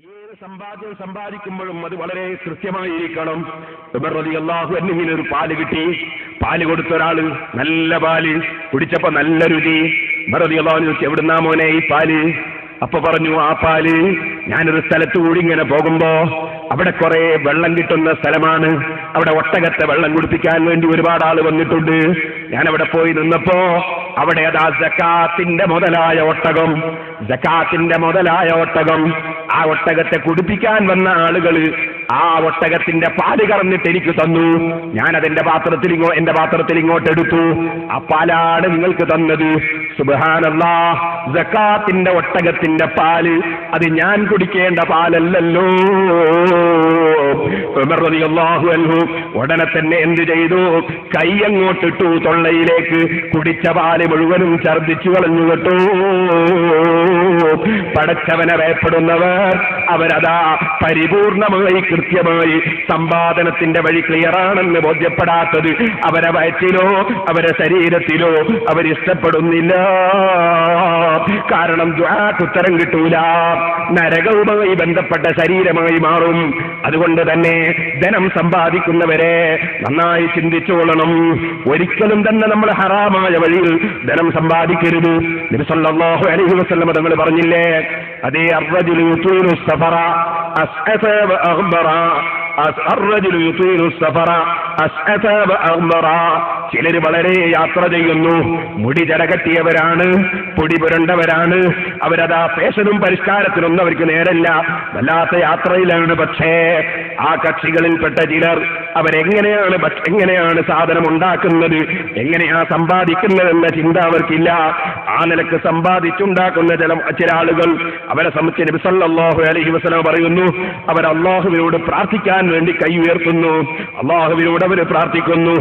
ഏത് സമ്പാദ്യം സമ്പാദിക്കുമ്പോഴും അത് വളരെ കൃത്യമായിരിക്കണം. ഉമർ റളിയല്ലാഹു അൻഹുവിന് ഒരു പാല് കിട്ടി. പാല് കൊടുത്ത ഒരാള് നല്ല പാല് കുടിച്ചപ്പോ നല്ല രുചി. ഉമർ റളിയല്ലാഹു അൻഹു ചോദിച്ചു, എവിടുന്നാ മോനെ ഈ പാല്? അപ്പൊ പറഞ്ഞു, ആ പാല് ഞാനൊരു സ്ഥലത്ത് കൂടി ഇങ്ങനെ പോകുമ്പോ അവിടെ കുറെ വെള്ളം കിട്ടുന്ന സ്ഥലമാണ്. അവിടെ ഒട്ടകത്തെ വെള്ളം കുടിപ്പിക്കാൻ വേണ്ടി ഒരുപാട് ആള് വന്നിട്ടുണ്ട്. ഞാൻ അവിടെ പോയി നിന്നപ്പോ അവിടെ അതാ സക്കാത്തിന്റെ മുതലായ ഒട്ടകം, ആ ഒട്ടകത്തെ കുടിപ്പിക്കാൻ വന്ന ആളുകള് ആ ഒട്ടകത്തിന്റെ പാല് കറന്നിട്ട് എനിക്ക് തന്നു. ഞാൻ എന്റെ പാത്രത്തിൽ ഇങ്ങോട്ട് എടുത്തു. ആ പാലാണ് നിങ്ങൾക്ക് തന്നത്. സുബ്ഹാനല്ലാഹ്, സക്കാത്തിന്റെ ഒട്ടകത്തിന്റെ പാല് അത് ഞാൻ കുടിക്കേണ്ട പാലല്ലല്ലോ. ഉമർ റളിയല്ലാഹു അൻഹു ഉടനെ തന്നെ എന്ത് ചെയ്തു? കൈ അങ്ങോട്ടിട്ടു തൊള്ളയിലേക്ക്. കുടിച്ച പാല് മുഴുവനും ഛർദ്ദിച്ചു കളഞ്ഞു കേട്ടോ. പടച്ചവനെ ഭയപ്പെടുന്നവർ അവരതാ പരിപൂർണമായി കൃത്യമായി സമ്പാദനത്തിന്റെ വഴി ക്ലിയറാണെന്ന് ബോധ്യപ്പെടാത്തത് അവരെ വയറ്റിലോ അവരെ ശരീരത്തിലോ അവരിഷ്ടപ്പെടുന്നില്ല. കാരണം ദുആക്ക് ഉത്തരം കിട്ടൂല, നരകവുമായി ബന്ധപ്പെട്ട ശരീരമായി മാറും. അതുകൊണ്ട് തന്നെ ധനം സമ്പാദിക്കുന്നവരെ നന്നായി ചിന്തിച്ചോളണം. ഒരിക്കലും തന്നെ നമ്മൾ ഹറാമായ വഴിയിൽ ധനം സമ്പാദിക്കരുത്. നബി സല്ലല്ലാഹു അലൈഹി വസല്ലം തങ്ങൾ പറഞ്ഞില്ലേ, അതേ അർറജുലു യുതീലു സഫറ അസ്അസ വഅഗ്ബറ, അർറജുലു യുതീലു സഫറ അസ്അസ വഅഗ്ബറ. ചിലർ വളരെ യാത്ര ചെയ്യുന്നു, മുടി ജടകെട്ടിയവരാണ്, പൊടി പുരണ്ടവരാണ്. അവരതാ ഫാഷനും പരിഷ്കാരത്തിനൊന്നും അവർക്ക് നേരല്ല, വല്ലാത്ത യാത്രയിലാണ്. പക്ഷേ ആ കക്ഷികളിൽപ്പെട്ട ചിലർ എങ്ങനെയാണ് സാധനം ഉണ്ടാക്കുന്നത്, എങ്ങനെയാ സമ്പാദിക്കുന്നതെന്ന ചിന്ത അവർക്കില്ല. ആ നിലക്ക് സമ്പാദിച്ചുണ്ടാക്കുന്ന ചില ആളുകൾ അവരെ സംബന്ധിച്ച് നബി സല്ലല്ലാഹു അലൈഹി വസല്ലം പറയുന്നു, അവർ അല്ലാഹുവിനോട് പ്രാർത്ഥിക്കാൻ വേണ്ടി കൈ ഉയർത്തുന്നു. അല്ലാഹുവിനോട് അവർ പ്രാർത്ഥിക്കുന്നു,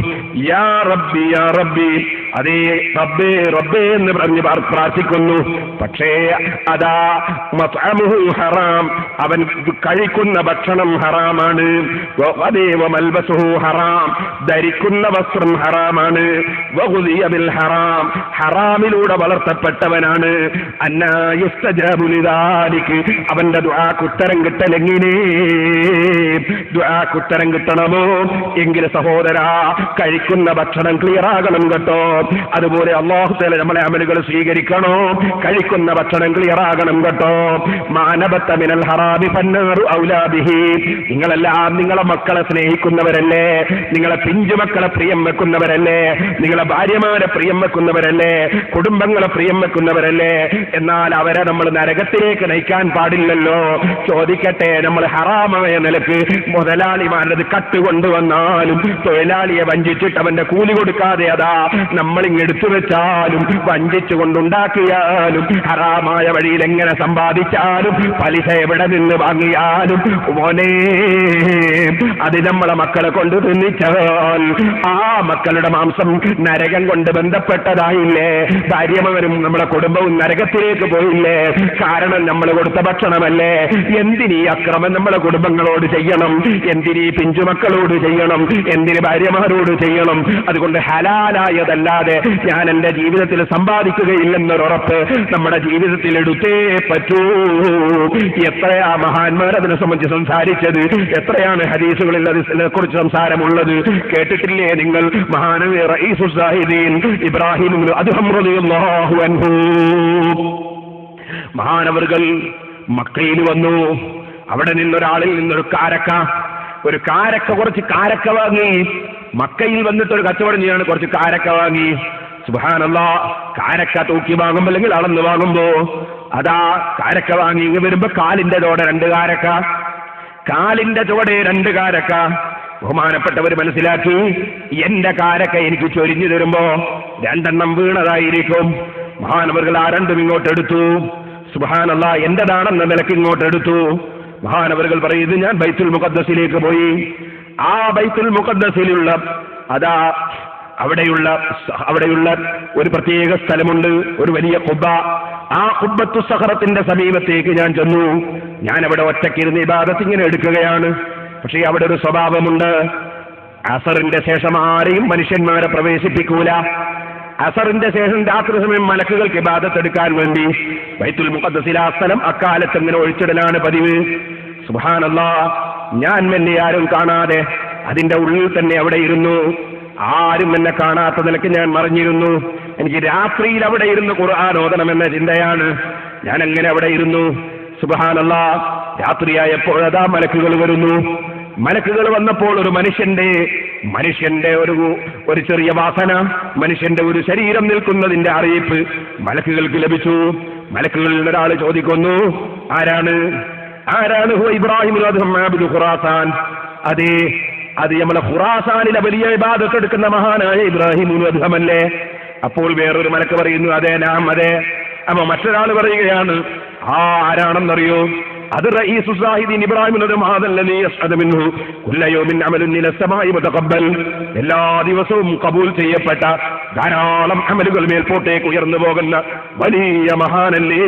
യാ റബ്ബി യാ റബ്ബി, അതേ റബ്ബേ റബ്ബേ എന്ന് പറഞ്ഞ് പ്രാർത്ഥിക്കുന്നു. പക്ഷേ അതാ മത്അമുഹു ഹറാം, അവൻ കഴിക്കുന്ന ഭക്ഷണം ഹറാമാണ്. വഅദേ വമൽബസുഹു ഹറാം, ധരിക്കുന്ന വസ്ത്രം ഹറാമാണ്. വഗുദിയ ബിൽ ഹറാം, ഹറാമിലൂടെ വളർത്തപ്പെട്ടവനാണ്. അന്നാ യുസ്തജാബു ലിദാലിക്, അവന്റെ ദുആക്ക് ഉത്തരം കിട്ടലെങ്ങനെ? ദുആക്ക് ഉത്തരം കിട്ടണമോ എങ്കിൽ സഹോദരാ, കഴിക്കുന്ന ഭക്ഷണം ക്ലിയർ ആകണം കേട്ടോ. അതുപോലെ അല്ലാഹു തആല നമ്മളെ അമലുകൾ സ്വീകരിക്കണോ, കഴിക്കുന്ന ഭക്ഷണം ക്ലിയർ ആകണം കേട്ടോ. മാനബത്ത മിനൽ ഹറാമി ഫന്നാറു ഔലാ ബിഹി, നിങ്ങളെല്ലാം നിങ്ങളെ മക്കളെ സ്നേഹിക്കുന്നവരല്ലേ, നിങ്ങളെ പിഞ്ചുമക്കളെ പ്രിയം വെക്കുന്നവരല്ലേ, നിങ്ങളെ ഭാര്യമാരെ പ്രിയം വെക്കുന്നവരല്ലേ, കുടുംബങ്ങളെ പ്രിയം വെക്കുന്നവരല്ലേ. എന്നാൽ അവരെ നമ്മൾ നരകത്തിലേക്ക് നയിക്കാൻ പാടില്ലല്ലോ. ചോദിക്കട്ടെ, നമ്മൾ ഹറാമായ നിലക്ക് മുതലാളിമാരത് കട്ടുകൊണ്ടുവന്നാലും തൊഴിലാളിയെ വഞ്ചിച്ചിട്ട് അവന്റെ കൂലി കൊടുക്കാതെ അതാ നമ്മളിങ്ങെടുത്തു വെച്ചാലും വഞ്ചിച്ചു കൊണ്ടുണ്ടാക്കിയാലും ഹറാമായ വഴിയിൽ എങ്ങനെ സമ്പാദിച്ചാലും പലിശ എവിടെ നിന്ന് വാങ്ങിയാലും മോനെ അത് നമ്മളെ മക്കളെ കൊണ്ട് തിന്നിച്ചാൽ ആ മക്കളുടെ മാംസം നരകം കൊണ്ട് ബന്ധപ്പെട്ടതായില്ലേ. ഭാര്യമാരും നമ്മുടെ കുടുംബവും നരകത്തിലേക്ക് പോയില്ലേ? കാരണം നമ്മൾ കൊടുത്ത ഭക്ഷണമല്ലേ. എന്തിനീ അക്രമം നമ്മളെ കുടുംബങ്ങളോട് ചെയ്യണം? എന്തിനീ പിഞ്ചുമക്കളോട് ചെയ്യണം? എന്തിന് ഭാര്യമാരോട് ചെയ്യണം? അതുകൊണ്ട് ഹലാലായതല്ലാതെ ഞാൻ എന്റെ ജീവിതത്തിൽ സമ്പാദിക്കുകയില്ലെന്നൊരുറപ്പ് നമ്മുടെ ജീവിതത്തിൽ എടുത്തേ പറ്റൂ. എത്രയാ മഹാന്മാർ അതിനെ സംബന്ധിച്ച് സംസാരിച്ചത്, എത്രയാണ് ഹദീസുകളിൽ അതിനെ കുറിച്ച് സംസാരമുള്ളത്. കേട്ടിട്ടില്ലേ നിങ്ങൾ? മഹാനവി റഈസുസ് സാഹിദീൻ ഇബ്രാഹിം ഇബ്നു അദ്ഹം റളിയല്ലാഹു അൻഹു മഹാനവറുകൾ മക്കയിൽ വന്നു. അവിടെ നിന്നൊരാളിൽ നിന്നൊരു കാരക്ക കുറച്ച് കാരക്ക വാങ്ങി. മക്കയിൽ വന്നിട്ടൊരു കച്ചവടം ചെയ്യാണ്, കുറച്ച് കാരക്ക വാങ്ങി. സുബ്ഹാനല്ലാഹ്, കാരക്ക തൂക്കി വാങ്ങുമ്പോ അല്ലെങ്കിൽ അളന്ന് വാങ്ങുമ്പോ അതാ കാരക്ക വാങ്ങി വരുമ്പോ കാലിന്റെ ചോടെ രണ്ട് കാരക്ക. ബഹുമാനപ്പെട്ടവർ മനസ്സിലാക്കി, എന്റെ കാരക്ക എനിക്ക് ചൊരിഞ്ഞു തരുമ്പോ 2 വീണതായിരിക്കും. മഹാനവറുകൾ ആ 2 ഇങ്ങോട്ട് എടുത്തു. സുബ്ഹാനല്ലാഹ്, എന്റേതാണെന്ന നിലക്ക് ഇങ്ങോട്ട് എടുത്തു. മഹാനവറുകൾ പറയുന്നത്, ഞാൻ ബൈത്തുൽ മുഖദ്ദസിലേക്ക് പോയി. ആ ബൈത്തുൽ മുഖദ്ദസിലുള്ള അതാ അവിടെയുള്ള ഒരു പ്രത്യേക സ്ഥലമുണ്ട്, ഒരു വലിയ ഖുബ്ബ. ആ ഖുബ്ബത്തു സഖറത്തിന്റെ സമീപത്തേക്ക് ഞാൻ ചെന്നു. ഞാൻ അവിടെ ഒറ്റയ്ക്കിരുന്ന് ഇബാദത്ത് ഇങ്ങനെ എടുക്കുകയാണ്. പക്ഷേ അവിടെ ഒരു സ്വഭാവമുണ്ട്, അസറിന്റെ ശേഷം ആരെയും മനുഷ്യന്മാരെ പ്രവേശിപ്പിക്കൂല. അസറിന്റെ ശേഷം രാത്രി സമയം മലക്കുകൾക്ക് ഇബാദത്ത് എടുക്കാൻ വേണ്ടി ബൈത്തുൽ മുഖദ്ദസിലെ ആ സ്ഥലം അക്കാലത്ത് ഇങ്ങനെ ഒഴിച്ചിടലാണ് പതിവ്. സുബ്ഹാനല്ലാഹ്, ഞാൻ എന്നെ ആരും കാണാതെ അതിന്റെ ഉള്ളിൽ തന്നെ അവിടെ ഇരുന്നു. ആരും എന്നെ കാണാത്ത നിലയ്ക്ക് ഞാൻ മറിഞ്ഞിരുന്നു. എനിക്ക് രാത്രിയിൽ അവിടെ ഇരുന്ന് ഖുർആൻ ഓതണമെന്ന ചിന്തയാണ്. ഞാൻ അങ്ങനെ അവിടെ ഇരുന്നു. സുബ്ഹാനല്ലാഹ്, രാത്രിയായപ്പോഴതാ മലക്കുകൾ വരുന്നു. മലക്കുകൾ വന്നപ്പോൾ ഒരു മനുഷ്യന്റെ ഒരു ചെറിയ വാസന, മനുഷ്യന്റെ ഒരു ശരീരം നിൽക്കുന്നതിന്റെ അറിയിപ്പ് മലക്കുകൾക്ക് ലഭിച്ചു. മലക്കുകളിൽ ഒരാൾ ചോദിക്കുന്നു, ആരാണ് ഇബ്രാഹിം ഖുറാസാൻ? അതെ, അത് നമ്മളെ ഖുറാസാനിലെ വലിയ ഇബാദത്ത് എടുക്കുന്ന മഹാനായ ഇബ്രാഹിം അല്ലേ? അപ്പോൾ വേറൊരു മലക്ക് പറയുന്നു, അതെ നാം അതെ. അപ്പൊ മറ്റൊരാൾ പറയുകയാണ്, ആരാണെന്നറിയോ? അത് റഈസു സാഹിദീൻ ഇബ്രാഹിം എല്ലാ ദിവസവും കബൂൽ ചെയ്യപ്പെട്ട ധാരാളം അമലുകൾ മേൽപോട്ടേക്ക് ഉയർന്നു പോകുന്ന വലിയ മഹാനല്ലേ.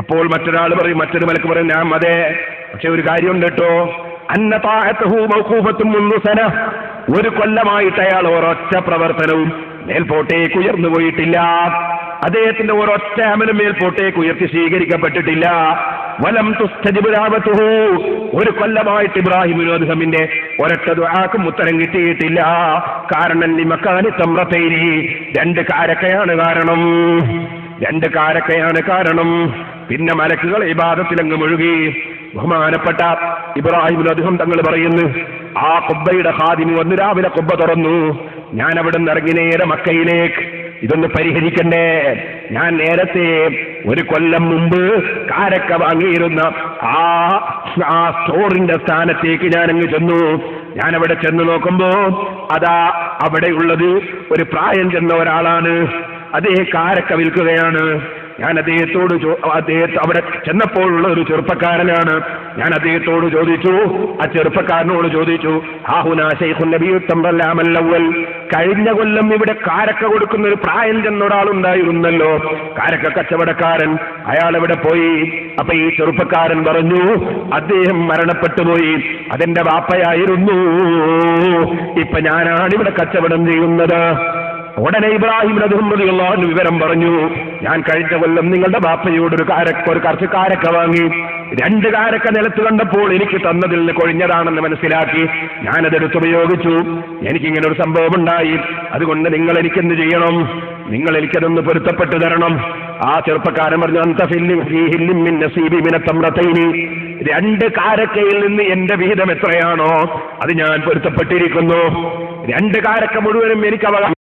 അപ്പോൾ മറ്റൊരാൾ പറയും, മറ്റൊരു മലക്ക് പറയും, ഞാൻ അതെ. പക്ഷെ ഒരു കാര്യമുണ്ട് കേട്ടോ, അന്ന താഅത്തുഹു മൗഖൂഫത്തുൻ മുൻദു സന. ഒരു കൊല്ലമായിട്ട് അയാൾ ഒരൊറ്റ പ്രവർത്തനവും മേൽപോട്ടേക്ക് ഉയർന്നു പോയിട്ടില്ല. അദ്ദേഹത്തിന്റെ ഒരൊറ്റ അമലും മേൽപോട്ടേക്ക് ഉയർത്തി സ്വീകരിക്കപ്പെട്ടിട്ടില്ല. വലം തുസ്തജിബ് ദഅവതുഹു. ഒരു കൊല്ലമായിട്ട് ഇബ്രാഹിം അദ്ഹമിന്റെ ഒരൊറ്റ ദുആക്കും ഉത്തരം കിട്ടിയിട്ടില്ല. കാരണം ലിമകാനി തംറതൈനി, രണ്ട് കാരക്കയാണ് കാരണം. പിന്നെ മലക്കുകൾ ഇബാദത്തിലങ്ങ് മുഴുകി. ബഹുമാനപ്പെട്ട ഇബ്രാഹിം അദ്ഹം തങ്ങൾ പറയുന്നു, ആ ഖുബ്ബയുടെ ഖാദിം വന്ന് രാവിലെ ഖുബ്ബ തുറന്നു. ഞാൻ അവിടെ നിന്ന് ഇറങ്ങി നേരെ മക്കയിലേക്ക്. ഇതൊന്ന് പരിഹരിക്കണ്ടേ? ഞാൻ നേരത്തെ ഒരു കൊല്ലം മുമ്പ് കാരക്ക വാങ്ങിയിരുന്ന ആ സ്റ്റോറിന്റെ സ്ഥാനത്തേക്ക് ഞാനങ്ങ് ചെന്നു. ഞാനവിടെ ചെന്ന് നോക്കുമ്പോ അതാ അവിടെയുള്ളത് ഒരു പ്രായം ചെന്ന ഒരാളാണ്. അതേ കാരക്ക വിൽക്കുകയാണ്. ഞാൻ അദ്ദേഹത്തോട് അവിടെ ചെന്നപ്പോഴുള്ള ഒരു ചെറുപ്പക്കാരനാണ്. ഞാൻ അദ്ദേഹത്തോട് ചോദിച്ചു, ആ ചെറുപ്പക്കാരനോട് ചോദിച്ചു, കഴിഞ്ഞ കൊല്ലം ഇവിടെ കാരക്ക കൊടുക്കുന്ന ഒരു പ്രായം ചെന്ന ഒരാളുണ്ടായിരുന്നല്ലോ, കാരക്ക കച്ചവടക്കാരൻ, അയാൾ എവിടെ പോയി? അപ്പൊ ഈ ചെറുപ്പക്കാരൻ പറഞ്ഞു, അദ്ദേഹം മരണപ്പെട്ടു പോയി, അതെന്റെ വാപ്പയായിരുന്നു, ഇപ്പൊ ഞാനാണ് ഇവിടെ കച്ചവടം ചെയ്യുന്നത്. ഉടനെ ഇബ്രാഹിം റളിയല്ലാഹു അൻഹു വിവരം പറഞ്ഞു, ഞാൻ കഴിഞ്ഞ കൊല്ലം നിങ്ങളുടെ ബാപ്പയോട് ഒരു കുറച്ച് കാരക്ക വാങ്ങി. 2 കാരക്ക നിലത്ത് കണ്ടപ്പോൾ എനിക്ക് തന്നതിൽ നിന്ന് കൊഴിഞ്ഞതാണെന്ന് മനസ്സിലാക്കി ഞാനതെടുത്തുപയോഗിച്ചു. എനിക്കിങ്ങനെ ഒരു സംഭവം ഉണ്ടായി. അതുകൊണ്ട് നിങ്ങൾ എനിക്കെന്ത് ചെയ്യണം? നിങ്ങൾ എനിക്കതൊന്ന് പൊരുത്തപ്പെട്ടു തരണം. ആ ചെറുപ്പക്കാരൻ പറഞ്ഞു, അന്ത ഫീഹില്ലിൻ മിൻ നസീബി മിന തംറതൈനി. 2 കാരക്കയിൽ നിന്ന് എന്റെ വിഹിതം എത്രയാണോ അത് ഞാൻ പൊരുത്തപ്പെട്ടിരിക്കുന്നു. 2 കാരക്ക മുഴുവനും എനിക്ക് അവകാശം.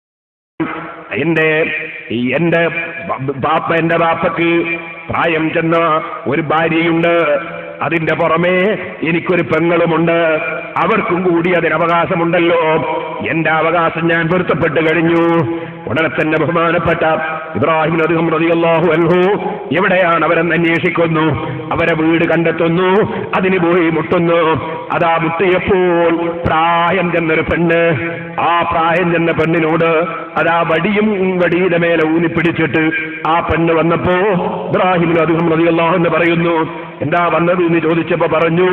എന്റെ ബാപ്പക്ക് പ്രായം ചെന്ന ഒരു ഭാര്യയുണ്ട്. അതിന്റെ പുറമേ എനിക്കൊരു പെങ്ങളുമുണ്ട്. അവർക്കും കൂടി അതിന് അവകാശമുണ്ടല്ലോ. എന്റെ അവകാശം ഞാൻ പൊരുത്തപ്പെട്ട് കഴിഞ്ഞു. ഉടനെ തന്നെ ബഹുമാനപ്പെട്ട ഇബ്രാഹിം റളിയല്ലാഹു അൻഹു എവിടെയാണ് അവരെന്ന് അന്വേഷിക്കുന്നു. അവരെ വീട് കണ്ടെത്തുന്നു. അതിന് പോയി മുട്ടുന്നു. അതാ മുട്ടിയപ്പോൾ പ്രായം ചെന്നൊരു പെണ്ണ്. ആ പ്രായം ചെന്ന പെണ്ണിനോട് അതാ വടിയുടെ മേലെ ഊന്നിപ്പിടിച്ചിട്ട് ആ പെണ്ണ് വന്നപ്പോ ഇബ്രാഹിം റളിയല്ലാഹു അൻഹു പറയുന്നു, എന്താ വന്നത് എന്ന് ചോദിച്ചപ്പോ പറഞ്ഞു,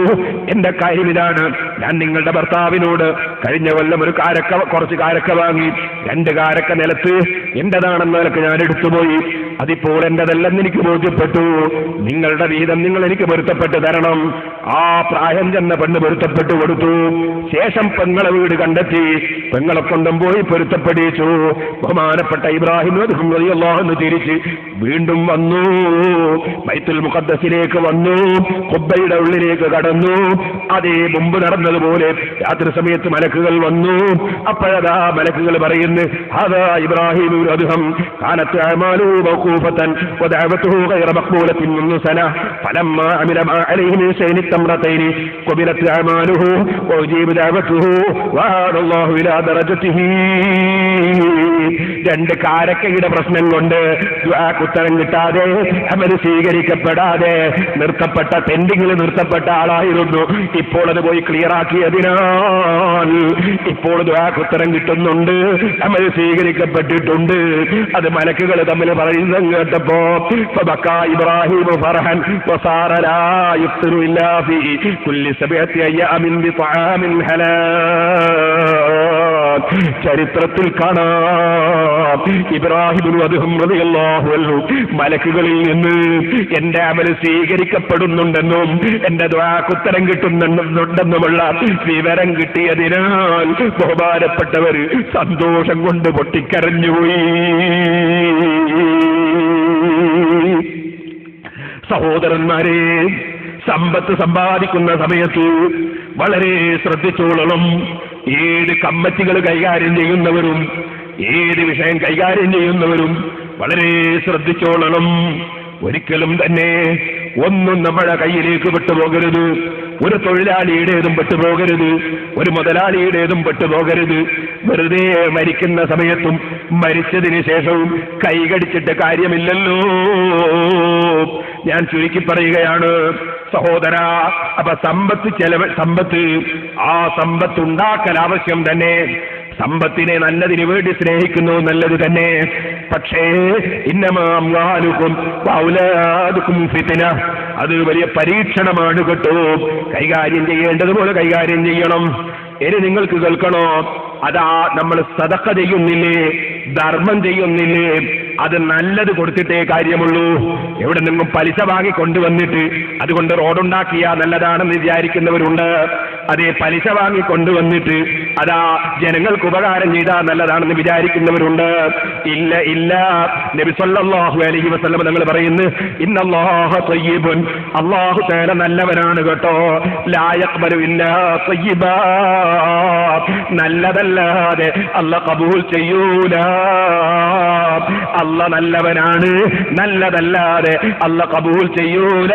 എന്റെ കാര്യം ഇതാണ്, ഞാൻ നിങ്ങളുടെ ഭർത്താവിനോട് കഴിഞ്ഞ കൊല്ലം കുറച്ച് കാരക്ക വാങ്ങി. 2 കാരക്ക നിലത്ത് എന്റേതാണെന്ന നിലക്ക് ഞാൻ എടുത്തുപോയി. അതിപ്പോൾ എന്റേതല്ലെന്ന് എനിക്ക് ബോധ്യപ്പെട്ടു. നിങ്ങളുടെ വീതം നിങ്ങൾ എനിക്ക് പൊരുത്തപ്പെട്ട് തരണം. ആ പ്രായം ചെന്ന പെണ്ണ് പൊരുത്തപ്പെട്ടു കൊടുത്തു. ശേഷം പെങ്ങളെ വീട് കണ്ടെത്തി. പെങ്ങളെ കൊണ്ടും പോയി പൊരുത്തപ്പെടിച്ചു. ബഹുമാനപ്പെട്ട ഇബ്രാഹിം റളിയല്ലാഹു അൻഹു തിരിച്ച് വീണ്ടും വന്നു. ബൈത്തുൽ മുഖദ്ദസിലേക്ക് വന്നു. ഖുബ്ബയുടെ ഉള്ളിലേക്ക് കടന്നു. അതേ മുമ്പ് നടന്നതുപോലെ രാത്രി സമയത്ത് മലക്കുകൾ വന്നു. അപ്പോഴതാ മലക്കുകൾ പറയുന്നു, ഹാദാ ഇബ്രാഹിം അദ്ഹം കാനത്ത് അഅമാലുഹു മൗഖൂഫതൻ വദഅവതുഹു ഗൈറ മഖ്ബൂലത്തിൻ മുൻദു സന ഫലമ്മാ അമില മാ അലൈഹി മിൻ ശൈനി തംറതൈനി ഖുബിലത് അഅമാലുഹു വഉജീബ ദഅവതുഹു വഅല്ലാഹു ഇലാ ദറജതിഹി. 2 കാരക്കയുടെ പ്രശ്നം കൊണ്ട് ദുആക്ക് ഉത്തരം കിട്ടാതെ അമൽ സ്വീകരിക്കപ്പെടാതെ ടെൻഡിങ്ങിൽ നിർത്തപ്പെട്ട ആളായിരുന്നു. ഇപ്പോൾ അത് പോയി ക്ലിയർ ആക്കിയതിനാൽ ഇപ്പോൾ ദുആക്ക് ഉത്തരം കിട്ടുന്നുണ്ട്, അമൽ സ്വീകരിക്കപ്പെട്ടിട്ടുണ്ട്. അത് മലക്കുകൾ തമ്മിൽ പറയുന്നത് കേട്ടപ്പോ ഇബ്രാഹിം ഫർഹൻ വസാറ ലാ യുഫ്തിറു ഇല്ലാ ഫീ കുല്ലി സബഅത്തി അയ്യാമിൻ ബിത്ആമിൻ ഹലാൽ. ചരിത്രത്തിൽ കാണാം, ഇബ്രാഹിം അദ്ഹം റളിയല്ലാഹു അൻഹു മലക്കുകളിൽ നിന്ന് എന്റെ അമൽ സ്വീകരിക്കപ്പെടുന്നുണ്ടെന്നും എന്റെ ദുആക്ക് ഉത്തരം കിട്ടുന്നുണ്ടെന്നുമുള്ള വിവരം കിട്ടിയതിനാൽ ബഹുമാനപ്പെട്ടവർ സന്തോഷം കൊണ്ട് പൊട്ടിക്കരഞ്ഞുപോയി. സഹോദരന്മാരെ, സമ്പത്ത് സമ്പാദിക്കുന്ന സമയത്ത് വളരെ ശ്രദ്ധിച്ചോളണം. ഏത് കമ്മിറ്റികൾ കൈകാര്യം ചെയ്യുന്നവരും ഏത് വിഷയം കൈകാര്യം ചെയ്യുന്നവരും വളരെ ശ്രദ്ധിച്ചോളണം. ഒരിക്കലും തന്നെ ഒന്നും നമ്മുടെ കയ്യിലേക്ക് വിട്ടുപോകരുത്. ഒരു തൊഴിലാളിയുടേതും പെട്ടുപോകരുത്, ഒരു മുതലാളിയുടേതും പെട്ടുപോകരുത്. വെറുതെ മരിക്കുന്ന സമയത്തും മരിച്ചതിന് ശേഷവും കൈകടിച്ചിട്ട് കാര്യമില്ലല്ലോ. ഞാൻ ചുരുക്കി പറയുകയാണ് സഹോദര. അപ്പൊ സമ്പത്ത് ആ സമ്പത്ത് ഉണ്ടാക്കൽ ആവശ്യം തന്നെ. സമ്പത്തിനെ നല്ലതിനു വേണ്ടി സ്നേഹിക്കുന്നു, നല്ലത് തന്നെ. പക്ഷേ ഇന്നമാ അംവാലുക്കും വഔലാദുക്കും ഫിത്ന, അത് വലിയ പരീക്ഷണമാണ് കേട്ടോ. കൈകാര്യം ചെയ്യേണ്ടതുപോലെ കൈകാര്യം ചെയ്യണം. ഇനി നിങ്ങൾക്ക് കേൾക്കണോ, അതാ നമ്മൾ സദഖ ചെയ്യുന്നില്ലേ, ധർമ്മം ചെയ്യുന്നില്ലേ, അത് നല്ലത് കൊടുത്തിട്ടേ കാര്യമുള്ളൂ. എവിടെ നിന്നും പലിശ വാങ്ങി കൊണ്ടുവന്നിട്ട് അതുകൊണ്ട് റോഡുണ്ടാക്കിയാ നല്ലതാണെന്ന് വിചാരിക്കുന്നവരുണ്ട്. അതേ പലിശ വാങ്ങി കൊണ്ടുവന്നിട്ട് അതാ ജനങ്ങൾക്ക് ഉപകാരം ചെയ്താൽ നല്ലതാണെന്ന് വിചാരിക്കുന്നവരുണ്ട്. ഇല്ല ഇല്ല, നബി സല്ലല്ലാഹു അലൈഹി വസല്ലം തങ്ങൾ പറയുന്നു, ഇന്നല്ലാഹ തയ്യിബുൻ, അല്ലാഹു തആല നല്ലവനാണ് കേട്ടോ. ലാ യഖ്ബലു ഇല്ലാ തയ്യിബാ, നല്ലതല്ലാതെ അല്ലാഹ് ഖബൂൽ ചെയ്യൂല. അല്ലാഹ് നല്ലവനാണ്, നല്ലതല്ലാതെ അല്ലാഹ് ഖബൂൽ ചെയ്യൂല.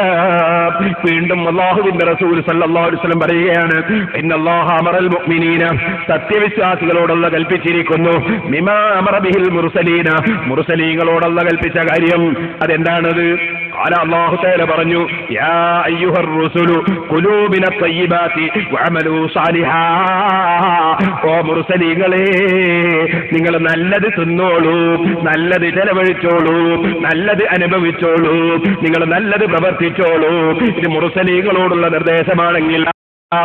വീണ്ടും അല്ലാഹുവിന്റെ റസൂൽ സല്ലല്ലാഹു അലൈഹി വസല്ലം പറയുകയാണ്, ഇന്നല്ലാഹ അമറൽ മുഅ്മിനീന, സത്യവിശ്വാസികളോടുള്ള കൽപ്പിച്ചിരിക്കുന്നു, മിമാ അമറ ബിഹിൽ മുർസലീന, മുർസലീങ്ങളോടുള്ള കൽപ്പിച്ച കാര്യം അതെന്താണത്? അല്ലാഹു തആല പറഞ്ഞു, യാ അയ്യുഹർ റസൂലു ഖുലൂ മിനത് തയ്യിബാതി വഅമലൂ സാലിഹാ, ഓ മുർസലീങ്ങളെ, നിങ്ങൾ നല്ലത് തിന്നോളൂ, നല്ലത് ചെലവഴിച്ചോളൂ, നല്ലത് അനുഭവിച്ചോളൂ, നിങ്ങൾ നല്ലത് പ്രവർത്തിച്ചോളൂ. ഇത് മുർസലീങ്ങളോടുള്ള നിർദ്ദേശമാണെങ്കിൽ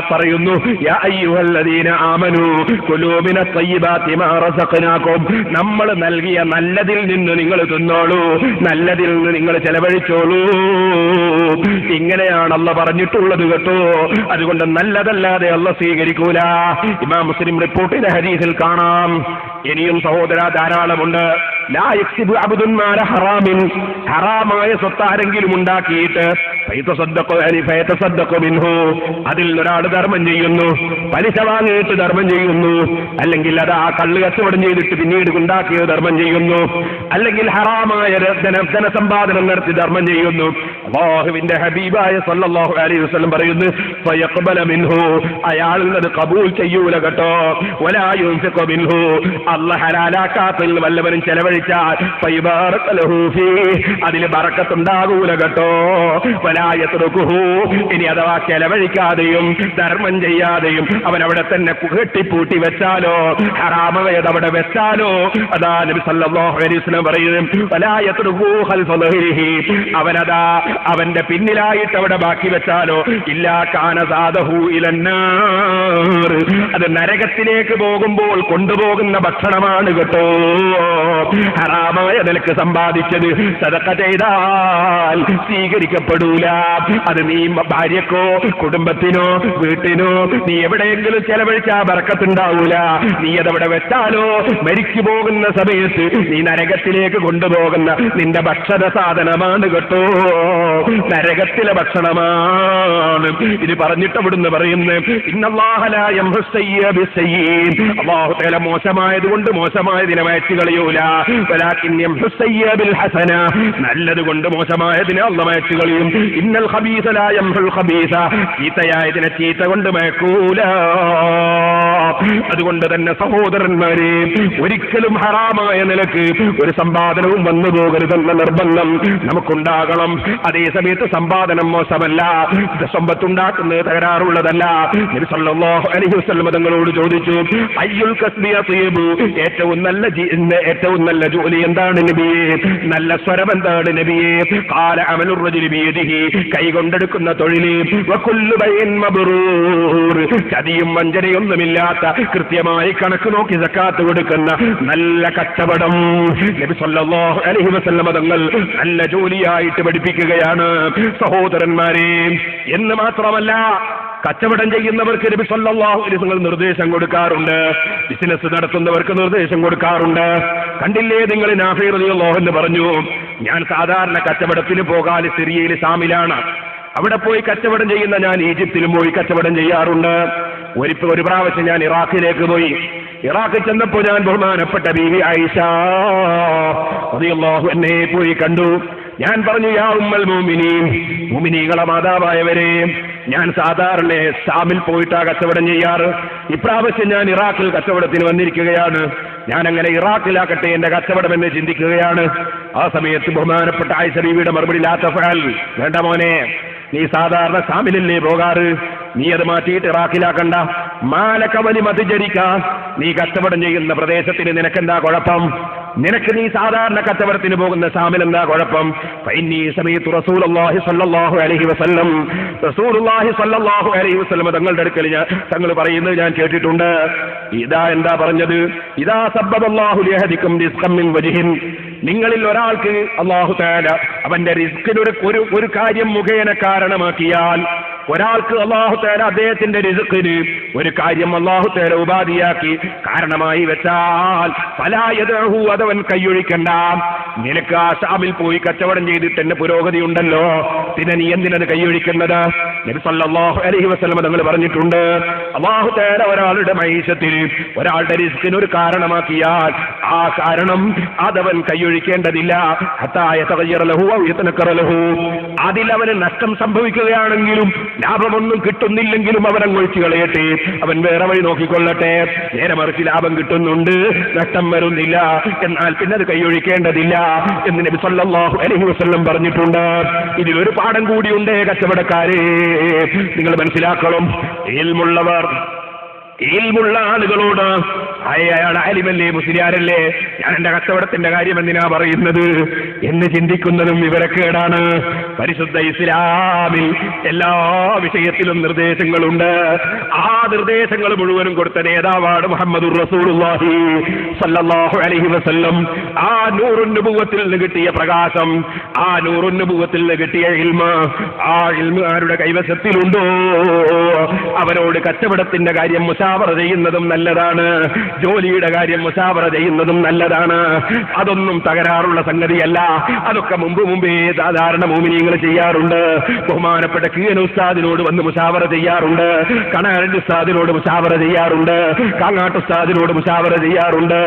പറയുന്നു, യാ അയ്യുഹല്ലദീന ആമനൂ കുലൂ മിനത് തയ്യിബാതി മാ റസഖനാകും, നമ്മൾ നൽകിയ നല്ലതിൽ നിന്ന് നിങ്ങൾ തിന്നോളൂ, നല്ലതിൽ നിന്ന് നിങ്ങൾ ചെലവഴിച്ചോളൂ. ഇങ്ങനെയാണ് അല്ലാഹ് പറഞ്ഞിട്ടുള്ളത് കേട്ടോ. അതുകൊണ്ട് നല്ലതല്ലാതെ അല്ലാഹ് സ്വീകരിക്കൂല. ഇമാം മുസ്ലിം റിപ്പോർട്ട് ചെയ്ത ഹദീസിൽ കാണാം. ഇനിയും സഹോദര ധാരാളമുണ്ട്. ലാ യക്സിബു അബ്ദുൻ മാല ഹറാമിൻ, ഹറാമായ സ്വത്ത് ആരെങ്കിലും ഉണ്ടാക്കിയിട്ട് ഫയതസദ്ദഖു മിൻഹു, അതിൽ ഒരാൾ ധർമ്മം ചെയ്യുന്നു, പലിശ വാങ്ങിയിട്ട് ധർമ്മം ചെയ്യുന്നു, അല്ലെങ്കിൽ അത് ആ കള്ള് കച്ചവടം ചെയ്തിട്ട് പിന്നീട് ഉണ്ടാക്കിയത് ധർമ്മം ചെയ്യുന്നു, അല്ലെങ്കിൽ ഹറാമായ ധനസമ്പാദനം നടത്തി ധർമ്മം ചെയ്യുന്നു. അല്ലാഹുവിന്റെ ഹബീബായ സല്ലല്ലാഹു അലൈഹി വസല്ലം പറയുന്നു, ഫയഖ്ബല മിൻഹു, അയാളിൽ അത് ഖബൂൽ ചെയ്യൂല കേട്ടോ. വലാ യുൻഫിഖു മിൻഹു, അല്ലാഹു ഹലാലാക്കാത്തിൽ വല്ലവനും ചെലവഴിച്ചാൽ ഫയബാറക ലഹു ഫീ, അതിൽ ബറക്കത്ത് ഉണ്ടാകൂല കേട്ടോ. വലാ യത്റുകുഹു, ഇനി അഥവാ ചെലവഴിക്കാതെയും ധർമ്മം ചെയ്യാതെയും അവൻ അവിടെ തന്നെ കെട്ടിപ്പൂട്ടി വെച്ചാലോ, ഹറാമയത് അവിടെ വെച്ചാലോ, അതാ നബി സല്ലല്ലാഹു അലൈഹി വസല്ലം പറയുന്നു, വലാ യത്റുകു ഖൽഫ ദഹ്രിഹി, അവനതാ അവന്റെ പിന്നിലായിട്ട് അവിടെ ബാക്കി വെച്ചാലോ, ഇല്ലാ കാന സാദഹു ഇലന്നാർ, അത് നരകത്തിലേക്ക് പോകുമ്പോൾ കൊണ്ടുപോകുന്ന ഭക്ഷണമാണ് കേട്ടോ. ഹറാമായ നിലക്ക് സമ്പാദിച്ചത് സദഖ ചെയ്താൽ സ്വീകരിക്കപ്പെടൂല. അത് നീ ഭാര്യക്കോ കുടുംബത്തിനോ വീട്ടിനോ നീ എവിടെയെങ്കിലും ചെലവഴിച്ചാ ബർക്കത്തുണ്ടാവൂല. നീ അതവിടെ വെച്ചാലോ മരിച്ചു പോകുന്ന സമയത്ത് നീ നരകത്തിലേക്ക് കൊണ്ടുപോകുന്ന നിന്റെ ഭക്ഷണ സാധനമാണ് കേട്ടോ, നരകത്തിലെ ഭക്ഷണമാണ്. ഇത് പറഞ്ഞിട്ട് അവിടുന്ന് പറയുന്നത്, ഇന്നല്ലാഹ ലാ യംഹു സയ്യിഅ ബിസ്സയ്യിൻ, അല്ലാഹു തആല മോശമായത് കൊണ്ട് മോശമായതിനെ മായ്ച്ചു കളയൂല. വലാകിൻ യംഹു സയ്യിഅ ബിൽ ഹസന, നല്ലത് കൊണ്ട് മോശമായതിനെ അല്ലാഹു മായ്ച്ചു കളയും. ഇന്നൽ ഖബീസ ലാ യംഹുൽ ഖബീസ, ചീത്തയായതിനെ ചീത്ത കൊണ്ട് മായ്ക്കൂല. അതുകൊണ്ട് തന്നെ സഹോദരന്മാരെ, ഒരിക്കലും ഹറാമായ നിലക്ക് ഒരു സമ്പാദനവും വന്നു പോകരുതെന്ന നിർബന്ധം നമുക്കുണ്ടാകണം. അതേ അതേ സമയത്ത് സമ്പാദനം മോശമല്ല, സമ്പത്തുണ്ടാക്കുന്നത് തകരാറുള്ളതല്ല. നബി സല്ലല്ലാഹു അലൈഹി വസല്ലം തങ്ങളോട് ചോദിച്ചു, അയ്യുൽ കസ്ബി അത്യ്യബ്, ഏറ്റവും നല്ല ജോലി എന്താണ് നബിയേ? നല്ല സ്വരം എന്താണ് നബിയേ? ഖാല അമലുർ റജുലി ബിയദിഹി, കൈകൊണ്ടെടുക്കുന്ന തൊഴില്. വകുല്ലു ബൈഇൻ മബ്റൂർ, ചതിയും വഞ്ചനയൊന്നുമില്ലാത്ത കൃത്യമായി കണക്ക് നോക്കി സക്കാത്ത് കൊടുക്കുന്ന നല്ല കച്ചവടം. നബി സല്ലല്ലാഹു അലൈഹി വസല്ലം തങ്ങൾ നല്ല ജോലിയായിട്ട് പഠിപ്പിക്കുകയാണ് സഹോദരന്മാരെ. എന്ന് മാത്രമല്ല, കച്ചവടം ചെയ്യുന്നവർക്ക് നബി സല്ലല്ലാഹു അലൈഹി വസല്ലം നിർദ്ദേശം കൊടുക്കാറുണ്ട്, ബിസിനസ് നടത്തുന്നവർക്ക് നിർദ്ദേശം കൊടുക്കാറുണ്ട്. കണ്ടില്ലേ നിങ്ങൾ, നാഫി റളിയല്ലാഹു അൻഹു പറഞ്ഞു, ഞാൻ സാധാരണ കച്ചവടത്തിന് പോകാൻ സിറിയയിൽ ഷാമിലാണ്, അവിടെ പോയി കച്ചവടം ചെയ്യുന്ന ഞാൻ ഈജിപ്തിലും പോയി കച്ചവടം ചെയ്യാറുണ്ട്. ഒരു പ്രാവശ്യം ഞാൻ ഇറാഖിലേക്ക് പോയി. ഇറാഖിൽ ചെന്നപ്പോൾ ഞാൻ ബഹുമാനപ്പെട്ട ബീവി ആയിഷ റളിയല്ലാഹു അൻഹയെ പോയി കണ്ടു. ഞാൻ പറഞ്ഞു, യാ ഉമ്മൽ മുഅ്മിനീൻ, മുഅ്മിനീകളെ മാതാവായവരെ, ഞാൻ സാധാരണ ഷാമിൽ പോയിട്ടാ കച്ചവടം ചെയ്യാറ്. ഇപ്രാവശ്യം ഞാൻ ഇറാഖിൽ കച്ചവടത്തിന് വന്നിരിക്കുകയാണ്. ഞാൻ അങ്ങനെ ഇറാഖിലാക്കട്ടെ എന്റെ കച്ചവടം എന്ന് ചിന്തിക്കുകയാണ്. ആ സമയത്ത് ബഹുമാനപ്പെട്ട ആയിഷ ബീവിയുടെ മറുപടി, ലാ തഫഅൽ, വേണ്ട മോനെ, നീ സാധാരണ ഷാമിലല്ലേ പോകാറ്, നീ അത് മാറ്റിയിട്ട് ഇറാഖിലാക്കണ്ട. മാലക വലി മതിജരിക്ക, നീ കച്ചവടം ചെയ്യുന്ന പ്രദേശത്തിന് നിനക്കെന്താ കുഴപ്പം? നീ സാധാരണ കച്ചവടത്തിന് പോകുന്ന ഷാമിൽ എന്താ കുഴപ്പം? ഫഇന്നീ സമീഅതു റസൂലുള്ളാഹി സ്വല്ലല്ലാഹു അലൈഹി വസല്ലം, റസൂലുള്ളാഹി സ്വല്ലല്ലാഹു അലൈഹി വസല്ലം തങ്ങളുടെ അടുക്കൽ തങ്ങൾ പറയുന്നത് ഞാൻ കേട്ടിട്ടുണ്ട്. എന്താ പറഞ്ഞത്? ഇദാ സബ്ബല്ലാഹു ലിയഹദികും റിസ്ഖൻ മിൻ വജ്ഹിൻ, നിങ്ങളിൽ ഒരാൾക്ക് അല്ലാഹു തആല അവന്റെ റിസ്കിന് ഒരു കാര്യം മുഖേന കാരണമാക്കിയാൽ, ഒരാൾക്ക് അല്ലാഹു തആല അദ്ദേഹത്തിന്റെ റിസ്കിന് ഒരു കാര്യം അല്ലാഹു തആല ഉപാധിയാക്കി കാരണമായി വെച്ചാൽ, ഫലാ യദഉഹു, അതവൻ കൈയൊഴിക്കണ്ട. നിനക്ക് ആ ഷാമിൽ പോയി കച്ചവടം ചെയ്തിട്ട് എന്നെ പുരോഗതി ഉണ്ടല്ലോ, പിന്നെ നീ എന്തിനത് കൈയൊഴിക്കുന്നത്? നബി സല്ലല്ലാഹു അലൈഹി വസല്ലം തങ്ങൾ പറഞ്ഞിട്ടുണ്ട്, അല്ലാഹു തആല ഒരാളുടെ മഈശത്തിന്, ഒരാളുടെ റിസ്കിന് ഒരു കാരണമാക്കിയാൽ ആ കാരണം അതവൻ കൈയൊഴിക്കേണ്ടതില്ല. ഹത്താ യതഗയ്യറ ലഹു ഔ യതനക്കറ ലഹു, അതിലവന് നഷ്ടം സംഭവിക്കുകയാണെങ്കിലും ലാഭമൊന്നും കിട്ടുന്നില്ലെങ്കിലും അവൻ അങ്ങൊഴിച്ചു കളയട്ടെ, അവൻ വേറെ വഴി നോക്കിക്കൊള്ളട്ടെ. നേരെ മറിച്ച് ലാഭം കിട്ടുന്നുണ്ട്, നഷ്ടം വരുന്നില്ല, എന്നാൽ പിന്നെ അത് കൈയൊഴിക്കേണ്ടതില്ല എന്ന് നബി സല്ലല്ലാഹു അലൈഹി വസല്ലം പറഞ്ഞിട്ടുണ്ട്. ഇതിലൊരു പാഠം കൂടിയുണ്ട് കച്ചവടക്കാരെ, നിങ്ങൾ മനസ്സിലാക്കണം. ഇൽമുള്ള ആളുകളോട്, അയാൾ ആലിമല്ലേ, മുസ്ലിയാരല്ലേ, ഞാൻ എന്റെ കച്ചവടത്തിന്റെ കാര്യം എന്തിനാ പറയുന്നത് എന്ന് ചിന്തിക്കുന്നതും വിവരക്കേടാണ്. പരിശുദ്ധ ഇസ്ലാമിൽ എല്ലാ വിഷയത്തിലും നിർദ്ദേശങ്ങളുണ്ട്. ആ നിർദ്ദേശങ്ങൾ മുഴുവനും കൊടുത്ത നേതാവാണ് മുഹമ്മദുർ റസൂലുള്ളാഹി സ്വല്ലല്ലാഹു അലൈഹി വസല്ലം. ആ നൂറുൻ നുബുവത്തിൽ നിന്ന് കിട്ടിയ പ്രകാശം, ആ നൂറുൻ നുബുവത്തിൽ നിന്ന് കിട്ടിയ ഇൽമ്, ആ ഇൽമ് ആരുടെ കൈവശത്തിലുണ്ടോ അവരോട് കച്ചവടത്തിന്റെ കാര്യം മുശാവറ ചെയ്യുന്നതും നല്ലതാണ്, ജോലിയുടെ കാര്യം മുശാവറ ചെയ്യുന്നതും നല്ലതാണ്. അതൊന്നും തകരാറുള്ള സംഗതിയല്ല. അതൊക്കെ മുമ്പേ സാധാരണ മുഅ്മിനീങ്ങൾ ചെയ്യാറുണ്ട്. ബഹുമാനപ്പെട്ട കീഴൻ ഉസ്താദിനോട് വന്ന് മുശാവറ ചെയ്യാറുണ്ട്, കണാരൻ ഉസ്താദിനോട് മുശാവറ ചെയ്യാറുണ്ട്, കാങ്ങാട്ട് ഉസ്താദിനോട് മുശാവറ ചെയ്യാറുണ്ട്,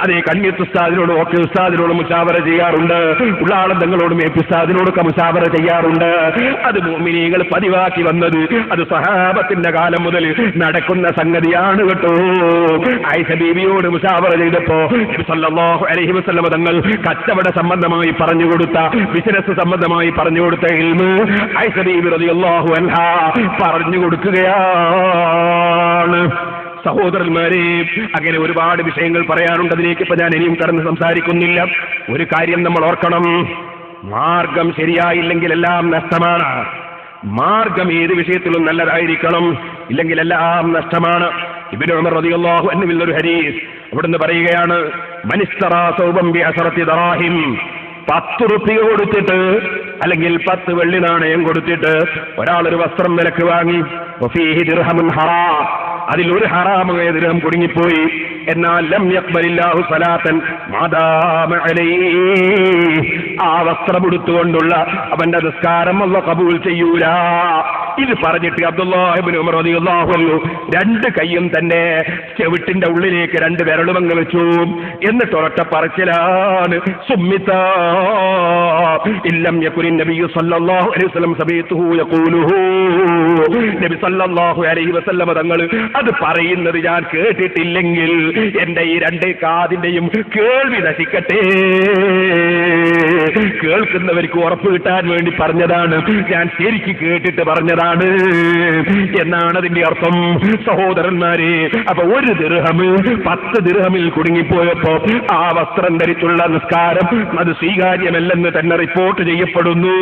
അതേ കണ്ണിയത്ത് ഉസ്താദിനോടും ഒക്കെ ഉസ്താദിനോട് മുശാവറ ചെയ്യാറുണ്ട്, ഉള്ളാളം തങ്ങളോടും ഉസ്താദിനോടൊക്കെ മുശാവറ ചെയ്യാറുണ്ട്. അത് മുഅ്മിനീങ്ങൾ പതിവാക്കി വന്നത് അത് സഹാബത്തിന്റെ കാലം മുതൽ നടക്കുന്ന സംഗതിയാണ് കേട്ടോ. ആയിഷ ബീവിയോട് മുശാവറ ചെയ്തപ്പോ നബി സല്ലല്ലാഹു അലൈഹി വസല്ലം തങ്ങൾ കച്ചവട സംബന്ധമായി പറഞ്ഞു കൊടുത്ത, ബിസിനസ് സംബന്ധമായി പറഞ്ഞു കൊടുത്ത ഇൽമ് ആയിഷ ബീവി റളിയല്ലാഹു അൻഹാ പറഞ്ഞു കൊടുക്കുകയാണ്. സഹോദരന്മാരെ, അങ്ങനെ ഒരുപാട് വിഷയങ്ങൾ പറയാനുണ്ട്. അതിലേക്ക് ഇപ്പൊ ഞാൻ ഇനിയും കടന്ന് സംസാരിക്കുന്നില്ല. ഒരു കാര്യം നമ്മൾ ഓർക്കണം, മാർഗം ശരിയായില്ലെങ്കിൽ എല്ലാം നഷ്ടമാണ്. മാർഗം ഏത് വിഷയത്തിലും നല്ലതായിരിക്കണം, ഇല്ലെങ്കിൽ എല്ലാം നഷ്ടമാണ്. ഇബ്നു ഉമർ റളിയല്ലാഹു അൻഹു ഒരു ഹദീസ് അവിടുന്ന് പറയുകയാണ്, മനിസ്തറാ സൗബൻ ബിഅശറത്തി ദറാഹിം, 10 റുപ്യ കൊടുത്തിട്ട് അല്ലെങ്കിൽ 10 വെള്ളി നാണയം കൊടുത്തിട്ട് ഒരാളൊരു വസ്ത്രം വിലക്ക് വാങ്ങി, വഫീഹി ദിർഹമുൻ ഹറാം, അതിൽ ഒരു ഹറാമായ ദിർഹം കുടുങ്ങിപ്പോയി, എന്നാൽ ലം യഖ്ബലില്ലാഹു സലാത്തൻ മാദാമ അലൈഹി, ആ വസ്ത്രം എടുത്തുകൊണ്ടുള്ള അവന്റെ നിസ്കാരം അല്ലാഹു കബൂൽ ചെയ്യൂല. ഇത് പറഞ്ഞിട്ട് അബ്ദുല്ലാഹ് ഇബ്നു ഉമർ റളിയല്ലാഹു അൻഹു 2 കൈയും തന്നെ ചെവിട്ടിന്റെ ഉള്ളിലേക്ക് 2 വിരലുമങ്ങ് വെച്ചു. എന്നിട്ട് ഒരൊറ്റ പറച്ചിലാണ്, സുമ്മിതാ ഇല്ലം യകുനി നബിയ്യു സല്ലല്ലാഹു അലൈഹി വസല്ലം സബീതുഹു യഖൂലുഹു, നബി സല്ലല്ലാഹു അലൈഹി വസല്ലമ തങ്ങൾ അത് പറയുന്നത് ഞാൻ കേട്ടിട്ടില്ലെങ്കിൽ എന്റെ ഈ രണ്ട് കാതിന്റെയും കേൾവി നശിക്കട്ടെ. കേൾക്കുന്നവർക്ക് ഉറപ്പ് കിട്ടാൻ വേണ്ടി പറഞ്ഞതാണ്, ഞാൻ ശരിക്ക് കേട്ടിട്ട് പറഞ്ഞതാണ് എന്നാണ് അതിന്റെ അർത്ഥം. സഹോദരന്മാരെ, അപ്പൊ 1 ദിർഹം 10 ദിർഹമിൽ കുടുങ്ങിപ്പോയപ്പോ ആ വസ്ത്രം ധരിച്ചുള്ള നിസ്കാരം അത് സ്വീകാര്യമല്ലെന്ന് തന്നെ റിപ്പോർട്ട് ചെയ്യപ്പെടുന്നു.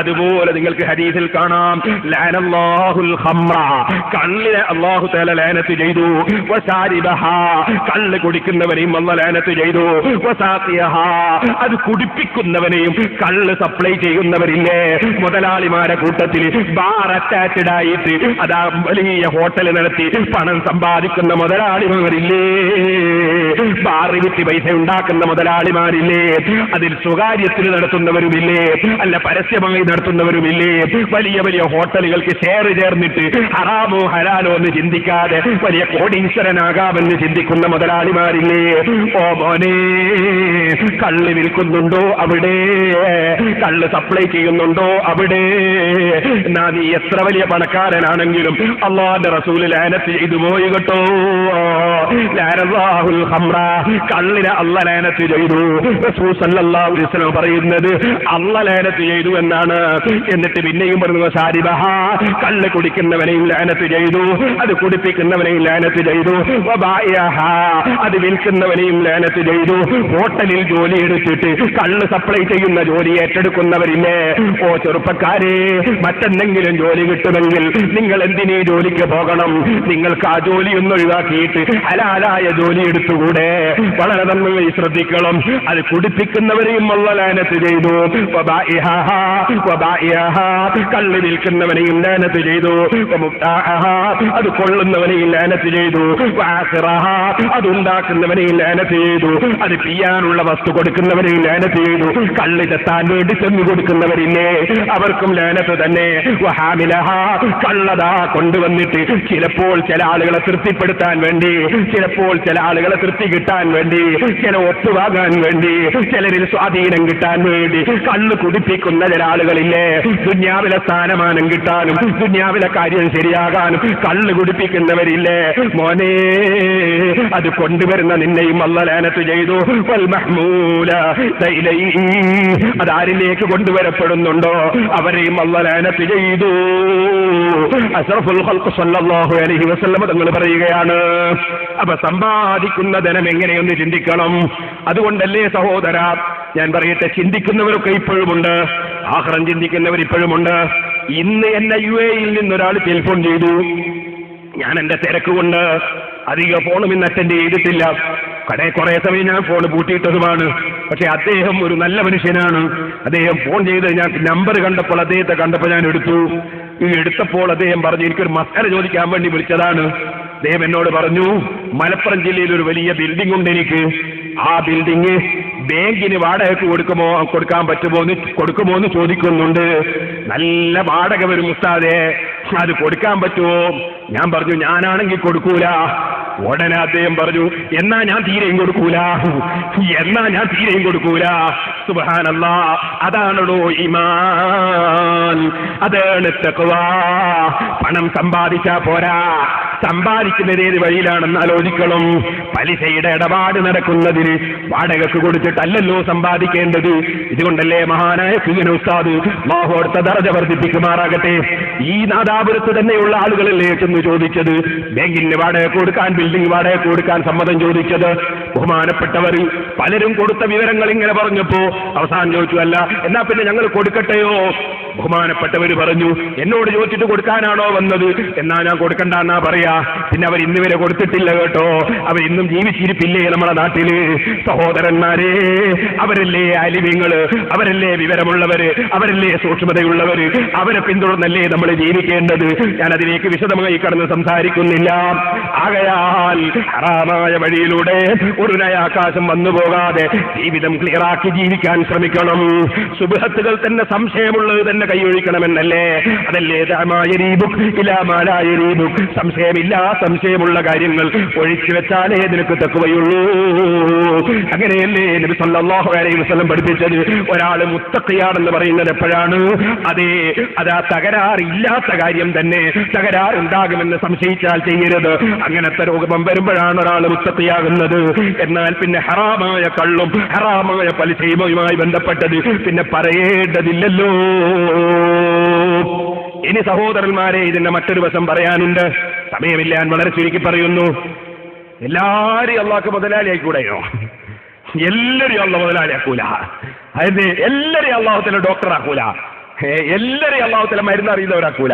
അതുപോലെ നിങ്ങൾക്ക് ഹദീസിൽ കാണാം, ലഅനല്ലാഹുൽ ഖംറ, കള്ളിനെ അല്ലാഹു തആല ലഅനത്ത് ചെയ്തു. വസാരിബഹ, കള്ള് കുടിക്കുന്നവനെയും അല്ലാഹു ലഅനത്ത് ചെയ്തു. വസാഖിയഹ, അത് കുടിപ്പിക്കുന്നവനെയും കള്ള് സപ്ലൈ ചെയ്യുന്നവരില്ലേ മുതലാളിമാരെ കൂട്ടത്തിൽ ബാർ അറ്റാച്ച്ഡ് ആയിട്ട് അതാ വലിയ ഹോട്ടൽ നടത്തി പണം സമ്പാദിക്കുന്ന മുതലാളിമാരില്ലേ, ബാറി വിറ്റ് പൈസ ഉണ്ടാക്കുന്ന മുതലാളിമാരില്ലേ, അതിൽ സ്വകാര്യത്തിൽ നടത്തുന്നവരുമില്ലേ, അല്ല പരസ്യമായി നടത്തുന്നവരുമില്ലേ, വലിയ വലിയ ഹോട്ടലുകൾക്ക് ഷെയർ ചേർന്നിട്ട് ഹറാമോ ഹലാലോ എന്ന് ചിന്തിക്കാതെ വലിയ കോടീശ്വരനാകാമെന്ന് ചിന്തിക്കുന്ന മുതലാളിമാരില്ലേ. ഓ മോനെ, കള്ള് വിൽക്കുന്നുണ്ടോ അവിടെ, കള്ള് സപ്ലൈ ചെയ്യുന്നുണ്ടോ അവിടെ, എന്നാ നീ എത്ര വലിയ പണക്കാരനാണെങ്കിലും അല്ലാഹുവിന്റെ റസൂൽ ലഅനത്ത് ചെയ്തു പോയി കേട്ടോ. ലഅനല്ലാഹുൽ ഖംറ, കള്ളിനെ അല്ലാഹു ലഅനത്ത് ചെയ്തു. റസൂൽ സല്ലല്ലാഹു അലൈഹി വസല്ലം പറയുന്നത് അല്ലാഹു ലഅനത്ത് ചെയ്തു എന്നാണ്. എന്നിട്ട് പിന്നെയും പറഞ്ഞു സാരിബഹ, കള്ള് കുടിക്കുന്നവനെയും ലഅനത്ത് ചെയ്തു, അത് കുടിപ്പിക്കുന്നവനെയും ലഅനത്ത് ചെയ്തു. വബായിഹ, അത് വിൽക്കുന്നവനെയും ലഅനത്ത് ചെയ്തു. ഹോട്ടലിൽ ജോലി എടുത്തിട്ട് കള്ള് സപ്ലൈ ചെയ്യുന്ന ജോലി ഏറ്റെടുക്കുന്നവരില്ലേ. ഓ ചെറുപ്പക്കാരെ, മറ്റെന്തെങ്കിലും ജോലി കിട്ടുമെങ്കിൽ നിങ്ങൾ എന്തിനീ ജോലിക്ക് പോകണം? നിങ്ങൾക്ക് ആ ജോലി ഒന്ന് ഒഴിവാക്കിയിട്ട് ഹലാലായ ജോലി എടുത്തുകൂടെ? വളരെ നന്നായി ശ്രദ്ധിക്കണം. അത് കുടിപ്പിക്കുന്നവരെയും അല്ലാഹു ലഅനത്ത് ചെയ്തു. കള്ള് വിൽക്കുന്നവനെയും ലഅനത്ത് ചെയ്തു. അത് കൊള്ളുന്നവനെയും ലഅനത്ത് ചെയ്തു. അത് ഉണ്ടാക്കുന്നവനെയും ലഅനത്ത് ചെയ്തു. അത് പിയാനുള്ള വസ്തു കൊടുക്കുന്നവനെയും ലഅനത്ത് ചെയ്തു. കള്ള് ചെത്താൻ വേണ്ടി ചെന്നു കൊടുക്കുന്നവരില്ലേ, അവർക്കും ലഅനത്ത് തന്നെ. കള്ളതാ കൊണ്ടുവന്നിട്ട് ചിലപ്പോൾ ചില ആളുകളെ തൃപ്തിപ്പെടുത്താൻ വേണ്ടി, ചിലപ്പോൾ ചില ആളുകളെ തൃപ്തി കിട്ടാൻ വേണ്ടി, ചില ഒത്തുവാങ്ങാൻ വേണ്ടി, ചിലരിൽ സ്വാധീനം കിട്ടാൻ വേണ്ടി കള്ള് കുടിപ്പിക്കുന്ന ചില ആളുകളില്ലേ. ദുന്യാവിലെ സ്ഥാനമാനം കിട്ടാനും ദുന്യാവിലെ കാര്യം ശരിയാകാനും കള്ള് കുടിപ്പിക്കുന്നവരില്ലേ. മോനെ, അത് കൊണ്ടുവരുന്ന നിന്നെയും അല്ലാഹു ലഅനത്ത് ചെയ്തു. വൽ മഹ്മൂല ഇലൈഹി, അത് ആരിലേക്ക് കൊണ്ടുവരപ്പെടുന്നുണ്ടോ അവരെയും അല്ലാഹു ലഅനത്ത് ചെയ്തു. അഷ്റഫുൽ ഖൽഖ് സല്ലല്ലാഹു അലൈഹി വസല്ലം തങ്ങൾ പറയുകയാണ്. അപ്പൊ സമ്പാദിക്കുന്ന ധനം എങ്ങനെയൊന്ന് ചിന്തിക്കണം. അതുകൊണ്ടല്ലേ സഹോദര, ഞാൻ പറയട്ടെ, ചിന്തിക്കുന്നവരൊക്കെ ഇപ്പോഴുമുണ്ട്, ആഖിറം ചിന്തിക്കുന്നവർ ഇപ്പോഴുമുണ്ട്. ഇന്ന് എന്നെ UAE-യിൽ നിന്നൊരാൾ ടെലിഫോൺ ചെയ്തു. ഞാൻ എന്റെ തിരക്ക് കൊണ്ട് അധികം ഫോണും ഇന്ന് അറ്റൻഡ് ചെയ്തിട്ടില്ല. കുറെ സമയം ഞാൻ ഫോൺ പൂട്ടിയിട്ടതുമാണ്. പക്ഷെ അദ്ദേഹം ഒരു നല്ല മനുഷ്യനാണ്. അദ്ദേഹം ഫോൺ ചെയ്ത് ഞാൻ നമ്പർ കണ്ടപ്പോൾ, അദ്ദേഹത്തെ കണ്ടപ്പോൾ ഞാൻ എടുത്തു. എടുത്തപ്പോൾ അദ്ദേഹം പറഞ്ഞു, എനിക്കൊരു മസാല ചോദിക്കാൻ വേണ്ടി വിളിച്ചതാണ്. അദ്ദേഹം എന്നോട് പറഞ്ഞു, മലപ്പുറം ജില്ലയിൽ ഒരു വലിയ ബിൽഡിംഗ് ഉണ്ട് എനിക്ക്. ആ ബിൽഡിംഗ് ബാങ്കിന് വാടകയ്ക്ക് കൊടുക്കാൻ കൊടുക്കുമോ എന്ന് ചോദിക്കുന്നുണ്ട്. നല്ല വാടക വരും ഉസ്താദേ, അത് കൊടുക്കാൻ പറ്റുമോ? ഞാൻ പറഞ്ഞു, ഞാനാണെങ്കിൽ കൊടുക്കൂല. ഉടനെ അദ്ദേഹം പറഞ്ഞു, എന്നാ ഞാൻ തീരെയും കൊടുക്കൂല. സുബ്ഹാനല്ലാഹ്, അതാണല്ലോ ഈമാൻ, അതാണ് തഖ്വ. പണം സമ്പാദിച്ചാ പോരാ, സമ്പാദിക്കുന്നത് ഏത് വഴിയിലാണെന്ന് ആലോചിക്കണം. പലിശയുടെ ഇടപാട് നടക്കുന്നതിന് വാടകയ്ക്ക് കൊടുത്തിട്ടല്ലല്ലോ സമ്പാദിക്കേണ്ടത്. ഇതുകൊണ്ടല്ലേ മഹാനായ കുഞ്ഞൻ ഉസ്താദ് അല്ലാഹു അവിടുത്തെ ദർജ വർദ്ധിപ്പിക്കുമാറാകട്ടെ, ഈ നാദാപുരത്ത് തന്നെയുള്ള ആളുകളല്ലേ ചെന്ന് ചോദിച്ചത്, ബാങ്കിന് വാടക കൊടുക്കാൻ, ബിൽഡിംഗ് വാടക കൊടുക്കാൻ സമ്മതം ചോദിച്ചത്. ബഹുമാനപ്പെട്ടവർ പലരും കൊടുത്ത വിവരങ്ങൾ ഇങ്ങനെ പറഞ്ഞപ്പോ അവസാനം ചോദിച്ചു, അല്ല എന്നാ പിന്നെ ഞങ്ങൾ കൊടുക്കട്ടെയോ? ബഹുമാനപ്പെട്ടവർ പറഞ്ഞു, എന്നോട് ചോദിച്ചിട്ട് കൊടുക്കാനാണോ വന്നത്? എന്നാ ഞാൻ കൊടുക്കണ്ടെന്നാ പറയാ. പിന്നെ അവർ ഇന്ന് വരെ കൊടുത്തിട്ടില്ല കേട്ടോ. അവർ ഇന്നും ജീവിച്ചിരിപ്പില്ലേ നമ്മുടെ നാട്ടില്? സഹോദരന്മാരെ, അവരല്ലേ ആലിമീങ്ങള്, അവരല്ലേ വിവരമുള്ളവര്, അവരല്ലേ സൂക്ഷ്മതയുള്ളവര്, അവരെ പിന്തുടർന്നല്ലേ നമ്മൾ ജീവിക്കേണ്ടത്. ഞാൻ അതിലേക്ക് വിശദമായി കടന്ന് സംസാരിക്കുന്നില്ല. ആകയാൽ ഹറാമായ വഴിയിലൂടെ ഒരു നയാകാശം വന്നു പോകാതെ ജീവിതം ക്ലിയറാക്കി ജീവിക്കാൻ ശ്രമിക്കണം. സുബ്ഹത്തുകൾ തന്നെ സംശയമുള്ളത് തന്നെ കൈയൊഴിക്കണമെന്നല്ലേ? അതല്ലേ സംശയം സംശയമുള്ള കാര്യങ്ങൾ ഒഴിച്ചു വെച്ചാലേ നിനക്ക് തഖ്വയുള്ളൂ. അങ്ങനെയല്ലേ നബി സല്ലല്ലാഹു അലൈഹി വസല്ലം പഠിപ്പിച്ചത്? ഒരാൾ മുത്തഖിയാണെന്ന് പറയുന്നത് എപ്പോഴാണ്? അതാ തകരാറില്ലാത്ത കാര്യം തന്നെ തകരാറുണ്ടാകുമെന്ന് സംശയിച്ചാൽ ചെയ്യരുത്. അങ്ങനത്തെ രോഗം വരുമ്പോഴാണ് ഒരാൾ മുത്തഖിയാകുന്നത്. എന്നാൽ പിന്നെ ഹറാമായ കള്ളും ഹറാമായ പലിശയുമായി ബന്ധപ്പെട്ടത് പിന്നെ പറയേണ്ടതില്ലല്ലോ. ഇനി സഹോദരന്മാരെ, ഇതിന്റെ മറ്റൊരു വശം പറയാനുണ്ട്. സമയമില്ല, ഞാൻ വളരെ ചുരുക്കി പറയുന്നു. എല്ലാരെയും അള്ളാഹ്ക്ക് മുതലാളിയായിക്കൂടെയോ? എല്ലാരെയും അള്ളാഹ് മുതലാളിയാക്കൂല. അതായത് എല്ലാരെയും അള്ളാഹുത്തല ഡോക്ടറാക്കൂല, എല്ലാരെയും അള്ളാഹുത്തല മരുന്നറിയുന്നവരാക്കൂല,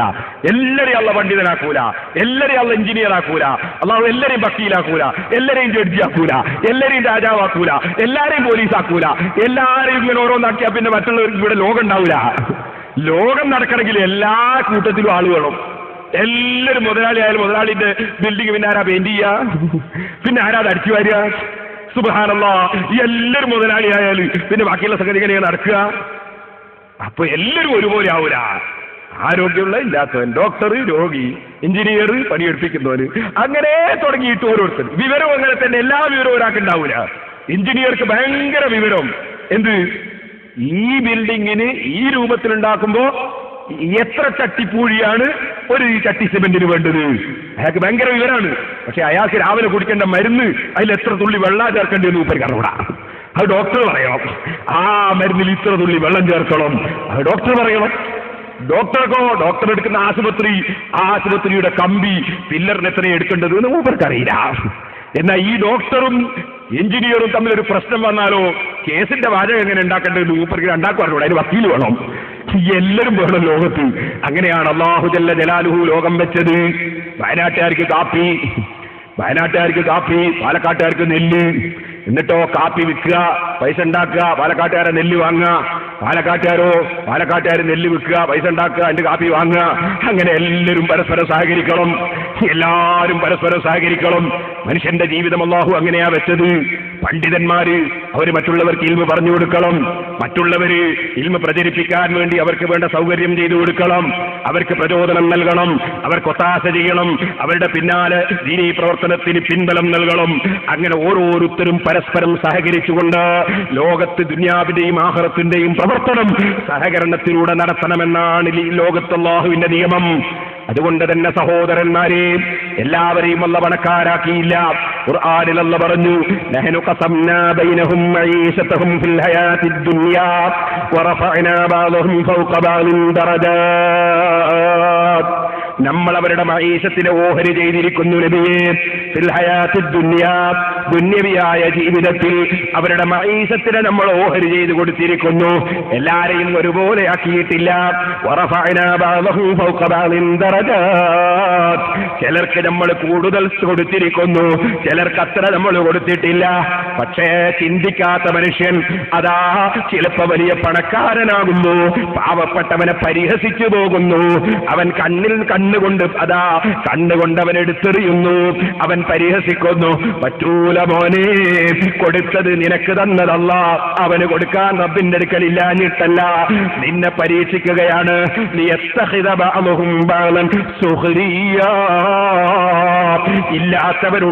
എല്ലാരെയും അള്ളാഹ് പണ്ഡിതനാക്കൂല, എല്ലാരെയും അള്ളാഹ് എഞ്ചിനീയർ ആക്കൂല, അള്ളാഹു എല്ലാരെയും വക്കീലാക്കൂല, എല്ലാരെയും ജഡ്ജിയാക്കൂല, എല്ലാരെയും രാജാവാക്കൂല, എല്ലാരെയും പോലീസാക്കൂല. എല്ലാരെയും ഇങ്ങനെ ഓരോന്നാക്കിയാൽ പിന്നെ മറ്റുള്ളവർക്ക് ഇവിടെ ലോകം ഉണ്ടാവില്ല. ലോകം നടക്കണമെങ്കിൽ എല്ലാ കൂട്ടത്തിലും ആള് വേണം. എല്ലാവരും മുതലാളി ആയാലും മുതലാളിന്റെ ബിൽഡിംഗ് പിന്നെ ആരാ പെയിന്റ് ചെയ്യുക? പിന്നെ ആരാ അടിച്ചു വാരുക? സുബ്ഹാനല്ലാഹ്, എല്ലാവരും മുതലാളി ആയാലും പിന്നെ ബാക്കിയുള്ള സംഗതികളെ നടക്കുക. അപ്പൊ എല്ലാവരും ഒരുപോലെ ആവൂല. ആരോഗ്യമുള്ള ഇല്ലാത്തവൻ, ഡോക്ടർ, രോഗി, എഞ്ചിനീയർ, പണിയെടുപ്പിക്കുന്നവന്, അങ്ങനെ തുടങ്ങിയിട്ട് ഓരോരുത്തർ. വിവരം അങ്ങനെ തന്നെ, എല്ലാ വിവരവും ഒരാൾക്കുണ്ടാവൂല. എഞ്ചിനീയർക്ക് ഭയങ്കര വിവരം. എന്ത്? ഈ ബിൽഡിങ്ങിന് ഈ രൂപത്തിലുണ്ടാക്കുമ്പോ എത്ര ചട്ടിപ്പൂഴിയാണ് ഒരു ചട്ടി സിമെന്റിന് വേണ്ടത്? അയാൾക്ക് ഭയങ്കര വിവരമാണ്. പക്ഷെ അയാൾക്ക് രാവിലെ കുടിക്കേണ്ട മരുന്ന് അതിൽ എത്ര തുള്ളി വെള്ളം ചേർക്കേണ്ടതെന്ന് മൂപ്പർക്ക് അറിഞ്ഞൂടാ. അത് ഡോക്ടർ പറയണം. ആ മരുന്നിൽ ഇത്ര തുള്ളി വെള്ളം ചേർക്കണം, അത് ഡോക്ടർ പറയണം. ഡോക്ടർ എടുക്കുന്ന ആശുപത്രി, ആ ആശുപത്രിയുടെ കമ്പി പില്ലറിന് എത്ര എടുക്കേണ്ടത് എന്ന് മൂപ്പർക്കറിയില്ല. എന്നാൽ ഈ ഡോക്ടറും എഞ്ചിനീയറും തമ്മിലൊരു പ്രശ്നം വന്നാലോ കേസിന്റെ വാചകം എങ്ങനെ ഉണ്ടാക്കേണ്ടത് മൂപ്പർക്ക് ഉണ്ടാക്കി പറഞ്ഞോളൂ. അതിന് വക്കീൽ വേണം, എല്ലാവരും വേണം ലോകത്ത്. അങ്ങനെയാണ് അല്ലാഹു ജല്ല ജലാലുഹു ലോകം വെച്ചത്. വയനാട്ടുകാർക്ക് കാപ്പി, പാലക്കാട്ടുകാർക്ക് നെല്ല്. എന്നിട്ടോ കാപ്പി വിൽക്കുക, പൈസ ഉണ്ടാക്കുക, പാലക്കാട്ടുകാരെ നെല്ല് വാങ്ങുക. പാലക്കാട്ടുകാർ നെല്ല് വിൽക്കുക, പൈസ ഉണ്ടാക്കുക, അതിന്റെ കാപ്പി വാങ്ങുക. അങ്ങനെ എല്ലാവരും പരസ്പരം സഹകരിക്കണം. മനുഷ്യന്റെ ജീവിതം അല്ലാഹു അങ്ങനെയാ വെച്ചത്. പണ്ഡിതന്മാര് അവര് മറ്റുള്ളവർക്ക് ഇൽമ പറഞ്ഞു കൊടുക്കണം. മറ്റുള്ളവര് ഇൽമ പ്രചരിപ്പിക്കാൻ വേണ്ടി അവർക്ക് വേണ്ട സൗകര്യം ചെയ്തു കൊടുക്കണം. അവർക്ക് പ്രചോദനം നൽകണം, അവർക്ക് ഒത്താശ ചെയ്യണം, അവരുടെ പിന്നാലെ ദീനീ പ്രവർത്തനത്തിന് പിൻബലം നൽകണം. അങ്ങനെ ഓരോരുത്തരും പരസ്പരം സഹകരിച്ചുകൊണ്ട് ലോകത്ത് ദുനിയാവിന്റെയും ആഖിറത്തിന്റെയും പ്രവർത്തനം സഹകരണത്തിലൂടെ നടത്തണമെന്നാണ് ഈ ലോകത്ത് അല്ലാഹുവിന്റെ നിയമം. അതുകൊണ്ട് തന്നെ സഹോദരന്മാരെ, എല്ലാവരെയും അല്ലാഹു പണക്കാരാക്കിയില്ല. ഖുർആനിൽ അല്ലാഹു പറഞ്ഞു, നഹ്നു ഖസംനാ ബൈനഹും മഈശതഹും ഫിൽ ഹയാത്തിദ് ദുനിയാ വറഫഅനാ ബഅദഹും ഫൗഖ ബഅദിൻ ദറജാത്. നമ്മൾ അവരുടെ മഈശത്തിനെ ഓഹരി ചെയ്തിരിക്കുന്നു നബിയേ. ഫിൽ ഹയാത്തിദ് ദുനിയാ, ദുന്യവിയായ ജീവിതത്തിൽ അവരുടെ മഈശത്തിനെ നമ്മൾ ഓഹരി ചെയ്തു കൊടുത്തിരിക്കുന്നു. എല്ലാരെയും ഒരുപോലെ ആക്കിയിട്ടില്ല. വറഫഅനാ ബഅദഹും ഫൗഖ ബഅദിൻ ദറജാത്. ചിലർക്ക് നമ്മൾ കൂടുതൽ കൊടുത്തിരിക്കുന്നു, ചിലർക്ക് അത്ര നമ്മൾ കൊടുത്തിട്ടില്ല. പക്ഷേ ചിന്തിക്കാത്ത മനുഷ്യൻ അതാ ചിലപ്പോ വലിയ പണക്കാരനാകുന്നു, പാവപ്പെട്ടവനെ പരിഹസിച്ചു പോകുന്നു. അവൻ കണ്ണുകൊണ്ട് അവൻ എടുത്തെറിയുന്നു, അവൻ പരിഹസിക്കുന്നു. പറ്റൂല മോനെ, കൊടുത്തത് നിനക്ക് തന്നതല്ല, അവന് കൊടുക്കാൻ റബ്ബിന്റെ അടുക്കലില്ലാഞ്ഞിട്ടല്ല, നിന്നെ പരീക്ഷിക്കുകയാണ്. ഇല്ലാത്തവരെ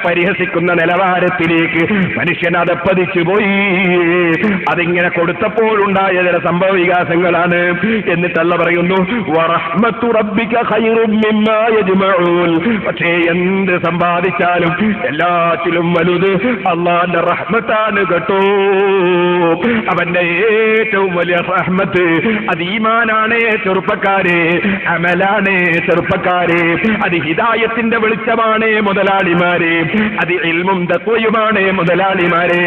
പരിഹസിക്കുന്ന നിലവാരത്തിലേക്ക് മനുഷ്യൻ അതപ്പതിച്ചു പോയി. അതിങ്ങനെ കൊടുത്തപ്പോഴുണ്ടായ ചില സംഭവ വികാസങ്ങളാണ്. എന്നിട്ടല്ല പറയുന്നു, വറഹ്മത്തു റബ്ബിക ഖൈറും മിമ്മാ യജ്മഊൻ. പക്ഷേ എന്ത് സമ്പാദിച്ചാലും എല്ലാറ്റിലും വലുത് അല്ലാഹുവിന്റെ റഹ്മത്താണ് കേട്ടോ. അവന്റെ ഏറ്റവും വലിയ റഹ്മത്ത് അത് ഈമാനാണ് ചെറുപ്പക്കാരെ, അമലാണ് ചെറുപ്പക്കാരെ, അത് ഹിദായത്തിന്റെ വെളിച്ചമാണ് മുതലാളിമാരെ, അത് ഇൽമും തഖ്വയുമാണ് മുതലാളിമാരെ.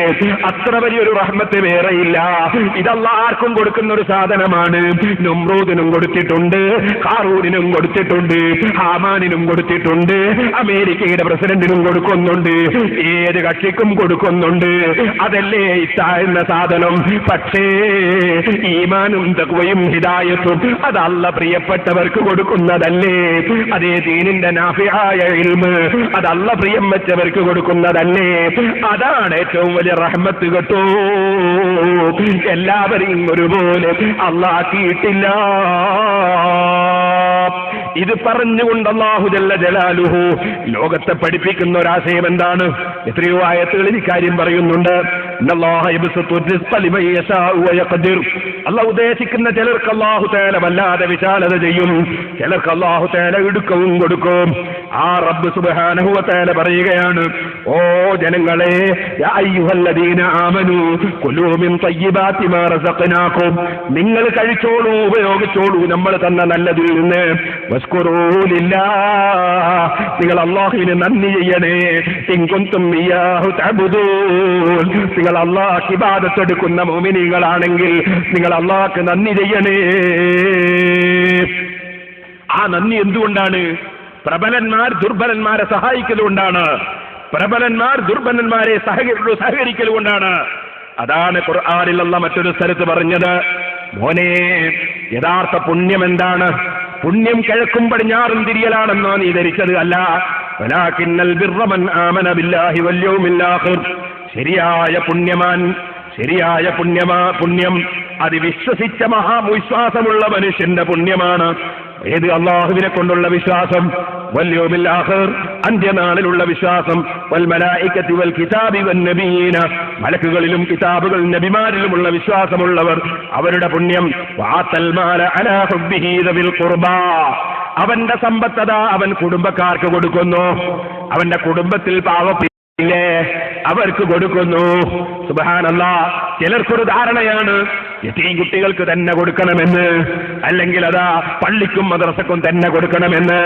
അത്ര വലിയൊരു റഹ്മത്ത് വേറെയില്ല. ഇതല്ലാഹ് ആർക്കും കൊടുക്കുന്ന ഒരു സാധനമാണ്. നമ്രൂദിനും കൊടുത്തിട്ടുണ്ട്, ഖാറൂനിനും കൊടുത്തിട്ടുണ്ട്, ഹാമാനിനും കൊടുത്തിട്ടുണ്ട്, അമേരിക്കയുടെ പ്രസിഡന്റിനും കൊടുക്കുന്നുണ്ട്, ഏത് കക്ഷിക്കും കൊടുക്കുന്നുണ്ട്. അതല്ലേ ഇത്താഴ്ന്ന സാധനം. പക്ഷേ ഈമാനും തഖ്വയും ഹിദായത്തും അത് അല്ലാഹ് പ്രിയപ്പെട്ടവർക്ക് കൊടുക്കുന്നതല്ലേ. അതേ ദീനിന്റെ നാഫിയായ ഇൽമ് അത് അല്ലാഹ് പ്രിയം വെച്ചവർക്ക് കൊടുക്കുന്നതല്ലേ. അതാണ് ഏറ്റവും വലിയ റഹ്മത്ത് കേട്ടോ. എല്ലാവരെയും ഒരുപോലെ അല്ലാഹ് ആക്കിയിട്ടില്ല. ഇത് പറഞ്ഞുകൊണ്ട് അല്ലാഹു ജല്ല ജലാലുഹു ലോകത്തെ പഠിപ്പിക്കുന്ന ഒരാശയം എന്താണ്? എത്രയോ ആയത്തുകളിൽ ഇക്കാര്യം പറയുന്നുണ്ട്. അല്ലാഹു ഉദ്ദേശിക്കുന്ന ചിലർക്ക് അല്ലാഹു തആല വല്ലാതെ വിശാലത ചെയ്യും, ചിലർക്ക് അല്ലാഹു തആല ഇടുക്കവും കൊടുക്കും. ആ റബ്ബ് സുബ്ഹാനഹു വ തആല പറയുകയാണ്, ഓ ജനങ്ങളെ, യാ അയ്യുഹല്ലദീന ആമനൂ കുലൂ മിൻ തയ്യിബാതി മാ റസഖ്നാകും, നിങ്ങൾ കഴിച്ചോളൂ, ഉപയോഗിച്ചോളൂ നമ്മൾ തന്ന നല്ലതിൽ നിന്ന്. വസ്കുറൂ ലില്ലാഹ്, നിങ്ങൾ അല്ലാഹുവിന് നന്ദി ചെയ്യണേ. ഇൻ കുൻതും ഇയ്യാഹു തഅബുദൂൻ, നിങ്ങൾ അല്ലാഹുവിന് ഇബാദത്ത് എടുക്കുന്ന മുഅ്മിനീങ്ങളാണെങ്കിൽ നിങ്ങൾ അല്ലാഹുവിന് നന്ദി ചെയ്യണേ. ആ നന്ദി എന്തുകൊണ്ടാണ്? പ്രബലന്മാർ ദുർബലന്മാരെ സഹായിക്കലുകൊണ്ടാണ്. പ്രബലന്മാർ ദുർബലന്മാരെ സഹകരിക്കലുകൊണ്ടാണ്. അതാണ് ഖുർആനിൽ അല്ലാഹ് മറ്റൊരു സ്ഥലത്ത് പറഞ്ഞത്, മോനെ, യഥാർത്ഥ പുണ്യം എന്താണ്? പുണ്യം കിഴക്കും പടിഞ്ഞാറും തിരിയലാണെന്നോ നീ ധരിച്ചത്? അല്ല. വലാകിന്നൽ ബിർറ മൻ ആമന ബില്ലാഹി വൽ യൗമിൽ ആഖിർ, ശരിയായ പുണ്യം അത് വിശ്വസിച്ച മഹാവിശ്വാസമുള്ള മനുഷ്യന്റെ പുണ്യമാണ്. ഏത്? അല്ലാഹുവിനെ കൊണ്ടുള്ള വിശ്വാസം, വൽ യൗമിൽ ആഖിർ, അന്ത്യനാളിലുള്ള വിശ്വാസം, വൽ മലായികതി വൽ കിതാബി വൻ നബിയീന, മലക്കുകളിലും കിതാബുകൾ നബിമാരിലുമുള്ള വിശ്വാസമുള്ളവർ, അവരുടെ പുണ്യം. വഅതൽ മാല അലാ ഹുബ്ബിഹി ദിൽ ഖുർബാ, അവന്റെ സമ്പത്തത അവൻ കുടുംബക്കാർക്ക് കൊടുക്കുന്നു. അവന്റെ കുടുംബത്തിൽ പാവമില്ലേ, അവർക്ക് കൊടുക്കുന്നു. സുബ്ഹാനല്ലാഹ്. ചിലർക്കൊരു ധാരണയാണ് യതീം കുട്ടികൾക്ക് തന്നെ കൊടുക്കണമെന്ന്, അല്ലെങ്കിൽ അതാ പള്ളിക്കും മദ്രസക്കും തന്നെ കൊടുക്കണമെന്ന്.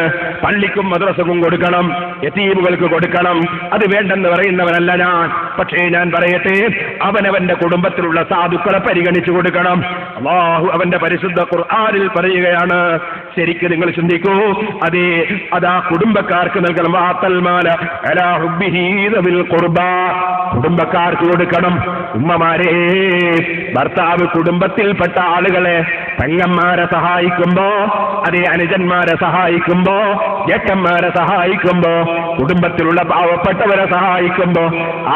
പള്ളിക്കും മദ്രസക്കും കൊടുക്കണം, യതീമുകൾക്ക് കൊടുക്കണം, അത് വേണ്ടെന്ന് പറയുന്നവനല്ല ഞാൻ. പക്ഷേ ഞാൻ പറയട്ടെ, അവനവന്റെ കുടുംബത്തിലുള്ള സാധുക്കളെ പരിഗണിച്ചു കൊടുക്കണം. അല്ലാഹു അവന്റെ പരിശുദ്ധ ഖുർആനിൽ പറയുകയാണ്, ശരിക്ക് നിങ്ങൾ ചിന്തിക്കൂ. അതാ കുടുംബക്കാർക്ക് നൽകണം. വഅതൽ മാല അലാ ഹുബ്ബിഹി ദിൽ ഖുർബാ, കുടുംബക്കാർക്ക് കൊടുക്കണം. ഉമ്മമാരെ, ഭർത്താവ് കുടുംബത്തിൽപ്പെട്ട ആളുകളെ, പെങ്ങന്മാരെ സഹായിക്കുമ്പോ, അനുജന്മാരെ സഹായിക്കുമ്പോ, ജേട്ടന്മാരെ സഹായിക്കുമ്പോ, കുടുംബത്തിലുള്ള പാവപ്പെട്ടവരെ സഹായിക്കുമ്പോ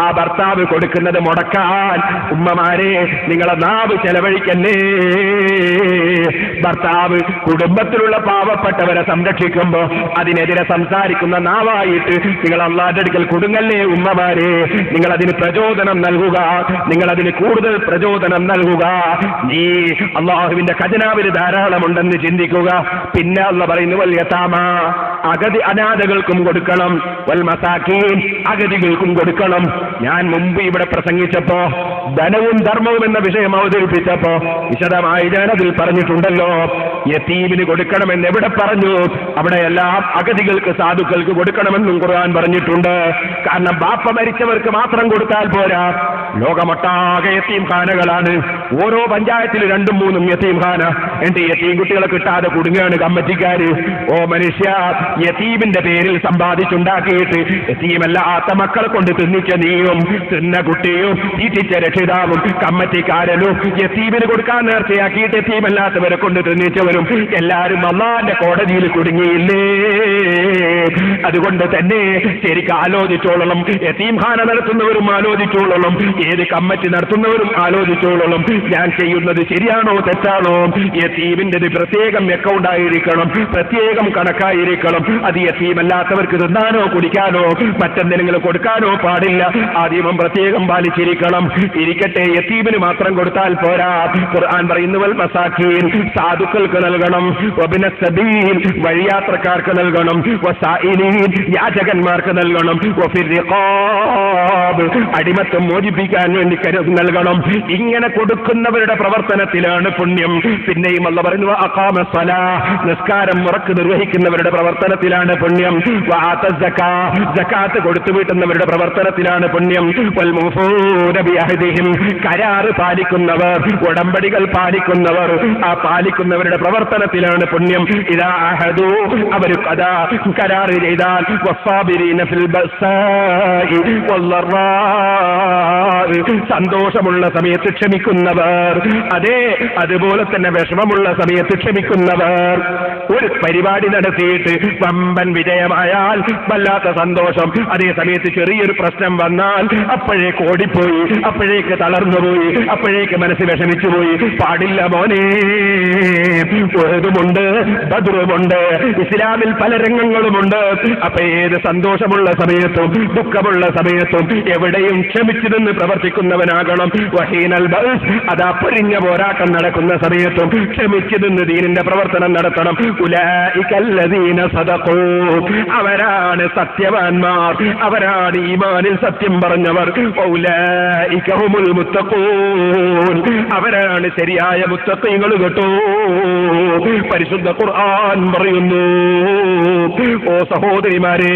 ആ ഭർത്താവ് കൊടുക്കുന്നത് മുടക്കാൻ ഉമ്മമാരെ നിങ്ങളെ നാവ് ചെലവഴിക്കല്ലേ. ഭർത്താവ് കുടുംബത്തിലുള്ള പാവപ്പെട്ടവരെ സംരക്ഷിക്കുമ്പോ അതിനെതിരെ സംസാരിക്കുന്ന നാവായിട്ട് നിങ്ങൾ അല്ലാഹുവിന്റെ അടുക്കൽ കൊടുങ്ങല്ലേ ഉമ്മമാരെ. നിങ്ങൾ അതിന് പ്രചോദനം നൽകുക, നിങ്ങൾ അതിന് കൂടുതൽ പ്രചോദനം നൽകുക. നീ അല്ലാഹുവിന്റെ ഖജനാവിൽ ധാരാളമുണ്ടെന്ന് ചിന്തിക്കുക. പിന്നെ അല്ലാഹു പറയുന്നു, വൽ യതാമ, അനാഥകൾക്കും കൊടുക്കണം, വൽ മസാകീൻ, അഗതികൾക്കും കൊടുക്കണം. ഞാൻ മുമ്പ് ഇവിടെ പ്രസംഗിച്ചപ്പോ ധനവും ധർമ്മവും എന്ന വിഷയം അവതരിപ്പിച്ചപ്പോ വിശദമായി ഞാൻ അതിൽ പറഞ്ഞിട്ടുണ്ടല്ലോ. യതീമിന് കൊടുക്കണമെന്ന് എവിടെ പറഞ്ഞു? അവിടെയെല്ലാം അഗതികൾക്ക്, സാധുക്കൾക്ക് കൊടുക്കണമെന്നും ഖുർആൻ പറഞ്ഞിട്ടുണ്ട്. കാരണം ബാപ്പ മരിച്ചവർക്ക് മാത്രം കൊടുത്താൽ പോരാ, ലോകമൊട്ടാകെ യതീംഖാനകളാണ്. ഓരോ പഞ്ചായത്തിലും 2-3 യതീംഖാന. എന്റെ യതീം കുട്ടികളെ കിട്ടാതെ കുടുങ്ങാണ് കമ്മിറ്റിക്കാര്. ഓ മനുഷ്യ, യതീമിന്റെ പേരിൽ സമ്പാദിച്ചുണ്ടാക്കിയിട്ട് യതീമല്ലാത്ത മക്കളെ കൊണ്ട് തിന്നിച്ച നീയും തിന്ന കുട്ടിയും തീറ്റിച്ച രക്ഷിതാവും കമ്മിറ്റിക്കാരനും യതീമിന് കൊടുക്കാൻ നേർച്ചയാക്കിയിട്ട് യതീമല്ലാത്തവരെ കൊണ്ട് തിന്നിച്ചവരും എല്ലാരും അല്ലാഹുവിന്റെ കോടതിയിൽ കുടുങ്ങിയില്ലേ? അതുകൊണ്ട് തന്നെ ശരിക്കും ആലോചിച്ചോളണം. യതീംഖാന നടത്തുന്നവരും ആലോചിച്ചോളണം, ഏത് കമ്മിറ്റി നടത്തുന്നവരും ആലോചിച്ചോളണം. ഞാൻ ചെയ്യുന്നത് ശരിയാണോ തെറ്റാണോ? യതീമിന്റെ പ്രത്യേകം അക്കൗണ്ട് ആയിരിക്കണം, പ്രത്യേകം കണക്കായിരിക്കണം. അത് യതീമല്ലാത്തവർക്ക് തിന്നാനോ കുടിക്കാനോ മറ്റെന്തെങ്കിലും കൊടുക്കാനോ പാടില്ല. ആദ്യമം പ്രത്യേകം പാലിച്ചിരിക്കണം. ഇരിക്കട്ടെ, യതീമിന് മാത്രം കൊടുത്താൽ പോരാ. ഖുർആൻ പറയുന്നു, വൽ മസാകീൻ, സാധുക്കൾക്ക് നൽകണം, വബിന സബീൽ, വഴിയാത്രക്കാർക്ക് നൽകണം, വസായിലീൻ, യാചകന്മാർക്ക് നൽകണം, വഫിർ റിഖാബ്, അടിമത്തം മോചിപ്പിക്കാൻ വേണ്ടി നൽകണം. ഇങ്ങനെ കൊടുക്കുന്നവരുടെ പ്രവർത്തനത്തിലാണ് പുണ്യം. പിന്നെയും അല്ലാഹു പറയുന്നു, അഖാമ സ്വലാഹ്, നിസ്കാരം മുറക്ക് നിർവഹിക്കുന്നവരുടെ പ്രവർത്തനത്തിലാണ് പുണ്യം. വആത സക്കാ, സക്കാത്ത് കൊടുത്തു വീട്ടുന്നവരുടെ പ്രവർത്തനത്തിലാണ് പുണ്യം. വൽ മുഫൂന ബിഅഹദിഹിം, കരാറ് പാലിക്കുന്നവർ, ഉടമ്പടികൾ പാലിക്കുന്നവർ, ആ പാലിക്കുന്നവരുടെ പ്രവർത്തനത്തിലാണ് പുണ്യം. ഇദാ അഹദു, അവർ കരാറ് ചെയ്താൽ, വസ്സാബിരീന ഫിൽ ബസ്സാഇ വല്ലറാഇ, സന്തോഷമുള്ള സമയത്ത് ക്ഷമിക്കുന്നവർ, അതുപോലെ തന്നെ വിഷമമുള്ള സമയത്ത് ക്ഷമിക്കുന്നവർ. ഒരു പരിപാടി നടത്തിയിട്ട് വമ്പൻ വിജയമായാൽ വല്ലാത്ത സന്തോഷം, അതേ സമയത്ത് ചെറിയൊരു പ്രശ്നം വന്നാൽ അപ്പോഴേക്ക് ഓടിപ്പോയി, അപ്പോഴേക്ക് തളർന്നുപോയി, അപ്പോഴേക്ക് മനസ്സ് വിഷമിച്ചു പോയി. പാടില്ല മോനെ. ഉഹദുമുണ്ട്, ബദ്റുമുണ്ട്, ഇസ്ലാമിൽ പല രംഗങ്ങളുമുണ്ട്. അപ്പൊ ഏത് സന്തോഷമുള്ള സമയത്തും ദുഃഖമുള്ള സമയത്തും എവിടെയും ക്ഷമിച്ചു നിന്ന് പ്രവർത്തിക്കുന്നവനാകണം. വഹീനൽ ബഅസ്, അതാ പൊരിഞ്ഞ പോരാട്ടം നടക്കുന്ന സമയത്തും ക്ഷമിച്ചു നിന്ന് ദീനിന്റെ പ്രവർത്തനം നടത്തണം. ഉലൈകല്ലദീന സദഖൂ, അവരാണ് സത്യവാന്മാർ, അവരാണ് ഈമാനിൽ സത്യം പറഞ്ഞവർ. ഉലൈക ഹുമുൽ മുത്തഖൂൻ, അവരാണ് ശരിയായ മുത്തഖീങ്ങൾ കേട്ടോ. പരിശുദ്ധ ഖുർആൻ പറയുന്നു. ഓ സഹോദരിമാരെ,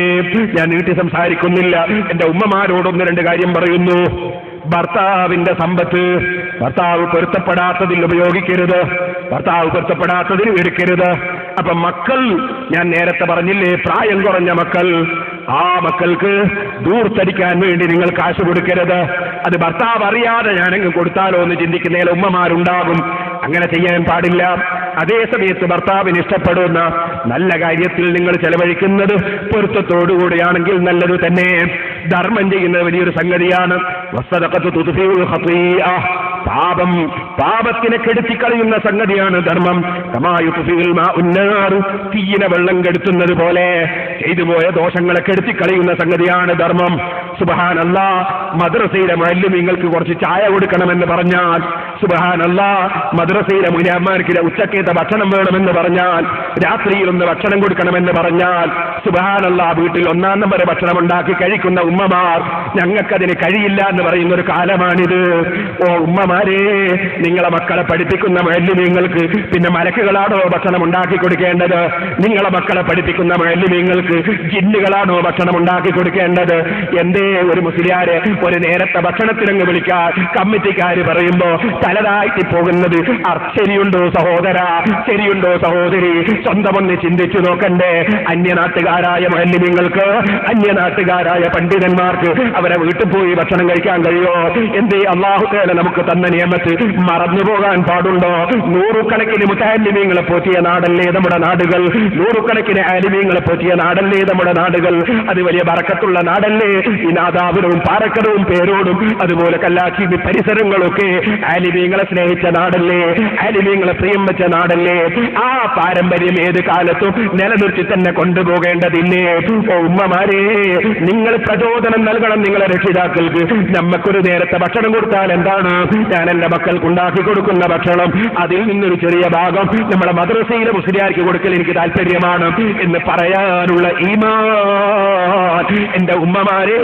ഞാൻ നീട്ടി സംസാരിക്കുന്നില്ല. എന്റെ ഉമ്മമാരോടൊന്ന് രണ്ട് കാര്യം പറയുന്നു. ഭർത്താവിന്റെ സമ്പത്ത് ഭർത്താവ് പൊരുത്തപ്പെടാത്തതിൽ ഉപയോഗിക്കരുത്, ഭർത്താവ് പൊരുത്തപ്പെടാത്തതിൽ എടുക്കരുത്. അപ്പൊ മക്കൾ, ഞാൻ നേരത്തെ പറഞ്ഞില്ലേ, പ്രായം കുറഞ്ഞ മക്കൾ, ആ മക്കൾക്ക് ദൂർത്തടിക്കാൻ വേണ്ടി നിങ്ങൾ കാശ് കൊടുക്കരുത്. അത് ഭർത്താവ് അറിയാതെ ഞാനെങ്ങ് കൊടുത്താലോ എന്ന് ചിന്തിക്കുന്ന ഉമ്മമാരുണ്ടാകും. അങ്ങനെ ചെയ്യാൻ പാടില്ല. അതേ സമയത്ത് ഭർത്താവിന് ഇഷ്ടപ്പെടുന്ന നല്ല കാര്യത്തിൽ നിങ്ങൾ ചെലവഴിക്കുന്നത് പൊരുത്തത്തോടുകൂടിയാണെങ്കിൽ നല്ലത് തന്നെ. ധർമ്മം ചെയ്യുന്നത് വലിയൊരു സംഗതിയാണ്. പാപത്തിനെ കെടുത്തിക്കളയുന്ന സംഗതിയാണ് ധർമ്മം. തീയിനെ വെള്ളം കെടുത്തുന്നത് പോലെ ചെയ്തു പോയ ദോഷങ്ങളെ കെടുത്തിക്കളയുന്ന സംഗതിയാണ് ധർമ്മം. സുബ്ഹാനല്ലാഹ്, മദ്രസയിലെ മുഅല്ലിമീങ്ങൾക്ക് കുറച്ച് ചായ കൊടുക്കണമെന്ന് പറഞ്ഞാൽ, സുബ്ഹാനല്ലാഹ്, മദ്രസയിലെ മുഅല്ലിമാർക്ക് ഉച്ചക്കേത്ത ഭക്ഷണം വേണമെന്ന് പറഞ്ഞാൽ, രാത്രിയിൽ ഒന്ന് ഭക്ഷണം കൊടുക്കണമെന്ന് പറഞ്ഞാൽ, സുബ്ഹാനല്ലാഹ്, വീട്ടിൽ 1-ാം നമ്പർ ഭക്ഷണം ഉണ്ടാക്കി കഴിക്കുന്ന ഉമ്മമാർ, ഞങ്ങൾക്കതിന് കഴിയില്ല എന്ന് പറയുന്ന ഒരു കാലമാണിത്. ഓ ഉമ്മമാരെ, നിങ്ങളെ മക്കളെ പഠിപ്പിക്കുന്ന മുഅല്ലിമീങ്ങൾക്ക് പിന്നെ മലക്കുകളാണോ ഭക്ഷണം ഉണ്ടാക്കി കൊടുക്കേണ്ടത്? നിങ്ങളെ മക്കളെ പഠിപ്പിക്കുന്ന മുഅല്ലിമീങ്ങൾക്ക് ജിന്നുകളാണോ ഭക്ഷണം ഉണ്ടാക്കി കൊടുക്കേണ്ടത്? എന്തേ ഒരു മുസ്ലിയാരെ ഒരു നേരത്തെ ഭക്ഷണത്തിനങ്ങ് വിളിക്കാൻ കമ്മിറ്റിക്കാര് പറയുമ്പോ തലതായിട്ട് പോകുന്നത്? ശരിയുണ്ടോ സഹോദര, ശരിയുണ്ടോ സഹോദരി? സ്വന്തമൊന്ന് ചിന്തിച്ചു നോക്കണ്ടേ? അന്യനാട്ടുകാരായ മുഅല്ലിമീങ്ങൾക്ക്, അന്യനാട്ടുകാരായ പണ്ഡിതന്മാർക്ക് അവരെ വീട്ടിൽ പോയി ഭക്ഷണം കഴിക്കാൻ കഴിയോ? എന്തേ അല്ലാഹു തആല നമുക്ക് തന്ന നിയമത്ത് മറന്നു പോകാൻ പാടുണ്ടോ? നൂറുകണക്കിന് മുതഅല്ലിമീങ്ങളെ പോറ്റിയ നാടല്ലേ നമ്മുടെ നാടുകൾ, നൂറുകണക്കിന് ആലിമീങ്ങളെ പോറ്റിയ നാടല്ലേ നമ്മുടെ നാടുകൾ. അത് വലിയ ബറക്കത്തുള്ള നാടല്ലേ? ഈ നാദാപുരവും പാറക്കടവും പേരോടും അതുപോലെ കല്ലാച്ചി പരിസരങ്ങളൊക്കെ ആലിമീങ്ങളെ സ്നേഹിച്ച നാടല്ലേ, ആലിമീങ്ങളെ പ്രിയം വെച്ച നാടല്ലേ? ആ പാരമ്പര്യം ഏത് കാലത്തും നിലനിർത്തി തന്നെ കൊണ്ടുപോകേണ്ടതില്ലേ? ഓ ഉമ്മമാരെ, നിങ്ങൾ പ്രചോദനം നൽകണം നിങ്ങളെ രക്ഷിതാക്കൾക്ക്. നമ്മക്കൊരു നേരത്തെ ഭക്ഷണം കൊടുത്താൽ എന്താണ്? ഞാൻ എന്റെ മക്കൾക്ക് ഉണ്ടാക്കി കൊടുക്കുന്ന ഭക്ഷണം അതിൽ നിന്നൊരു ചെറിയ ഭാഗം നമ്മുടെ മദ്രസയിലെ മുസ്ലിയാർക്ക് കൊടുക്കൽ എനിക്ക് താല്പര്യമാണ് എന്ന് പറയാനുള്ള ഈമാൻ എന്റെ ഉമ്മമാരെ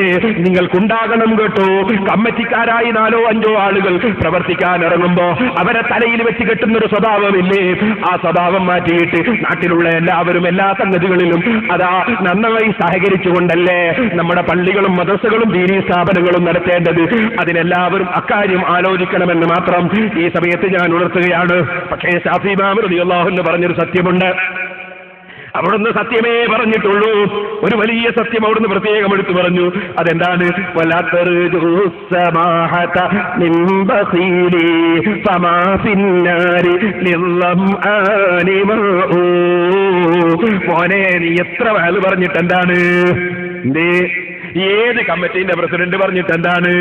നിങ്ങൾക്കുണ്ടാകണം കേട്ടോ. കമ്മിറ്റിക്കാരായി 4-5 ആളുകൾ പ്രവർത്തിക്കാൻ ഇറങ്ങുമ്പോ അവരെ തലയിൽ വെച്ച് കെട്ടുന്നൊരു സ്വഭാവമില്ലേ? ആ സ്വഭാവം മാറ്റിയിട്ട് നാട്ടിലുള്ള എല്ലാവരും എല്ലാ സംഗതികളിലും അതാ നന്നായി സഹകരിച്ചുകൊണ്ടല്ലേ നമ്മുടെ പള്ളികളും മദ്രസകളും ദീനീ സ്ഥാപനങ്ങളും നടത്തേണ്ടത്. അതിനെല്ലാവരും അക്കാര്യം ആലോചിക്കണമെന്ന് മാത്രം ഈ സമയത്ത് ഞാൻ ഉണർത്തുകയാണ്. പക്ഷേ ശാഫി ഇമാം റളിയല്ലാഹു അൻഹു പറഞ്ഞൊരു സത്യമുണ്ട്. അവിടുന്ന് സത്യമേ പറഞ്ഞിട്ടുള്ളൂ. ഒരു വലിയ സത്യം അവിടുന്ന് പ്രത്യേകം എടുത്തു പറഞ്ഞു. അതെന്താണ്? മോനെ, നീ എത്ര വാല് പറഞ്ഞിട്ട് എന്താണ്? ഏത് കമ്മിറ്റിന്റെ പ്രസിഡന്റ് പറഞ്ഞിട്ട് എന്താണ്?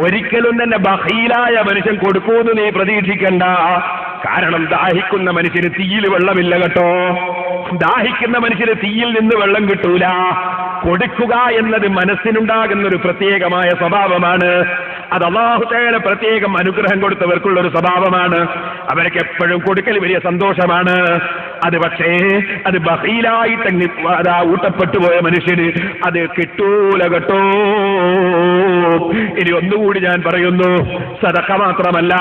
ഒരിക്കലും തന്നെ ബഖീലായ മനുഷ്യൻ കൊടുക്കൂന്ന് നീ പ്രതീക്ഷിക്കണ്ട. കാരണം ദാഹിക്കുന്ന മനുഷ്യന് തീയിൽ വെള്ളമില്ല കേട്ടോ. ദാഹിക്കുന്ന മനുഷ്യന് തീയിൽ നിന്ന് വെള്ളം കിട്ടൂല. കൊടുക്കുക എന്നത് മനസ്സിനുണ്ടാകുന്നൊരു പ്രത്യേകമായ സ്വഭാവമാണ്. അത് അല്ലാഹു തആല പ്രത്യേകം അനുഗ്രഹം കൊടുത്തവർക്കുള്ളൊരു സ്വഭാവമാണ്. അവർക്ക് എപ്പോഴും കൊടുക്കൽ വലിയ സന്തോഷമാണ്. അത് പക്ഷേ അത് ബഖീലായിട്ട് അതാ ഊട്ടപ്പെട്ടു പോയ മനുഷ്യന് അത് കിട്ടൂല കേട്ടോ. ഇനി ഒന്നുകൂടി ഞാൻ പറയുന്നു, സദഖ മാത്രമല്ല,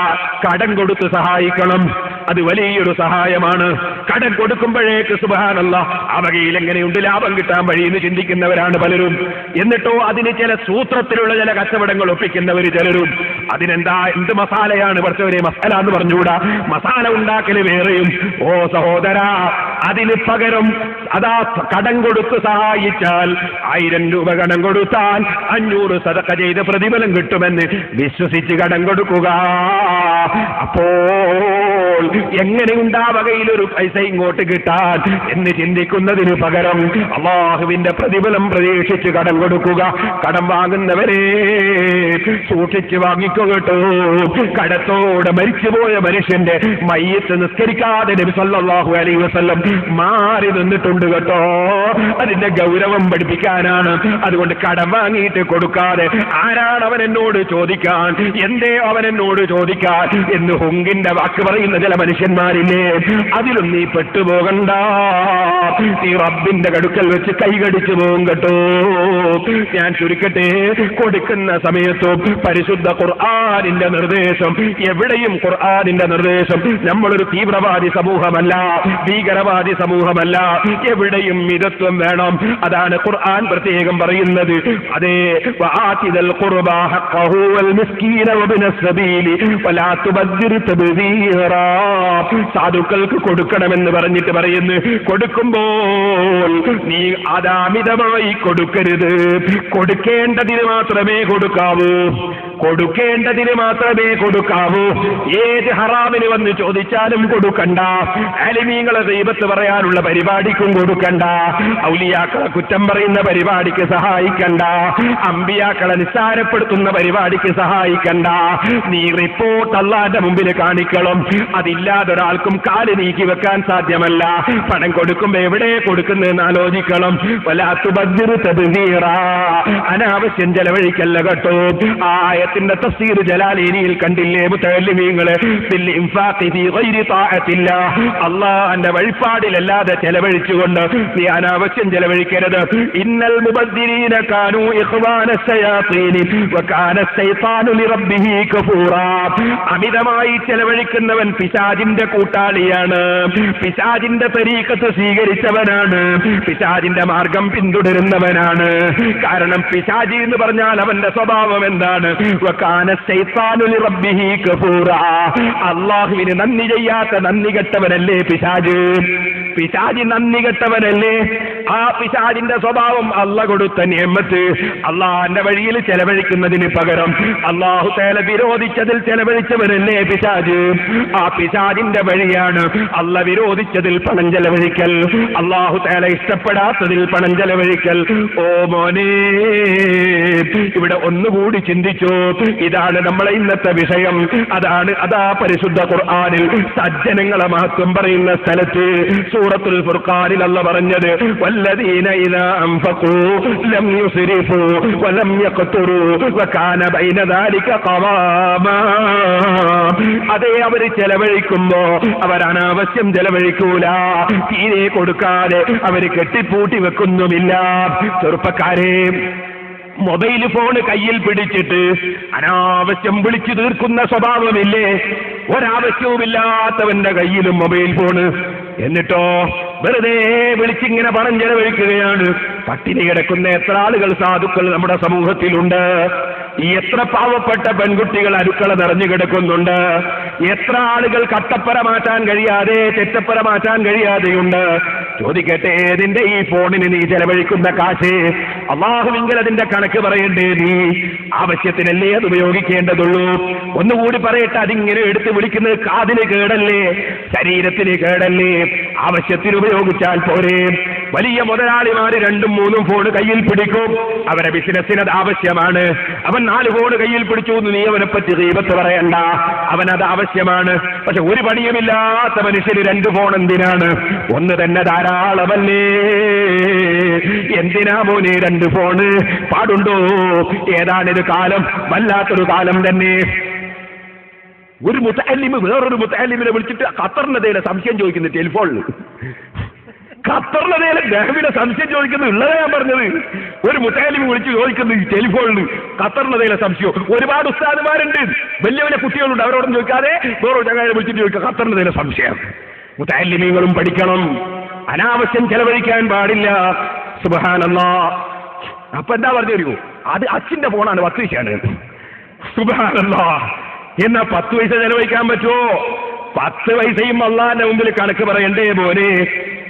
കടം കൊടുത്ത് സഹായിക്കണം. അത് വലിയൊരു സഹായമാണ്. കടം കൊടുക്കുമ്പോഴേക്ക് സുബ്ഹാനല്ലാഹ് ആ വകയിൽ എങ്ങനെയുണ്ട് ലാഭം കിട്ടാൻ വഴിയെന്ന് ചിന്തിക്കുന്നവരാണ് പലരും. എന്നിട്ടോ അതിന് ചില സൂത്രത്തിലുള്ള ചില കച്ചവടങ്ങൾ ഒപ്പിക്കുന്നവർ ചിലരും. അതിനെന്താ, എന്ത് മസാലയാണ് പഠിച്ചവരെ മസാല എന്ന് പറഞ്ഞുകൂടാ? മസാല ഉണ്ടാക്കല് വേറെയും. ഓ സഹോദര, അതിന് പകരം അതാ കടം കൊടുത്ത് സഹായിച്ചാൽ 1000 രൂപ കടം കൊടുത്താൽ 500 സദഖ ചെയ്ത് പ്രതിഫലം കിട്ടുമെന്ന് വിശ്വസിച്ച് കടം കൊടുക്കുക. അപ്പോൾ എങ്ങനെയുണ്ടാ വകയിലൊരു പൈസ ഇങ്ങോട്ട് കിട്ടാൻ എന്ന് ചിന്തിക്കുന്നതിന് പകരം അല്ലാഹുവിന്റെ പ്രതിഫലം പ്രതീക്ഷിച്ച് കടം കൊടുക്കുക. കടം വാങ്ങുന്നവരെ സൂക്ഷിച്ച് വാങ്ങിക്കുക കേട്ടോ. കടത്തോടെ മരിച്ചുപോയ മനുഷ്യന്റെ മയ്യത്ത് നിസ്കരിക്കാതെ നബി സല്ലല്ലാഹു അലൈഹി വസല്ലം മാറി നിന്നിട്ടുണ്ട് കേട്ടോ. അതിന്റെ ഗൗരവം പഠിപ്പിക്കാനാണ്. അതുകൊണ്ട് കടം വാങ്ങിയിട്ട് കൊടുക്കാതെ ആരാണ് അവൻ എന്നോട് ചോദിക്കാൻ, എന്തേ അവൻ എന്നോട് ചോദിക്കാൻ എന്ന് ഹുങ്കിന്റെ വാക്ക് പറയുന്ന ചില മനുഷ്യന്മാരില്ലേ, അതിലും നീ പെട്ടുപോകണ്ട. നീ റബ്ബിന്റെ കടുക്കൽ വെച്ച് കൈകടിച്ചു പോകും കേട്ടോ. ഞാൻ ചുരുക്കട്ടെ, കൊടുക്കുന്ന സമയത്തും പരിശുദ്ധ ഖുർആനിന്റെ നിർദ്ദേശം, എവിടെയും ഖുർആനിന്റെ നിർദ്ദേശം. നമ്മളൊരു തീവ്രവാദി സമൂഹമല്ല, ഭീകരവാദി സമൂഹമല്ല, എവിടെയും മിതത്വം വേണം. അതാണ് ഖുർആൻ പ്രത്യേകം പറയുന്നത്. അതേ, വആതിദൽ ഖുർബാ ഹഖഹു വൽ മിസ്കീന വബ്നസ് സബീലി വലാ തുബദ്ദിർ തബ്ദീറാ. സാധുക്കൾക്ക് കൊടുക്കണമെന്ന് പറഞ്ഞിട്ട് പറയുന്നു, കൊടുക്കുമ്പോൾ നീ അമിതമായി കൊടുക്കരുത്. കൊടുക്കേണ്ടതിന് മാത്രമേ കൊടുക്കാവൂ, കൊടുക്കേണ്ടതിന് മാത്രമേ കൊടുക്കാവൂ. ഏത് ഹറാമിന് വന്ന് ചോദിച്ചാലും കൊടുക്കണ്ട. ആലിമീങ്ങളെ ഗീബത്ത് പറയാനുള്ള പരിപാടിക്കും കൊടുക്കണ്ട. ഔലിയാക്കളെ കുറ്റം പറയുന്ന പരിപാടിക്ക് സഹായിക്കണ്ട. അമ്പിയാക്കളെ നിസ്സാരപ്പെടുത്തുന്ന പരിപാടിക്ക് സഹായിക്കണ്ട. നീ റിപ്പോർട്ട് അല്ലാഹുവിന്റെ മുമ്പിൽ കാണിക്കണം. അതില്ലാതെ ഒരാൾക്കും കാല് നീക്കി വെക്കാൻ സാധ്യമല്ല. പണം കൊടുക്കുമ്പോ എവിടെ കൊടുക്കുന്നതെന്ന് ആലോചിക്കണം. വലാത്തു ബദ്ദിർ തബ്ദീറാ, അനാവശ്യം ചെലവഴിക്കല്ല കേട്ടോ. ആയത്തിന്റെ തഫ്സീർ ജലാലീനിയിൽ കണ്ടില്ലേ മുതഅല്ലിമീങ്ങളെ, ബിൽ ഇൻഫാഖി ഫീ ഗൈരി താഅത്തില്ലാഹ്, അല്ലാഹുവിന്റെ വഴിപാടിലല്ലാതെ ചെലവഴിച്ചുകൊണ്ട് നീ അനാവശ്യം ചെലവഴിക്കരുത്. ഇന്നൽ മുബദ്ദിരീന കാനൂ ഇഖ്വാന ശയാതീൻ വകാന ശൈത്താനു ലിറബ്ബിഹി കഫൂറാ. അമിതമായി ചെലവഴിക്കുന്നവൻ പിശാചിന്റെ കൂട്ടാളിയാണ്, പിശാചിന്റെ തരീഖത്ത് സ്വീകരിച്ചവനാണ്, പിശാചിന്റെ മാർഗം പിന്തുടരുന്നവനാണ്. കാരണം പിശാചി എന്ന് പറഞ്ഞാൽ അവന്റെ സ്വഭാവം എന്താണ്? വകാന ശൈത്താനു ലിറബ്ബിഹി കഫൂറാ. അല്ലാഹുവിന് നന്ദി ചെയ്യാത്ത നന്ദി കെട്ടവനല്ലേ പിശാച്. പിശാചി നന്ദി കെട്ടവനല്ലേ. ആ പിശാചിന്റെ സ്വഭാവം അല്ലാഹു കൊടുത്ത നിഅമത്ത് അല്ലാഹുവിന്റെ വഴിയിൽ ചെലവഴിക്കുന്നതിന് പകരം അല്ലാഹു തആല വിരോധിച്ചതിൽ ചെലവഴിച്ചവനല്ലേ പിശാച്. ആ പിശാചിന്റെ വഴിയാണ് അല്ലാഹു വിരോധിച്ചതിൽ പണം ചെലവഴിക്കൽ, അല്ലാഹു തആല ഇഷ്ടപ്പെടാത്തതിൽ പണം ചെലവഴിക്കൽ. ഓ മോനെ, ഇവിടെ ഒന്നുകൂടി ചിന്തിച്ചു. ഇതാണ് നമ്മളെ ഇന്നത്തെ വിഷയം. അതാ പരിശുദ്ധ ഖുർആനിൽ സജ്ജനങ്ങളെ മഹത്വം പറയുന്ന സ്ഥലത്ത് സൂറത്തുൽ ഫുർഖാനിൽ അല്ലാഹു പറഞ്ഞത്, വല്ലദീന ഇദാ അൻഫഖൂ ലം യുസ്രിഫൂ വലം യഖ്തുറൂ വകാന ബൈന ദാലിക ഖവാമാ. അതേ, അവർ ചെലവഴിക്കുമ്പോ അവർ അനാവശ്യം ചെലവഴിക്കൂല, തീരെ കൊടുക്കാതെ അവർ കെട്ടിപ്പൂട്ടി വെക്കുന്നുമില്ല. ചെറുപ്പക്കാരെ, മൊബൈൽ ഫോൺ കയ്യിൽ പിടിച്ചിട്ട് അനാവശ്യം വിളിച്ചു തീർക്കുന്ന സ്വഭാവമില്ലേ? ഒരാവശ്യവുമില്ലാത്തവന്റെ കയ്യിലും മൊബൈൽ ഫോണ്. എന്നിട്ടോ വെറുതെ വിളിച്ചിങ്ങനെ പണം ചെലവഴിക്കുകയാണ്. പട്ടിണി കിടക്കുന്ന എത്ര ആളുകൾ സാധുക്കൾ നമ്മുടെ സമൂഹത്തിലുണ്ട്. എത്ര പാവപ്പെട്ട പെൺകുട്ടികൾ അടുക്കള നിറഞ്ഞു കിടക്കുന്നുണ്ട്. എത്ര ആളുകൾ കട്ടപ്പര മാറ്റാൻ കഴിയാതെ, ചെറ്റപ്പര മാറ്റാൻ കഴിയാതെയുണ്ട്. ചോദിക്കട്ടെ, ഏതിന്റെ ഈ ഫോണിന് നീ ചെലവഴിക്കുന്ന കാശ് അല്ലാഹുവിങ്കൽ അതിന്റെ കണക്ക് പറയണ്ടേ? നീ ആവശ്യത്തിനല്ലേ അത് ഉപയോഗിക്കേണ്ടതുള്ളൂ. ഒന്നുകൂടി പറയട്ടെ, അതിങ്ങനെ എടുത്ത് വിളിക്കുന്നത് കാതിന് കേടല്ലേ, ശരീരത്തിന് കേടല്ലേ? ആവശ്യത്തിന് ഉപയോഗിച്ചാൽ പോരെ. വലിയ മുതലാളിമാര് 2ഉം 3ഉം ഫോൺ കയ്യിൽ പിടിക്കും. അവരെ ബിസിനസ്സിന് അത് ആവശ്യമാണ്. അവൻ 4 ഫോൺ കയ്യിൽ പിടിച്ചു എന്ന് നീ അവനെ പറ്റി ഗീബത്ത് പറയണ്ട, അവനത് ആവശ്യമാണ്. പക്ഷെ ഒരു പണിയുമില്ലാത്ത മനുഷ്യന് 2 ഫോൺ എന്തിനാണ്? ഒന്ന് തന്നെ ധാരാളമല്ലേ? എന്തിനാ മോനെ 2 ഫോണ്? പാടുണ്ടോ? ഏതാണിത് കാലം? വല്ലാത്തൊരു കാലം തന്നെ. ഒരു മുതഅല്ലിമ് വേറൊരു മുതഅല്ലിമിനെ വിളിച്ചിട്ട് ഖത്തറിനെതിരെ സംശയം ചോദിക്കുന്നു ടെലിഫോണിൽ. ഖത്തറിനെതിരെ ദഹബിനെ സംശയം ചോദിക്കുന്നത് ഉള്ളതാ ഞാൻ പറഞ്ഞത്. ഒരു മുതഅല്ലിമ് വിളിച്ച് ചോദിക്കുന്നു ടെലിഫോണിൽ ഖത്തറിനെതിരെ സംശയം. ഒരുപാട് ഉസ്താദുമാരുണ്ട്, വലിയ വലിയ കുട്ടികളുണ്ട്, അവരോടൊന്നും ചോദിക്കാതെ വേറൊരു ചങ്ങായിനെ വിളിച്ചിട്ട് ചോദിക്കുക ഖത്തറിനെതിരെ സംശയം. മുതഅല്ലിമീങ്ങളും പഠിക്കണം, അനാവശ്യം ചെലവഴിക്കാൻ പാടില്ല. സുബ്ഹാനല്ലാഹ്. അപ്പൊ എന്താ പറഞ്ഞു തരുമോ? അത് അച്ഛന്റെ ഫോണാണ്, 10 പൈസയാണ്. സുബ്ഹാനല്ലാഹ്. എന്നാ 10 പൈസ ചെലവഴിക്കാൻ പറ്റുമോ? 10 പൈസയും അല്ലാഹുവിന്റെ മുമ്പിൽ കണക്ക് പറയണ്ടേ മോനെ?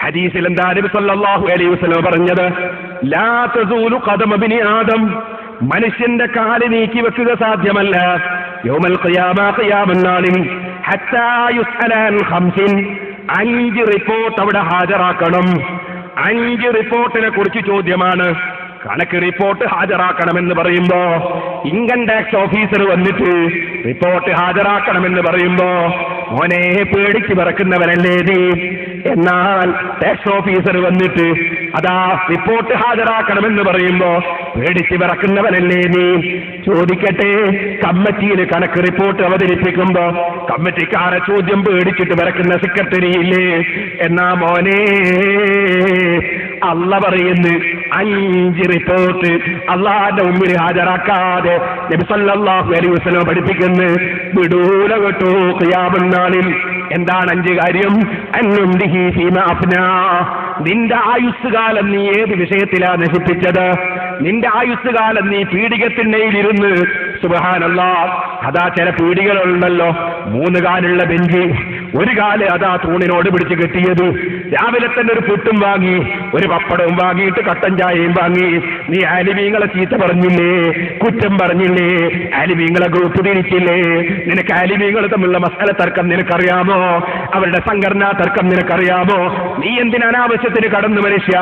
ഹദീസിൽ എന്താ നബി സല്ലല്ലാഹു അലൈഹി വസല്ലം പറഞ്ഞത്? ലാ തസൂലു ഖദമ ബിനി ആദം, മനുഷ്യന്റെ കാല് നീക്കി വെക്കുക സാധ്യമല്ല യൗമൽ ഖിയാമ, ഖിയാമത്ത് നാളിൽ ഹത്താ യുസ്അലൻ ഖംസിൻ, 5 റിപ്പോർട്ട് അവിടെ ഹാജരാക്കണം. 5 റിപ്പോർട്ടിനെ കുറിച്ച് ചോദ്യമാണ്. കണക്ക് റിപ്പോർട്ട് ഹാജരാക്കണമെന്ന് പറയുമ്പോ ഇൻകം ടാക്സ് ഓഫീസർ വന്നിട്ട് റിപ്പോർട്ട് ഹാജരാക്കണമെന്ന് പറയുമ്പോ മോനെ പേടിച്ച് പറക്കുന്നവനല്ലേ നീ. എന്നാൽ ടാക്സ് ഓഫീസർ വന്നിട്ട് അതാ റിപ്പോർട്ട് ഹാജരാക്കണമെന്ന് പറയുമ്പോ പേടിച്ച് പറക്കുന്നവനല്ലേ നീ. ചോദിക്കട്ടെ, കമ്മിറ്റിയിൽ കണക്ക് റിപ്പോർട്ട് അവതരിപ്പിക്കുമ്പോ കമ്മിറ്റിക്കാരെ ചോദ്യം പേടിച്ചിട്ട് പറക്കുന്ന സെക്രട്ടറി ഇല്ലേ? എന്നാ മോനെ അല്ല പറയുന്നു 5 റിപ്പോർട്ട് അള്ളാന്റെ മുമ്പിൽ ഹാജരാക്കാതെ നബി സല്ലല്ലാഹു അലൈഹി വസല്ലം പഠിപ്പിക്കുന്നു വിടൂല കേട്ടോ ഖിയാമത്ത് നാളിൽ. എന്താണ് 5 കാര്യം? അന്നുംദിഹി ഫീമ അഫ്നാ, നിന്റെ ആയുസ്സുകാലം നീ ഏത് വിഷയത്തിലാ നശിപ്പിച്ചത്? നിന്റെ ആയുസ്സുകാലം നീ പീഡികത്തിന്റെയിലിരുന്ന്, സുബ്ഹാനല്ലാഹ്, അതാ ചില പീഡികളുണ്ടല്ലോ 3 കാലുള്ള ബെഞ്ച്, 1 കാല് അതാ തൂണിനോട് പിടിച്ച് കെട്ടിയത്. രാവിലെ തന്നെ ഒരു പുട്ടും വാങ്ങി, ഒരു പപ്പടവും വാങ്ങിയിട്ട് കട്ടൻ ചായയും വാങ്ങി. നീ ആലിമീങ്ങളെ ചീത്ത പറഞ്ഞില്ലേ, കുറ്റം പറഞ്ഞില്ലേ, ആലിമീങ്ങളെ ഗ്രൂപ്പ് തിരിച്ചില്ലേ? നിനക്ക് ആലിമീങ്ങൾ തമ്മിലുള്ള മസാല തർക്കം നിനക്കറിയാമോ? അവരുടെ സംഘടനാ തർക്കം നിനക്കറിയാമോ? നീ എന്തിനാ അനാവശ്യത്തിന് കടന്നു മനുഷ്യ?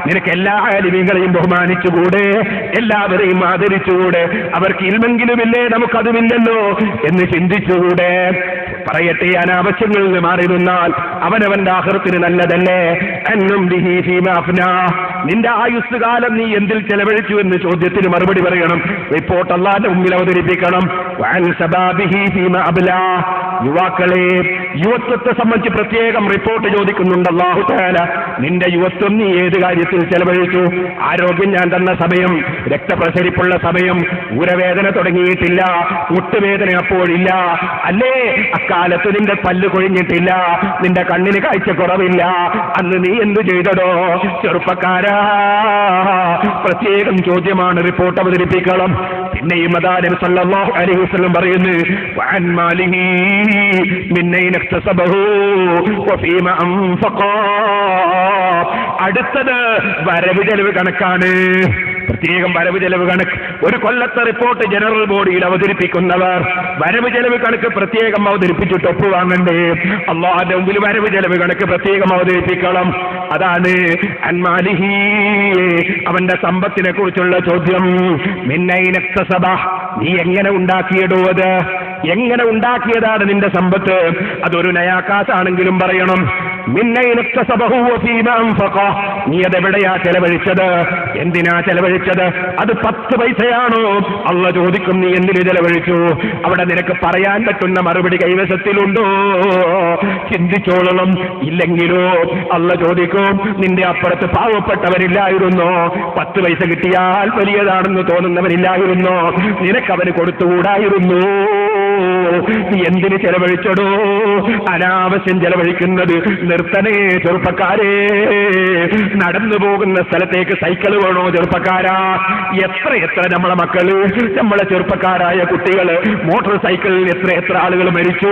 നിനക്ക് എല്ലാ ആലിമീങ്ങളെയും ബഹുമാനിച്ചുകൂടെ? എല്ലാവരെയും ആദരിച്ചുകൂടെ? അവർക്ക് ഇൽമെങ്കിലുമില്ലേ, നമുക്കതുമില്ലല്ലോ എന്ന് ചിന്തിച്ചുകൂടെ? പറയട്ടെ, അനാവശ്യങ്ങളിൽ നിന്ന് മാറി നിന്നാൽ അവനവന്റെ ആഖിറത്തിന് നല്ലതല്ലേ? അന്നും ബിഹി ഫീമ അഫ്നാ, നിന്റെ ആയുസ്സുകാലം നീ എന്തിൽ ചെലവഴിച്ചു എന്ന് ചോദ്യത്തിന് മറുപടി പറയണം. റിപ്പോർട്ട് അല്ലാഹുവിന്റെ മുമ്പിൽ അവതരിപ്പിക്കണം. വഅൻ സബാബിഹി ഫീമ അബ്ലാ, യുവാക്കളെ, യുവത്വത്തെ സംബന്ധിച്ച് പ്രത്യേകം റിപ്പോർട്ട് ചോദിക്കുന്നുണ്ട് അല്ലാഹു തആല. നിന്റെ യുവത്വം നീ ഏത് കാര്യത്തിൽ ചെലവഴിച്ചു? ആരോഗ്യം ഞാൻ തന്ന സമയം, രക്തപ്രസരിപ്പുള്ള സമയം, ഊരവേദന തുടങ്ങിയിട്ടില്ല, മുട്ടുവേദന അപ്പോഴില്ല അല്ലേ? അക്കാലത്ത് നിന്റെ പല്ല് കൊഴിഞ്ഞിട്ടില്ല, നിന്റെ കണ്ണിന് കാഴ്ചക്കുറവില്ല. അന്ന് നീ എന്തു ചെയ്തടോ? ചെറുപ്പക്കാരാ, പ്രത്യേകം ചോദ്യമാണ്, റിപ്പോർട്ട് അവതരിപ്പിക്കണം. പിന്നെയും അതാ നബി സല്ലല്ലാഹു അലൈഹി വസല്ലം പറയുന്നു വഅൻ മാലിഹി മിന്നൈന ഇക്തസബഹു വഫീമ അൻഫഖാ. അടുത്തത് വരവ് ചെലവ് കണക്കാണ്. പ്രത്യേകം വരവ് ചെലവ് കണക്ക്. ഒരു കൊല്ലത്തെ റിപ്പോർട്ട് ജനറൽ ബോഡിയിൽ അവതരിപ്പിക്കുന്നവർ വരവ് ചെലവ് കണക്ക് പ്രത്യേകം അവതരിപ്പിച്ചിട്ട് ഒപ്പ് വാങ്ങണ്ടേ? അല്ലാഹുവിന്റെ മുമ്പിൽ വരവ് ചെലവ് കണക്ക് പ്രത്യേകം അവതരിപ്പിക്കണം. അതാണ് അൻമാലിഹി, അവന്റെ സമ്പത്തിനെ കുറിച്ചുള്ള ചോദ്യം. മിന്നൈനക്തസബ, നീ എങ്ങനെ ഉണ്ടാക്കിയടോ? അത് എങ്ങനെ ഉണ്ടാക്കിയതാണ് നിന്റെ സമ്പത്ത്? അതൊരു നയാക്കാസാണെങ്കിലും പറയണം. മിന്നൈനക്തസബഹു വഫീമ അൻഫഖ, നീ അതെവിടെയാ ചെലവഴിച്ചത്? എന്തിനാ ചെലവഴിച്ചത്? അത് 10 പൈസയാണോ? അള്ള ചോദിക്കും, നീ എന്തിന് ചെലവഴിച്ചു? അവിടെ നിനക്ക് പറയാൻ പറ്റുന്ന മറുപടി കൈവശത്തിലുണ്ടോ? ചിന്തിച്ചോളണം. ഇല്ലെങ്കിലോ അള്ള ചോദിക്കും, നിന്റെ അപ്പുറത്ത് പാവപ്പെട്ടവരില്ലായിരുന്നോ? 10 പൈസ കിട്ടിയാൽ വലിയതാണെന്ന് തോന്നുന്നവരില്ലായിരുന്നോ? നിനക്കവന് കൊടുത്തുകൂടായിരുന്നു? നീ എന്തിന് ചെലവഴിച്ചടോ? അനാവശ്യം ചെലവഴിക്കുന്നത് നിർത്തണേ ചെറുപ്പക്കാരെ. നടന്നു പോകുന്ന സ്ഥലത്തേക്ക് സൈക്കിൾ വേണോ ചെറുപ്പക്കാരാ? എത്ര നമ്മളെ മക്കള്, നമ്മളെ ചെറുപ്പക്കാരായ കുട്ടികള് മോട്ടോർ സൈക്കിളിൽ എത്ര ആളുകൾ മരിച്ചു,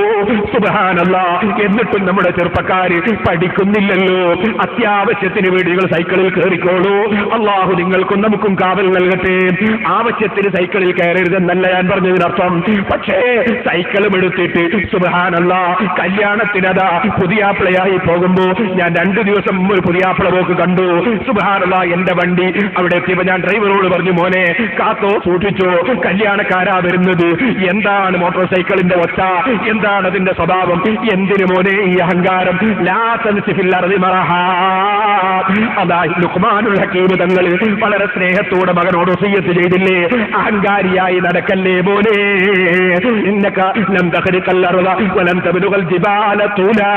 സുബ്ഹാനല്ലാഹ്. എന്നിട്ടും നമ്മുടെ ചെറുപ്പക്കാര് പഠിക്കുന്നില്ലല്ലോ. അത്യാവശ്യത്തിന് വേണ്ടികൾ സൈക്കിളിൽ കയറിക്കോളൂ. അള്ളാഹു നിങ്ങൾക്കും നമുക്കും കാവൽ നൽകട്ടെ. ആവശ്യത്തിന് സൈക്കിളിൽ കയറരുതെന്നല്ല ഞാൻ പറഞ്ഞതിനർത്ഥം. പക്ഷേ സൈക്കിളും എടുത്തിട്ട് സുബ്ഹാനല്ലാഹ്, കല്യാണത്തിനതാ പുതിയാപ്പിളയായി പോകുമ്പോ ഞാൻ 2 ദിവസം മുമ്പ് ഒരു പുതിയാപ്പിള പോക്ക് കണ്ടു. സുബ്ഹാനല്ലാഹ്, എന്റെ വണ്ടി അവിടെ എത്തിയപ്പോ ഞാൻ ഡ്രൈവറോട് പറഞ്ഞു, മോനെ കാത്തോ, സൂക്ഷിച്ചോ, കല്യാണക്കാരാ വരുന്നത്. എന്താണ് മോട്ടോർ സൈക്കിളിന്റെ ഒച്ച? എന്താണ് അതിന്റെ സ്വഭാവം? എന്തിനു മോനെ ഈ അഹങ്കാരം? ലാ തൻസിഫിൽ അർളി മറഹാ. അതാ ലുഖ്മാനുൽ ഹകീം തങ്ങൾ വളരെ സ്നേഹത്തോടെ മകനോട് വസിയ്യത്ത് ചെയ്തില്ലേ? അഹങ്കാരിയായി നടക്കല്ലേ മോനെ. ഇന്നക ലം തഖ്രിഖൽ അർള വലം തബ്ലുഗൽ ജിബാല തൂലാ.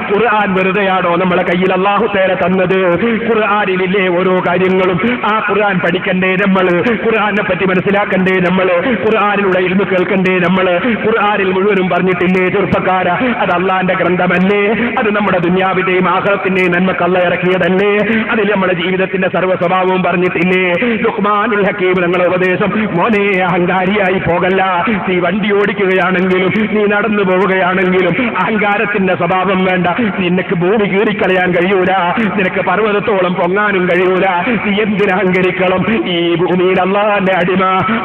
ഖുർആൻ വെറുതെയാണോ നമ്മളെ കയ്യിൽ അല്ലാഹു തആല തന്നത്? ഖുർആനിലെ ഓരോ കാര്യങ്ങളും ആ ഖുർആൻ പഠിക്കണ്ടേ നമ്മൾ? ഖുർആനെ പറ്റി മനസ്സിലാക്കണ്ടേ നമ്മൾ? ഖുർആനിലൂടെ ഇൽമു കേൾക്കണ്ടേ നമ്മൾ? ഖുർആനിൽ മുഴുവനും പറഞ്ഞിട്ടില്ലേ ചെറുപ്പക്കാര? അത് അള്ളാന്റെ ഗ്രന്ഥമല്ലേ? അത് നമ്മുടെ ദുനിയാവിന്റെയും ആഖിറത്തിന്റെയും നന്മക്ക് അല്ലാഹ് ഇറക്കിയതല്ലേ? അതിൽ നമ്മുടെ ജീവിതത്തിന്റെ സർവ്വ സ്വഭാവവും പറഞ്ഞിട്ടില്ലേ? ലുഖ്മാനുൽ ഹകീം തങ്ങളുടെ ഉപദേശം, മോനെ അഹങ്കാരിയായി പോകല്ല. നീ വണ്ടി വണ്ടി ഓടിക്കുകയാണെങ്കിലും നീ നടന്നു പോവുകയാണെങ്കിലും അഹങ്കാരത്തിന്റെ സ്വഭാവം വേണ്ട. നിനക്ക് ഭൂമി കീറിക്കളയാൻ കഴിയൂല, നിനക്ക് പർവ്വതത്തോളം പൊങ്ങാനും കഴിയൂല. നീ എന്തിനഹങ്കരിക്കണം? ഈ ഭൂമിയിൽ അല്ലാഹുവിന്റെ അടിമ,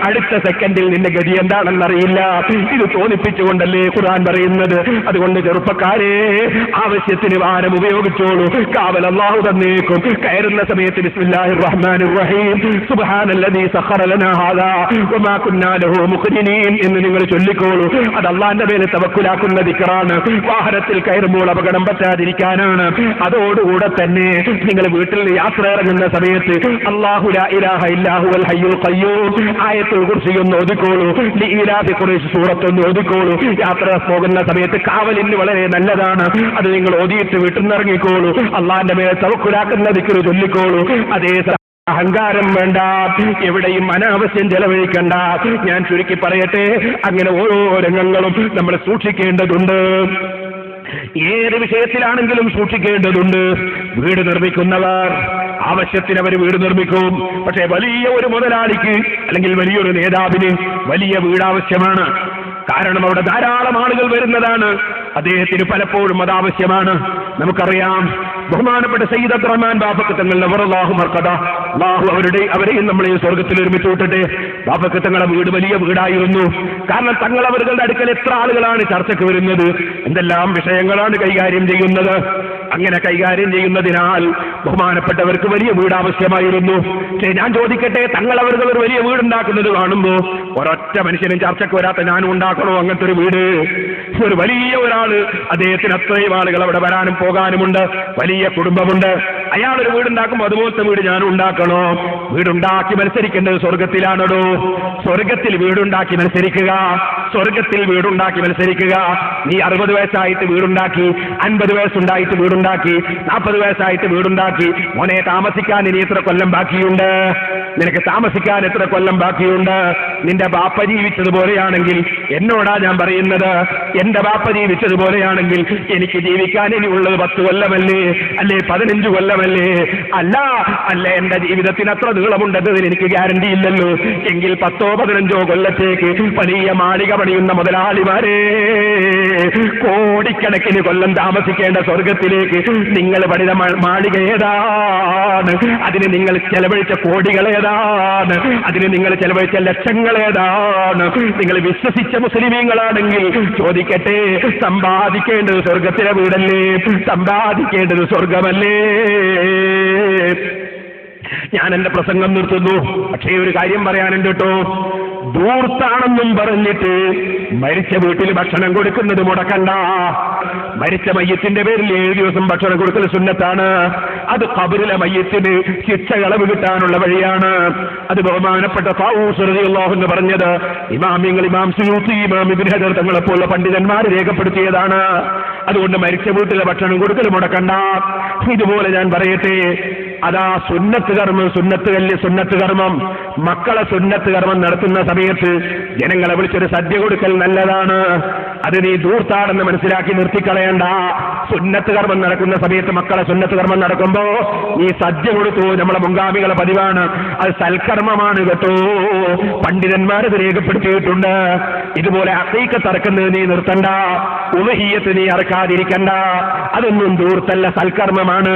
അടുത്ത സെക്കൻഡിൽ നിന്റെ ഗതി എന്താണെന്നറിയില്ല. ഇത് തോന്നിപ്പിച്ചുകൊണ്ടല്ലേ ഖുർആൻ പറയുന്നത്. അതുകൊണ്ട് ചെറുപ്പക്കാരെ, ആവശ്യത്തിന് വാഹനം ഉപയോഗിച്ചോളൂ. കാവൽ അല്ലാഹു തന്നേക്കും. കയറുന്ന സമയത്ത് ബിസ്മില്ലാഹിർ റഹ്മാനിർ റഹീം സുബ്ഹാനല്ലദീ സഖറ ലനാ ഹാദാ വമാ കുന്നാ ലഹു മുഖ്രിനീൻ എന്ന് നിങ്ങൾ ചൊല്ലിക്കോളൂ. അത് അല്ലാഹുവിന്റെ മേലെ തവക്കുലാക്കുന്ന ദിക്റാണ്. വാഹനത്തിൽ കയറുമ്പോൾ അപകടം പറ്റാതിരിക്കാനാണ്. അതോടുകൂടെ തന്നെ നിങ്ങൾ വീട്ടിൽ യാത്ര ഇറങ്ങുന്ന സമയത്ത് അല്ലാഹു ലാ ഇലാഹ ഇല്ലാ ഹുവൽ ഹയ്യുൽ ഖയ്യൂം ആയത്തുൽ കുർസി ഒന്ന് ഓതിക്കോളൂ. ലീലാഫി ഖുറൈശ് സൂറത്ത് ഒന്ന് ഓതിക്കോളൂ. യാത്ര പോകുന്ന സമയത്ത് കാവലിന് വളരെ നല്ലതാണ്. അത് നിങ്ങൾ ഓതിയിട്ട് വീട്ടിൽ നിന്ന് ഇറങ്ങിക്കോളൂ. അല്ലാഹുവിന്റെ മേലെ തവക്കുലാക്കുന്ന ദിക്ർ ചൊല്ലിക്കോളൂ. അതേ അഹങ്കാരം വേണ്ട, എവിടെയും അനാവശ്യം ചെലവഴിക്കണ്ട. ഞാൻ ചുരുക്കി പറയട്ടെ, അങ്ങനെ ഓരോ രംഗങ്ങളും നമ്മൾ സൂക്ഷിക്കേണ്ടതുണ്ട്. ഏത് വിഷയത്തിലാണെങ്കിലും സൂക്ഷിക്കേണ്ടതുണ്ട്. വീട് നിർമ്മിക്കുന്നവർ ആവശ്യത്തിന് അവർ വീട് നിർമ്മിക്കും. പക്ഷേ വലിയ ഒരു മുതലാളിക്ക് അല്ലെങ്കിൽ വലിയൊരു നേതാവിന് വലിയ വീട് ആവശ്യമാണ്. കാരണം അവിടെ ധാരാളം ആളുകൾ വരുന്നതാണ്. അദ്ദേഹത്തിന് പലപ്പോഴും അതാവശ്യമാണ്. നമുക്കറിയാം, ബഹുമാനപ്പെട്ട സയ്യിദ് അബ്ദുറഹ്മാൻ ബാഫഖ് തങ്ങൾ നവറല്ലാഹു മർഖദ, അല്ലാഹു അവരെയും നമ്മളെ സ്വർഗ്ഗത്തിൽ ഒരുമിച്ച് വിട്ടിട്ട്, ബാഫഖ് തങ്ങളുടെ വീട് വലിയ വീടായിരുന്നു. കാരണം തങ്ങൾ അവരുടെ അടുക്കൽ എത്ര ആളുകളാണ് ചർച്ചയ്ക്ക് വരുന്നത്, എന്തെല്ലാം വിഷയങ്ങളാണ് കൈകാര്യം ചെയ്യുന്നത്. അങ്ങനെ കൈകാര്യം ചെയ്യുന്നതിനാൽ ബഹുമാനപ്പെട്ടവർക്ക് വലിയ വീട് ആവശ്യമായിരുന്നു. പക്ഷേ ഞാൻ ചോദിക്കട്ടെ, തങ്ങൾ അവർ ഒരു വലിയ വീടുണ്ടാക്കുന്നത് കാണുമ്പോൾ ഒരൊറ്റ മനുഷ്യനും ചർച്ചയ്ക്ക് വരാത്ത ഞാനും ഉണ്ടാക്കണോ അങ്ങനത്തെ ഒരു വീട്? ഒരു വലിയ ഒരാള്, അദ്ദേഹത്തിന് അത്രയും ആളുകൾ അവിടെ വരാനും പോകാനുമുണ്ട്, വലിയ കുടുംബമുണ്ട്. അയാളൊരു വീടുണ്ടാക്കുമ്പോൾ അതുപോലത്തെ വീട് ഞാനും ഉണ്ടാക്കണോ? വീടുണ്ടാക്കി മത്സരിക്കേണ്ടത് സ്വർഗത്തിലാണോ? സ്വർഗത്തിൽ വീടുണ്ടാക്കി മത്സരിക്കുക, സ്വർഗത്തിൽ വീടുണ്ടാക്കി മത്സരിക്കുക. നീ 60 വയസ്സായിട്ട് വീടുണ്ടാക്കി, 50 വയസ്സുണ്ടായിട്ട് വീടുണ്ടാക്കി, 40 വയസ്സായിട്ട് വീടുണ്ടാക്കി. മോനെ, താമസിക്കാൻ ഇനി എത്ര കൊല്ലം ബാക്കിയുണ്ട്? നിനക്ക് താമസിക്കാൻ എത്ര കൊല്ലം ബാക്കിയുണ്ട്? നിന്റെ ബാപ്പ ജീവിച്ചതുപോലെയാണെങ്കിൽ, എന്നോടാ ഞാൻ പറയുന്നത്, എന്റെ ബാപ്പ ജീവിച്ചതുപോലെയാണെങ്കിൽ എനിക്ക് ജീവിക്കാൻ ഇനിയുള്ളത് 10 കൊല്ലമല്ലേ, അല്ലേ 15 കൊല്ലമല്ലേ? അല്ല എന്റെ ജീവിതത്തിന് അത്ര നീളമുണ്ടെന്നതിന് എനിക്ക് ഗ്യാരണ്ടി ഇല്ലല്ലോ. എങ്കിൽ 10-15 കൊല്ലത്തേക്ക് വലിയ മാളിക പണിയുന്ന മുതലാളിമാരെ, കോടിക്കണക്കിന് കൊല്ലം താമസിക്കേണ്ട സ്വർഗത്തിലേക്ക് നിങ്ങൾ പണിത മാളിക ഏതാണ്? അതിന് നിങ്ങൾ ചെലവഴിച്ച കോടികൾ ഏതാണ്? അതിന് നിങ്ങൾ ചെലവഴിച്ച ലക്ഷങ്ങൾ ഏതാണ്? നിങ്ങൾ വിശ്വസിച്ച മുസ്ലിമീങ്ങളാണെങ്കിൽ ചോദിക്കട്ടെ, സമ്പാദിക്കേണ്ടത് സ്വർഗത്തിലെ വീടല്ലേ? സമ്പാദിക്കേണ്ടത് സ്വർഗമല്ലേ? ഞാൻ എന്റെ പ്രസംഗം നിർത്തുന്നു. പക്ഷേ ഒരു കാര്യം പറയാനുണ്ട് കേട്ടോ. ദൂർത്താണെന്നും പറഞ്ഞിട്ട് മരിച്ച വീട്ടിൽ ഭക്ഷണം കൊടുക്കുന്നത് മുടക്കണ്ട. മരിച്ച മയ്യത്തിന്റെ പേരിൽ 7 ദിവസം ഭക്ഷണം കൊടുക്കൽ സുന്നത്താണ്. അത് ഖബറിലെ മയ്യത്തിന് ശിക്ഷ ഇളവ് കിട്ടാനുള്ള വഴിയാണ്. അത് ബഹുമാനപ്പെട്ട താവൂസ് റളിയല്ലാഹു അൻഹു പറഞ്ഞത് ഇമാമിങ്ങൾ, ഇമാം സുയൂത്തി, ഇമാം ഇബ്നു ഹജർ തങ്ങളെപ്പോലുള്ള പണ്ഡിതന്മാർ രേഖപ്പെടുത്തിയതാണ്. അതുകൊണ്ട് മരിച്ച വീട്ടിലെ ഭക്ഷണം കൊടുക്കൽ മുടക്കണ്ട. ഇതുപോലെ ഞാൻ പറയട്ടെ, അതാ സുന്നത്ത് കർമ്മം, മക്കളെ സുന്നത്ത് കർമ്മം നടത്തുന്ന സമയത്ത് ജനങ്ങളെ വിളിച്ചൊരു സദ്യ കൊടുക്കൽ നല്ലതാണ്. അത് നീ ദൂർത്താണെന്ന് മനസ്സിലാക്കി നിർത്തിക്കളയണ്ട. സുന്നത്ത് കർമ്മം നടക്കുന്ന സമയത്ത്, മക്കളെ സുന്നത്ത് കർമ്മം നടക്കുമ്പോ നീ സദ്യ കൊടുത്തു. നമ്മളെ മുൻഗാമികളെ പതിവാണ്. അത് സൽക്കർമ്മമാണ് കേട്ടോ. പണ്ഡിതന്മാരത് രേഖപ്പെടുത്തിയിട്ടുണ്ട്. ഇതുപോലെ അഖീഖത്ത് അറക്കുന്നത് നീ നിർത്തണ്ട, ഉളഹിയ്യത്ത് നീ അറക്കാതിരിക്കണ്ട. അതൊന്നും ദൂർത്തല്ല, സൽക്കർമ്മമാണ്.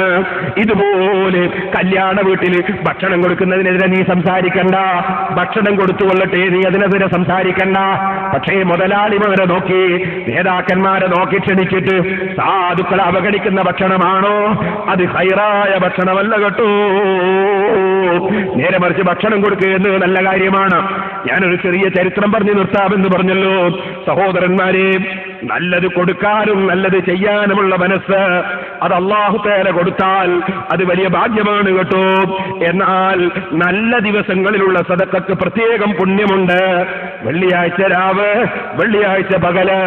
ഇതുപോലെ കല്യാണ വീട്ടിൽ ഭക്ഷണം കൊടുക്കുന്നതിനെതിരെ നീ സംസാരിക്കണ്ട. ഭക്ഷണം കൊടുത്തുകൊള്ളട്ടെ, നീ അതിനെതിരെ സംസാരിക്കണ്ട. പക്ഷേ മുതലാളിമാരെ നോക്കി, നേതാക്കന്മാരെ നോക്കി ക്ഷണിച്ചിട്ട് സാധുക്കളെ അവഗണിക്കുന്ന ഭക്ഷണമാണോ? അത് ഹൈറായ ഭക്ഷണമല്ല കേട്ടോ. നേരെ മറിച്ച് ഭക്ഷണം കൊടുക്കുക എന്നത് നല്ല കാര്യമാണ്. ഞാനൊരു ചെറിയ ചരിത്രം പറഞ്ഞു നിർത്താമെന്ന് പറഞ്ഞല്ലോ. സഹോദരന്മാരെ, നല്ലത് കൊടുക്കാനും നല്ലത് ചെയ്യാനുമുള്ള മനസ്സ് അത് അല്ലാഹു തആല കൊടുത്താൽ അത് വലിയ ഭാഗ്യമാണ് കേട്ടോ. എന്നാൽ നല്ല ദിവസങ്ങളിലുള്ള സദഖക്ക് പ്രത്യേകം പുണ്യമുണ്ട്. വെള്ളിയാഴ്ച രാവ്, വെള്ളിയാഴ്ച പകല്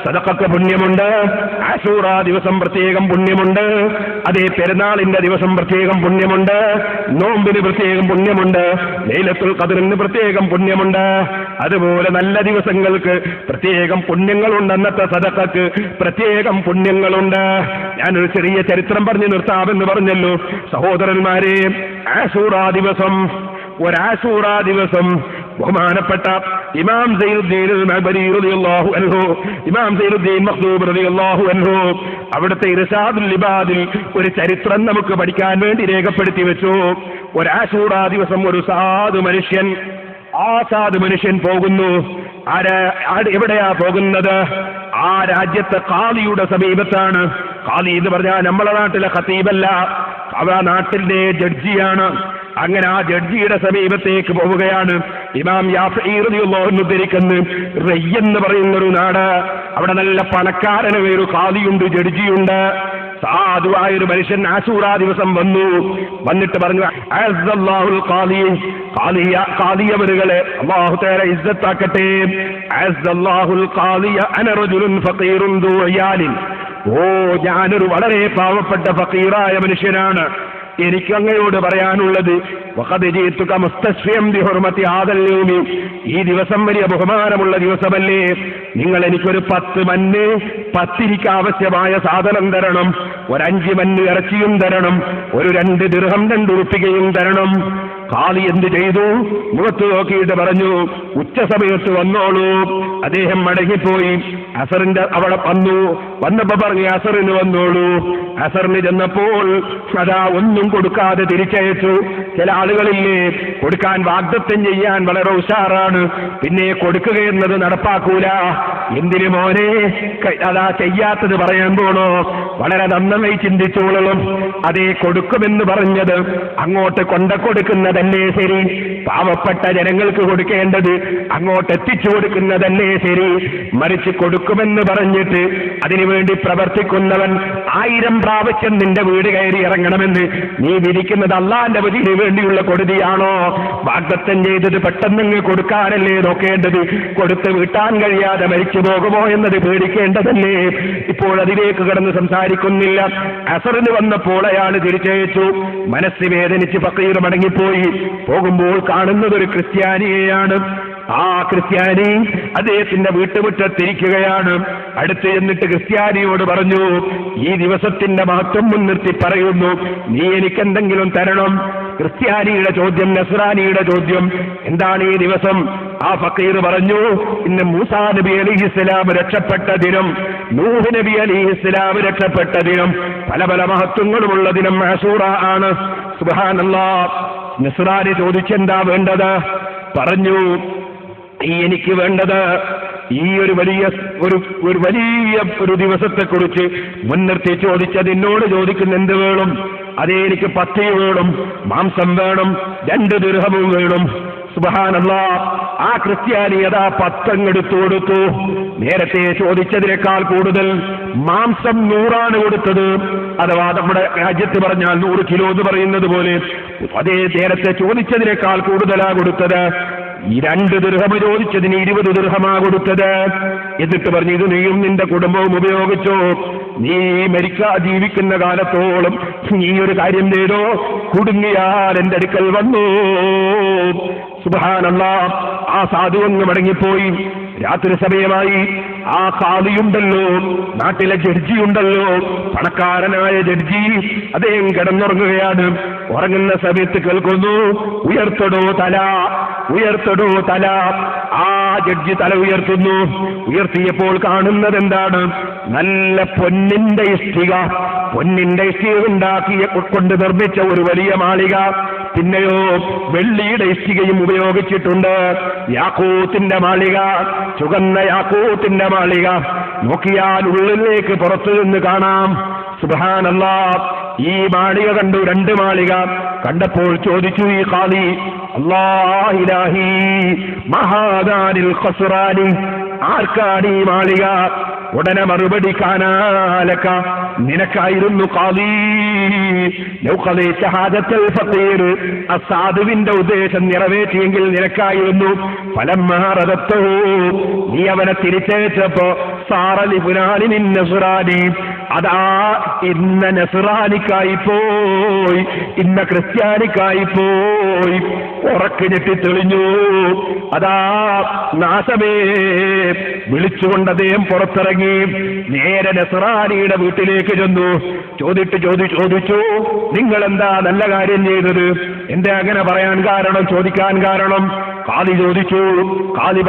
സദഖക്ക് പുണ്യമുണ്ട്. ആശൂറ ദിവസം പ്രത്യേകം പുണ്യമുണ്ട്. അതേ പെരുന്നാളിന്റെ ദിവസം പ്രത്യേകം പുണ്യമുണ്ട്. നോമ്പിന് പ്രത്യേകം പുണ്യമുണ്ട്. ലൈലത്തുൽ ഖദ്റിന് പ്രത്യേകം പുണ്യമുണ്ട്. അതുപോലെ നല്ല ദിവസങ്ങൾക്ക് പ്രത്യേകം പുണ്യങ്ങളുണ്ട്. അന്നത്തെ സദഖക്ക് പ്രത്യേകം പുണ്യങ്ങളുണ്ട്. ഞാനൊരു ചെറിയ ചരിത്രം പറഞ്ഞു നിർത്താമെന്ന് പറഞ്ഞല്ലോ. സഹോദരന്മാരെ, ആശൂറ ദിവസം ബഹുമാനപ്പെട്ട ഇമാം സൈനുദ്ദീൻ അൽ-മഅ്ബരി റളിയല്ലാഹു അൻഹു, ഇമാം സൈനുദ്ദീൻ മഖ്ദൂബ് റളിയല്ലാഹു അൻഹു അവിടുത്തെ ഇർശാദുൽ ഇബാദിൽ ഒരു ചരിത്രം നമുക്ക് പഠിക്കാൻ വേണ്ടി രേഖപ്പെടുത്തി വെച്ചു. ഒരു ആശൂറാ ദിവസം ഒരു സാധു മനുഷ്യൻ പോകുന്നു. എവിടെയാ പോകുന്നത്? ആ രാജ്യത്തെ ഖാദിയുടെ സമീപത്താണ്. ഖാദി എന്ന് പറഞ്ഞാൽ നമ്മളെ നാട്ടിലെ ഖതീബല്ല, അവ നാട്ടിലെ ജഡ്ജിയാണ്. അങ്ങനെ ആ ജഡ്ജിയുടെ സമീപത്തേക്ക് പോവുകയാണ്. ഇമാം യാഫഈ റളിയല്ലാഹു അൻഹു ഉദ്ധരിക്കുന്നു, റയ്യ് എന്ന് പറയുന്നൊരു നാട്, അവിടെ നല്ല പണക്കാരനായ ഒരു ഖാദിയുണ്ട്, ജഡ്ജിയുണ്ട്. സാധുവായൊരു മനുഷ്യൻ ആശൂറാ ദിവസം വന്നിട്ട് പറഞ്ഞു, അസ്സല്ലാഹുൽ ഖാദിയവരുകളെ അല്ലാഹു തആല ഇസ്സത്താക്കട്ടെ. അസ്സല്ലാഹുൽ ഖാദിയ അന റജുലുൻ ഫഖീറുൻ ദൂ ഇയാലിൻ. ഞാനൊരു വളരെ പാവപ്പെട്ട ഫഖീറായ മനുഷ്യനാണ്. എനിക്ക് അങ്ങയോട് പറയാനുള്ളത്, ഈ ദിവസം വലിയ ബഹുമാനമുള്ള ദിവസമല്ലേ, നിങ്ങൾ എനിക്കൊരു 10 മന്ന് പത്തിരിക്ക് ആവശ്യമായ സാധനം തരണം, ഒരു 5 മന്ന് ഇറച്ചിയും തരണം, ഒരു 2 ദിർഹം 2 ഉറുപ്പികയും തരണം. ഖാദി എന്ത് ചെയ്തു? മുഖത്ത് നോക്കിയിട്ട് പറഞ്ഞു, ഉച്ച സമയത്ത് വന്നോളൂ. അദ്ദേഹം മടങ്ങിപ്പോയി. അസറിന്റെ അവിടെ വന്നപ്പോ പറഞ്ഞു, അസറിന് വന്നോളൂ. അസറിന് ചെന്നപ്പോൾ അതാ ഒന്നും കൊടുക്കാതെ തിരിച്ചയച്ചു. ചില ആളുകളില്ലേ, കൊടുക്കാൻ വാഗ്ദത്തം ചെയ്യാൻ വളരെ ഉഷാറാണ്, പിന്നെ കൊടുക്കുകയെന്നത് നടപ്പാക്കൂല. എന്തിനു മോനെ അതാ ചെയ്യാത്തത് പറയാൻ പോണോ? വളരെ നന്നായി ചിന്തിച്ചോളും. അതേ, കൊടുക്കുമെന്ന് പറഞ്ഞത് അങ്ങോട്ട് കൊടുക്കുന്നതല്ലേ ശരി, പാവപ്പെട്ട ജനങ്ങൾക്ക് കൊടുക്കേണ്ടത് അങ്ങോട്ട് എത്തിച്ചു കൊടുക്കുന്നതല്ലേ ശരി. മറിച്ച് കൊടുക്കുമെന്ന് പറഞ്ഞിട്ട് അതിനുവേണ്ടി പ്രവർത്തിക്കുന്നവൻ 1000 പ്രാവശ്യം നിന്റെ വീട് കയറി ഇറങ്ങണമെന്ന് നീ വിധിക്കുന്നത് അല്ലാഹുവിന്റെ വജഹിന് വേണ്ടിയുള്ള കൊടുതിയാണോ? വാഗ്ദത്തം ചെയ്തത് പെട്ടെന്ന് കൊടുക്കാനല്ലേ നോക്കേണ്ടത്? കൊടുത്ത് വീട്ടാൻ കഴിയാതെ മരിച്ചു പോകുമോ എന്നത് പേടിക്കേണ്ടതല്ലേ? ഇപ്പോൾ അതിലേക്ക് കടന്ന് സംസാരിക്കുന്നില്ല. അസറിന് വന്നപ്പോൾ അയാൾ തിരിച്ചയച്ചു. മനസ്സ് വേദനിച്ച് ഫഖീർ മടങ്ങിപ്പോയി. പോകുമ്പോൾ കാണുന്നത് ഒരു ക്രിസ്ത്യാനിയെയാണ്. ആ ക്രിസ്ത്യാനി അദ്ദേഹത്തിന്റെ വീട്ടുമുറ്റത്തിരിക്കുകയാണ്. അടുത്ത് എന്നിട്ട് ക്രിസ്ത്യാനിയോട് പറഞ്ഞു, ഈ ദിവസത്തിന്റെ മഹത്വം മുൻനിർത്തി പറയുന്നു, നീ എനിക്കെന്തെങ്കിലും തരണം. ക്രിസ്ത്യാനിയുടെ ചോദ്യം, നസ്രാനിയുടെ ചോദ്യം, എന്താണ് ഈ ദിവസം? ആ ഫഖീർ പറഞ്ഞു, ഇന്ന് മൂസാ നബി അലൈഹിസ്സലാം രക്ഷപ്പെട്ട ദിനം, നൂഹ് നബി അലൈഹിസ്സലാം രക്ഷപ്പെട്ട ദിനം, പല പല മഹത്വങ്ങളുമുള്ള ദിനം ആശൂറ ആണ്. സുബ്ഹാനല്ലാഹ്. നസ്രാനി ചോദിച്ചെന്താ വേണ്ടത്? പറഞ്ഞു, എനിക്ക് വേണ്ടത് ഈ ഒരു വലിയ ദിവസത്തെക്കുറിച്ച് മുൻനിർത്തി ചോദിച്ചത് എന്നോട് ചോദിക്കുന്ന എന്ത് വേണം? അതേ, എനിക്ക് പത്തി വേണം, മാംസം വേണം, 2 ദിർഹമും വേണം. സുബ്ഹാനല്ലാഹ്. ആ ക്രിസ്ത്യാനി അതാ 10 എടുത്തു കൊടുത്തു. നേരത്തെ ചോദിച്ചതിനേക്കാൾ കൂടുതൽ മാംസം 100 കൊടുത്തത്. അഥവാ നമ്മുടെ രാജ്യത്ത് പറഞ്ഞാൽ 100 കിലോ എന്ന് പറയുന്നത് പോലെ അതേ നേരത്തെ ചോദിച്ചതിനേക്കാൾ കൂടുതലാ കൊടുത്തത്. ഈ 2 ദിർഹം ചോദിച്ചതിന് 20 ദിർഹമാ കൊടുത്തത്. എന്നിട്ട് പറഞ്ഞു, ഇത് നീയും നിന്റെ കുടുംബവും ഉപയോഗിച്ചോ, നീ ജീവിക്കുന്ന കാലത്തോളം നീ ഒരു കാര്യം ചെയ്തോ, കുടുങ്ങിയാൽ എന്റെ അടുക്കൽ വന്നു. സുബ്ഹാനല്ലാഹ്. ആ സാധു അങ്ങ് മടങ്ങിപ്പോയി. രാത്രി സമയമായി. ആ ഖാദിയുണ്ടല്ലോ, നാട്ടിലെ ജഡ്ജിയുണ്ടല്ലോ, പണക്കാരനായ ജഡ്ജി, അദ്ദേഹം കിടന്നുറങ്ങുകയാണ്. ഉറങ്ങുന്ന സമയത്ത് കേൾക്കുന്നു, ഉയർത്തടോ തല, ഉയർത്തടോ തല. ആ ജഡ്ജി തല ഉയർത്തുന്നു. ഉയർത്തിയപ്പോൾ കാണുന്നത് എന്താണ്? നല്ല പൊന്നിന്റെ ഇഷ്ടിക ഉണ്ടാക്കിയ കൊണ്ട് നിർമ്മിച്ച ഒരു വലിയ മാളിക. പിന്നെയോ വെള്ളിയുടെ ഇഷ്ടികയും ഉപയോഗിച്ചിട്ടുണ്ട്. യാക്കൂത്തിന്റെ മാളിക, ചുവന്ന യാക്കൂത്തിന്റെ മാളിക. നോക്കിയാൽ ഉള്ളിലേക്ക് പുറത്തു നിന്ന് കാണാം. സുബ്ഹാനല്ലാഹ്. ഈ മാളിക കണ്ടു, 2 മാളിക കണ്ടപ്പോൾ ചോദിച്ചു ഈ ഖാദി, അല്ലാഹു ഇലാഹി മഹാദാനിൽ ഖസ്റാനി, ആർക്കാണ് ഈ മാളിക? ഉടനെ മറുപടി, കാനാലക, നിനക്കായിരുന്നു ഖാദി. ലൗഖദി ഷഹാദത്തുൽ ഫഖീർ, അസാദുവിന്റെ ഉദ്ദേശം നിറവേറ്റിയെങ്കിൽ നിനക്കായിരുന്നു. ഫലമ്മാ റദത്തു, നീ അവനെ തിരിച്ചയച്ചപ്പോ സാറലി ഫുലാനി നസ്റാനി, അതാ ഇന്ന നസ്റാനിക്കായി പോയി, ഇന്ന ക്രിസ്ത്യാനിക്കായി പോയി. ഉറക്ക് ഞെട്ടി തെളിഞ്ഞു. അതാ നാശമേ വിളിച്ചുകൊണ്ട് അദ്ദേഹം പുറത്തിറങ്ങി. നേരെ നസ്റാനിയുടെ വീട്ടിലേക്ക് ചെന്നു. ചോദിച്ചു, നിങ്ങൾ എന്താ നല്ല കാര്യം ചെയ്തത്? എന്താ അങ്ങനെ പറയാൻ കാരണം, ചോദിക്കാൻ കാരണം? ഖാദി ചോദിച്ചു, ഖാദി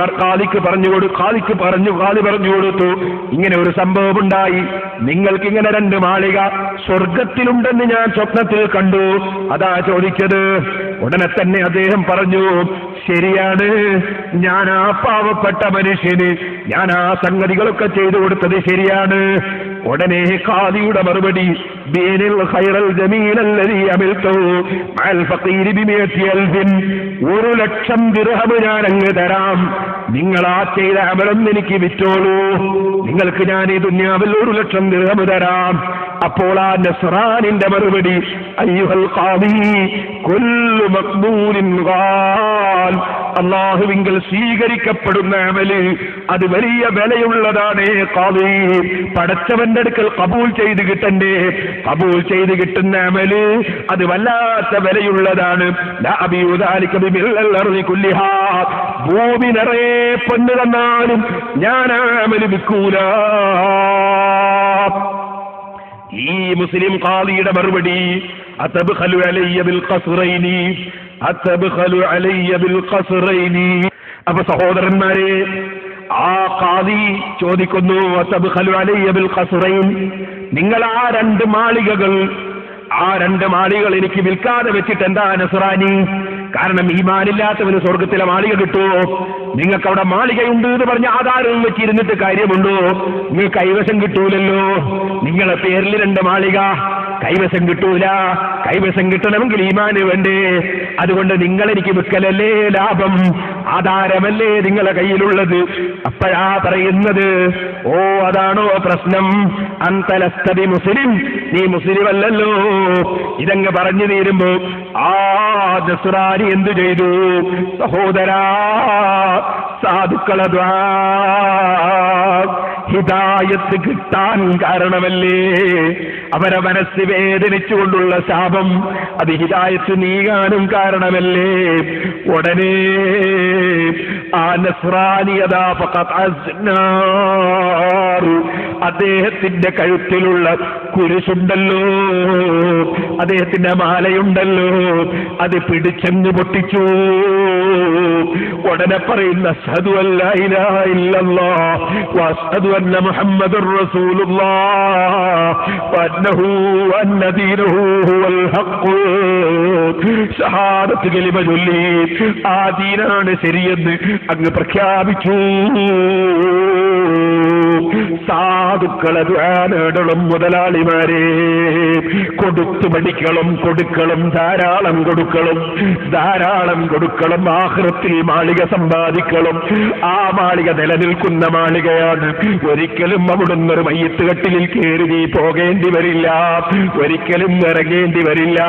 പറഞ്ഞു കൊടുത്തു, ഇങ്ങനെ ഒരു സംഭവം ഉണ്ടായി. നിങ്ങൾക്ക് ഇങ്ങനെ 2 മാളിക സ്വർഗത്തിലുണ്ടെന്ന് ഞാൻ സ്വപ്നത്തിൽ കണ്ടു, അതാ ചോദിച്ചത്. ഉടനെ തന്നെ അദ്ദേഹം പറഞ്ഞു, ശരിയാണ്, ഞാൻ ആ പാവപ്പെട്ട മനുഷ്യന് ഞാൻ ആ സംഗതികളൊക്കെ ചെയ്തു കൊടുത്തത് ശരിയാണ്. ഉടനെ ഖാദിയുടെ മറുപടി, ബീനിൽ ഖൈറൽ ജമീലല്ലദീ അമിൽതു മഅൽ ഫഖീരി ബിമിയത്തി അൽഫിൻ, 1,00,000 ദിർഹം ഞാൻ അങ്ങ് തരാം, നിങ്ങൾ ആ ചെയ്ത അമലൊന്ന് എനിക്ക് വിറ്റോളൂ, നിങ്ങൾക്ക് ഞാൻ ഈ ദുനിയാവിൽ 1,00,000 ദിർഹം തരാം. അപ്പോൾ ആ നസ്രാനിന്റെ മറുപടി, അയ്യുഹൽ ഖാദി കുല്ലു മഖ്ബൂലിൻ ഖാൽ, അല്ലാഹുവിങ്കൽ സ്വീകരിക്കപ്പെടുന്ന അമല് അത് വലിയ വിലയുള്ളതാണ്. ഖാദി, പടച്ചവന്റെ അടുക്കൽ കബൂൽ ചെയ്ത് കിട്ടണ്ടേ, കബൂൽ ചെയ്ത് കിട്ടുന്ന അമല് അത് വല്ലാത്ത വിലയുള്ളതാണ്. ഭൂമി നിറയെ പൊന്ന് തന്നാലും ഞാൻ ആ അമല് വിൽക്കൂല. ഈ മുസ്ലിം ഖാദിയുടെ മറുപടി, അതബ്ഖലു അലയ്യ ബിൽ ഖസ്റൈനി, അതബ്ഖലു അലയ്യ ബിൽ ഖസ്റൈനി. അപ്പൊ സഹോദരന്മാരെ, ആ ഖാദി ചോദിക്കുന്നു, അതബ്ഖലു അലയ്യ ബിൽ ഖസ്റൈൻ, നിങ്ങൾ ആ 2 മാളികകൾ എനിക്ക് വിൽക്കാതെ വെച്ചിട്ട് എന്താ നസ്രാനി? കാരണം ഈമാനില്ലാത്തവന് സ്വർഗത്തിലെ മാളിക കിട്ടുമോ? നിങ്ങൾക്ക് അവിടെ മാളികയുണ്ട് എന്ന് പറഞ്ഞ ആധാരവും വെച്ചിരുന്നിട്ട് കാര്യമുണ്ടോ? നിങ്ങൾ കൈവശം കിട്ടൂലല്ലോ. നിങ്ങളെ പേരിൽ 2 മാളിക കൈവശം കിട്ടൂല. കൈവശം കിട്ടണമെങ്കിൽ ഈമാന് വേണ്ടേ? അതുകൊണ്ട് നിങ്ങൾ എനിക്ക് വിൽക്കലല്ലേ ലാഭം, ആധാരമല്ലേ നിങ്ങളെ കയ്യിലുള്ളത്. അപ്പോഴാ പറയുന്നത്, ഓ അതാണോ പ്രശ്നം, അന്തലസ്തബി മുസ്ലിം, നീ മുസ്ലിം അല്ലല്ലോ. ഇതങ്ങ് പറഞ്ഞു തീരുമ്പോ ആ നസ്രാനി എന്തു ചെയ്തു? സഹോദരാ, സാധുക്കളെ ദുആ ഹിദായത്ത് കിട്ടാൻ കാരണമല്ലേ, അവരെ മനസ്സ് വേദനിച്ചുകൊണ്ടുള്ള ശാപം അത് ഹിദായത്ത് നീങ്ങാനും കാരണമല്ലേ. ഉടനെ ആ നസ്രാനിയതാ അദ്ദേഹത്തിന്റെ കഴുത്തിലുള്ള കുരിശുണ്ടല്ലോ, അദ്ദേഹത്തിന്റെ മാലയുണ്ടല്ലോ, അത് പിടിച്ചെന്ന് പൊട്ടിച്ചു. ഉടനെ പറയുന്ന, അശ്ഹദു അല്ലാ ഇലാഹ ഇല്ലല്ലാഹ് വഅശ്ഹദു അന്ന മുഹമ്മദുർ റസൂലുള്ളാഹ് വഅന്നഹു അന്ന ദീനഹു ഹുവൽ ഹഖ്. ഷഹാദത്ത് കലിമ ചൊല്ലി ആ ദീനാണ് ശരിയെന്ന് അങ്ങ് പ്രഖ്യാപിച്ചു. സാധുക്കളെ നേടണം മുതലാളിമാരെ, കൊടുത്തു പഠിക്കണം, കൊടുക്കണം, ധാരാളം കൊടുക്കണം. ആഖിറത്തിൽ മാളിക സമ്പാദിക്കണം. ആ മാളിക നിലനിൽക്കുന്ന മാളികയാണ്. ഒരിക്കലും അവിടുന്ന് ഒരു മയ്യത്ത് കട്ടിലിൽ കയറി നീ പോകേണ്ടി വരില്ല, ഒരിക്കലും ഇറങ്ങേണ്ടി വരില്ല.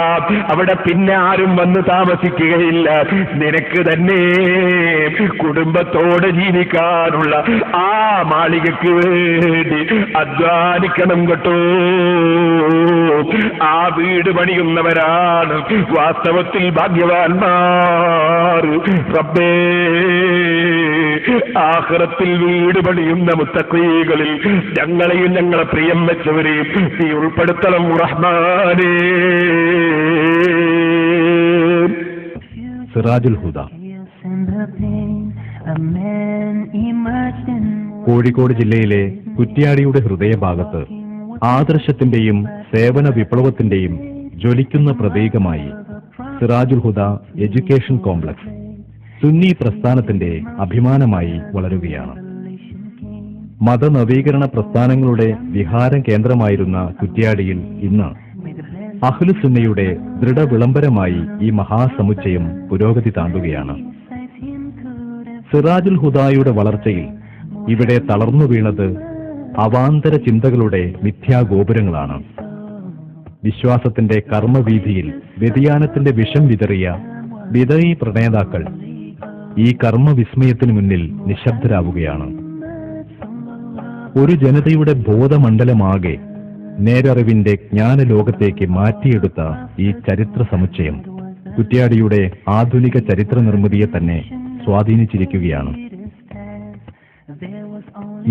അവിടെ പിന്നെ ആരും വന്ന് താമസിക്കുകയില്ല. നിനക്ക് തന്നെ കുടുംബത്തോടെ ജീവിക്കാനുള്ള ആ മാളികക്ക് വേണ്ടി അധ്വാനിക്കണം കേട്ടോ. ആ വീട് പണിയുന്നവരാണ് വാസ്തവത്തിൽ ഭാഗ്യവാന്മാർ. റബ്ബേ, ആഖിറത്തിൽ വീട് പണിയുന്ന മുത്തഖീകളിൽ ഞങ്ങളെയും ഞങ്ങളെ പ്രിയം വെച്ചവരെയും നീ ഉൾപ്പെടുത്തണം റഹ്മാനേ. സിറാജുൽ ഹുദ. കോഴിക്കോട് ജില്ലയിലെ കുറ്റ്യാടിയുടെ ഹൃദയഭാഗത്ത് ആദർശത്തിന്റെയും സേവന വിപ്ലവത്തിന്റെയും ജ്വലിക്കുന്ന പ്രതീകമായി സിറാജുൽ ഹുദ എഡ്യൂക്കേഷൻ കോംപ്ലക്സ് സുന്നി പ്രസ്ഥാനത്തിന്റെ അഭിമാനമായി വളരുകയാണ്. മതനവീകരണ പ്രസ്ഥാനങ്ങളുടെ വിഹാര കേന്ദ്രമായിരുന്ന കുറ്റ്യാടിയിൽ ഇന്ന് അഹ്ലുസുന്നയുടെ ദൃഢവിളംബരമായി ഈ മഹാസമുച്ചയം പുരോഗതി താണ്ടുകയാണ്. സിറാജുൽ ഹുദായുടെ വളർച്ചയിൽ ഇവിടെ തളർന്നു വീണത് അവാന്തര ചിന്തകളുടെ മിഥ്യാഗോപുരങ്ങളാണ്. വിശ്വാസത്തിന്റെ കർമ്മവീഥിയിൽ വ്യതിയാനത്തിന്റെ വിഷം വിതറിയ വിദഈ പ്രണേതാക്കൾ ഈ കർമ്മവിസ്മയത്തിനു മുന്നിൽ നിശബ്ദരാവുകയാണ്. ഒരു ജനതയുടെ ബോധമണ്ഡലമാകെ നേരറിവിന്റെ ജ്ഞാനലോകത്തേക്ക് മാറ്റിയെടുത്ത ഈ ചരിത്ര സമുച്ചയം കുറ്റ്യാടിയുടെ ആധുനിക ചരിത്ര നിർമ്മിതിയെ തന്നെ സ്വാധീനിച്ചിരിക്കുകയാണ്.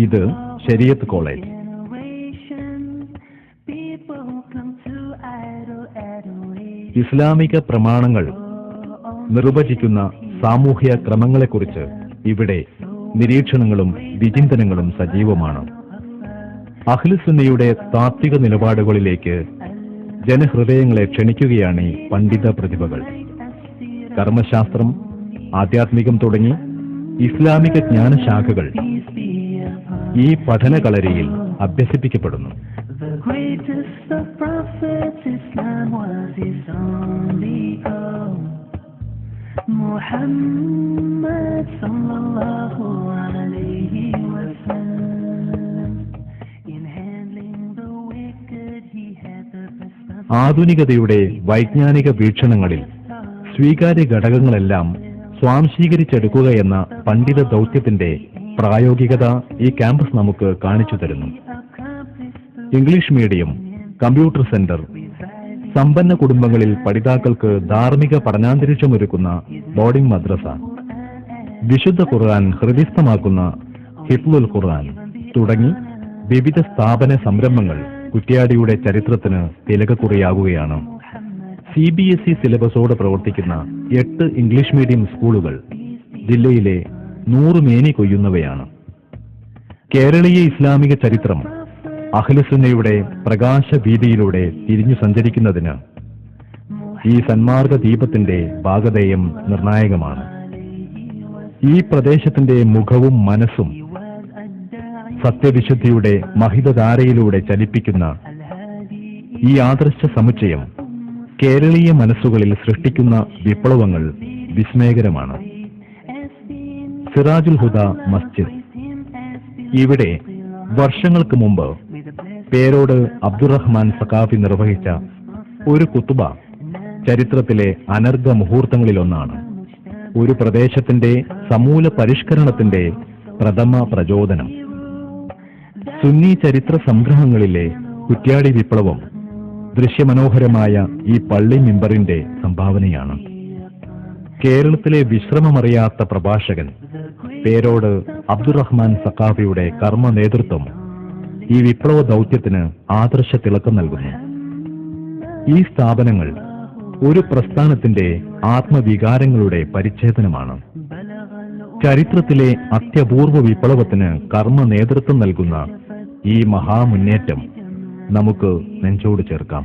ഇത് ശരീഅത്ത് കോളേജ്. ഇസ്ലാമിക പ്രമാണങ്ങൾ നിർവചിക്കുന്ന സാമൂഹ്യ ക്രമങ്ങളെക്കുറിച്ച് ഇവിടെ നിരീക്ഷണങ്ങളും വിചിന്തനങ്ങളും സജീവമാണ്. അഹ്ലുസുന്നയുടെ താത്വിക നിലപാടുകളിലേക്ക് ജനഹൃദയങ്ങളെ ക്ഷണിക്കുകയാണ് ഈ പണ്ഡിത പ്രതിഭകൾ. കർമ്മശാസ്ത്രം, ആധ്യാത്മികം തുടങ്ങി ഇസ്ലാമിക ജ്ഞാനശാഖകൾ ഈ പഠനകളരിയിൽ അഭ്യസിപ്പിക്കപ്പെടുന്നു. ആധുനികതയുടെ വൈജ്ഞാനിക വീക്ഷണങ്ങളിൽ സ്വീകാര്യ ഘടകങ്ങളെല്ലാം സ്വാംശീകരിച്ചെടുക്കുക എന്ന പണ്ഡിത ദൗത്യത്തിന്റെ പ്രായോഗികത ഈ ക്യാമ്പസ് നമുക്ക് കാണിച്ചു തരുന്നു. ഇംഗ്ലീഷ് മീഡിയം, കമ്പ്യൂട്ടർ സെന്റർ, സമ്പന്ന കുടുംബങ്ങളിൽ പഠിതാക്കൾക്ക് ധാർമ്മിക പഠനാന്തരീക്ഷമൊരുക്കുന്ന ബോർഡിംഗ് മദ്രസ, വിശുദ്ധ ഖുർആൻ ഹൃദിസ്ഥമാക്കുന്ന ഹിഫ്ലുൽ ഖുർആൻ തുടങ്ങി വിവിധ സ്ഥാപന സംരംഭങ്ങൾ കുറ്റ്യാടിയുടെ ചരിത്രത്തിന് തിലകക്കുറിയാകുകയാണ്. CBSE സിലബസോട് പ്രവർത്തിക്കുന്ന 8 ഇംഗ്ലീഷ് മീഡിയം സ്കൂളുകൾ ജില്ലയിലെ 100 മേനി കൊയ്യുന്നവയാണ്. കേരളീയ ഇസ്ലാമിക ചരിത്രം അഹ്ലുസുന്നയുടെ പ്രകാശവീതിയിലൂടെ തിരിഞ്ഞു സഞ്ചരിക്കുന്നതിന് ഈ സന്മാർഗ ദീപത്തിന്റെ ഭാഗധേയം നിർണായകമാണ്. ഈ പ്രദേശത്തിന്റെ മുഖവും മനസ്സും സത്യവിശുദ്ധിയുടെ മഹിതധാരയിലൂടെ ചലിപ്പിക്കുന്ന ഈ ആദർശ സമുച്ചയം കേരളീയ മനസ്സുകളിൽ സൃഷ്ടിക്കുന്ന വിപ്ലവങ്ങൾ വിസ്മയകരമാണ്. സിറാജുൽ ഹുദ മസ്ജിദ്. ഇവിടെ വർഷങ്ങൾക്ക് മുമ്പ് പേരോട് അബ്ദുറഹ്മാൻ സഖാഫി നിർവഹിച്ച ഒരു കുത്തുബ ചരിത്രത്തിലെ അനർഘ മുഹൂർത്തങ്ങളിലൊന്നാണ്. ഒരു പ്രദേശത്തിന്റെ സമൂല പരിഷ്കരണത്തിന്റെ പ്രഥമ പ്രചോദനം. സുന്നി ചരിത്ര സംഗ്രഹങ്ങളിലെ കുറ്റ്യാടി വിപ്ലവം ദൃശ്യമനോഹരമായ ഈ പള്ളി മിമ്പറിന്റെ സംഭാവനയാണ്. കേരളത്തിലെ വിശ്രമമറിയാത്ത പ്രഭാഷകൻ പേരോട് അബ്ദുറഹ്മാൻ സഖാഫിയുടെ കർമ്മ നേതൃത്വം ഈ വിപ്ലവ ദൗത്യത്തിന് ആദർശ തിളക്കം നൽകുന്നു. ഈ സ്ഥാപനങ്ങൾ ഒരു പ്രസ്ഥാനത്തിന്റെ ആത്മവികാരങ്ങളുടെ പരിച്ഛേദനമാണ്. ചരിത്രത്തിലെ അത്യപൂർവ വിപ്ലവത്തിന് കർമ്മ നേതൃത്വം നൽകുന്ന ഈ മഹാമുന്നേറ്റം നമുക്ക് നെഞ്ചോട് ചേർക്കാം.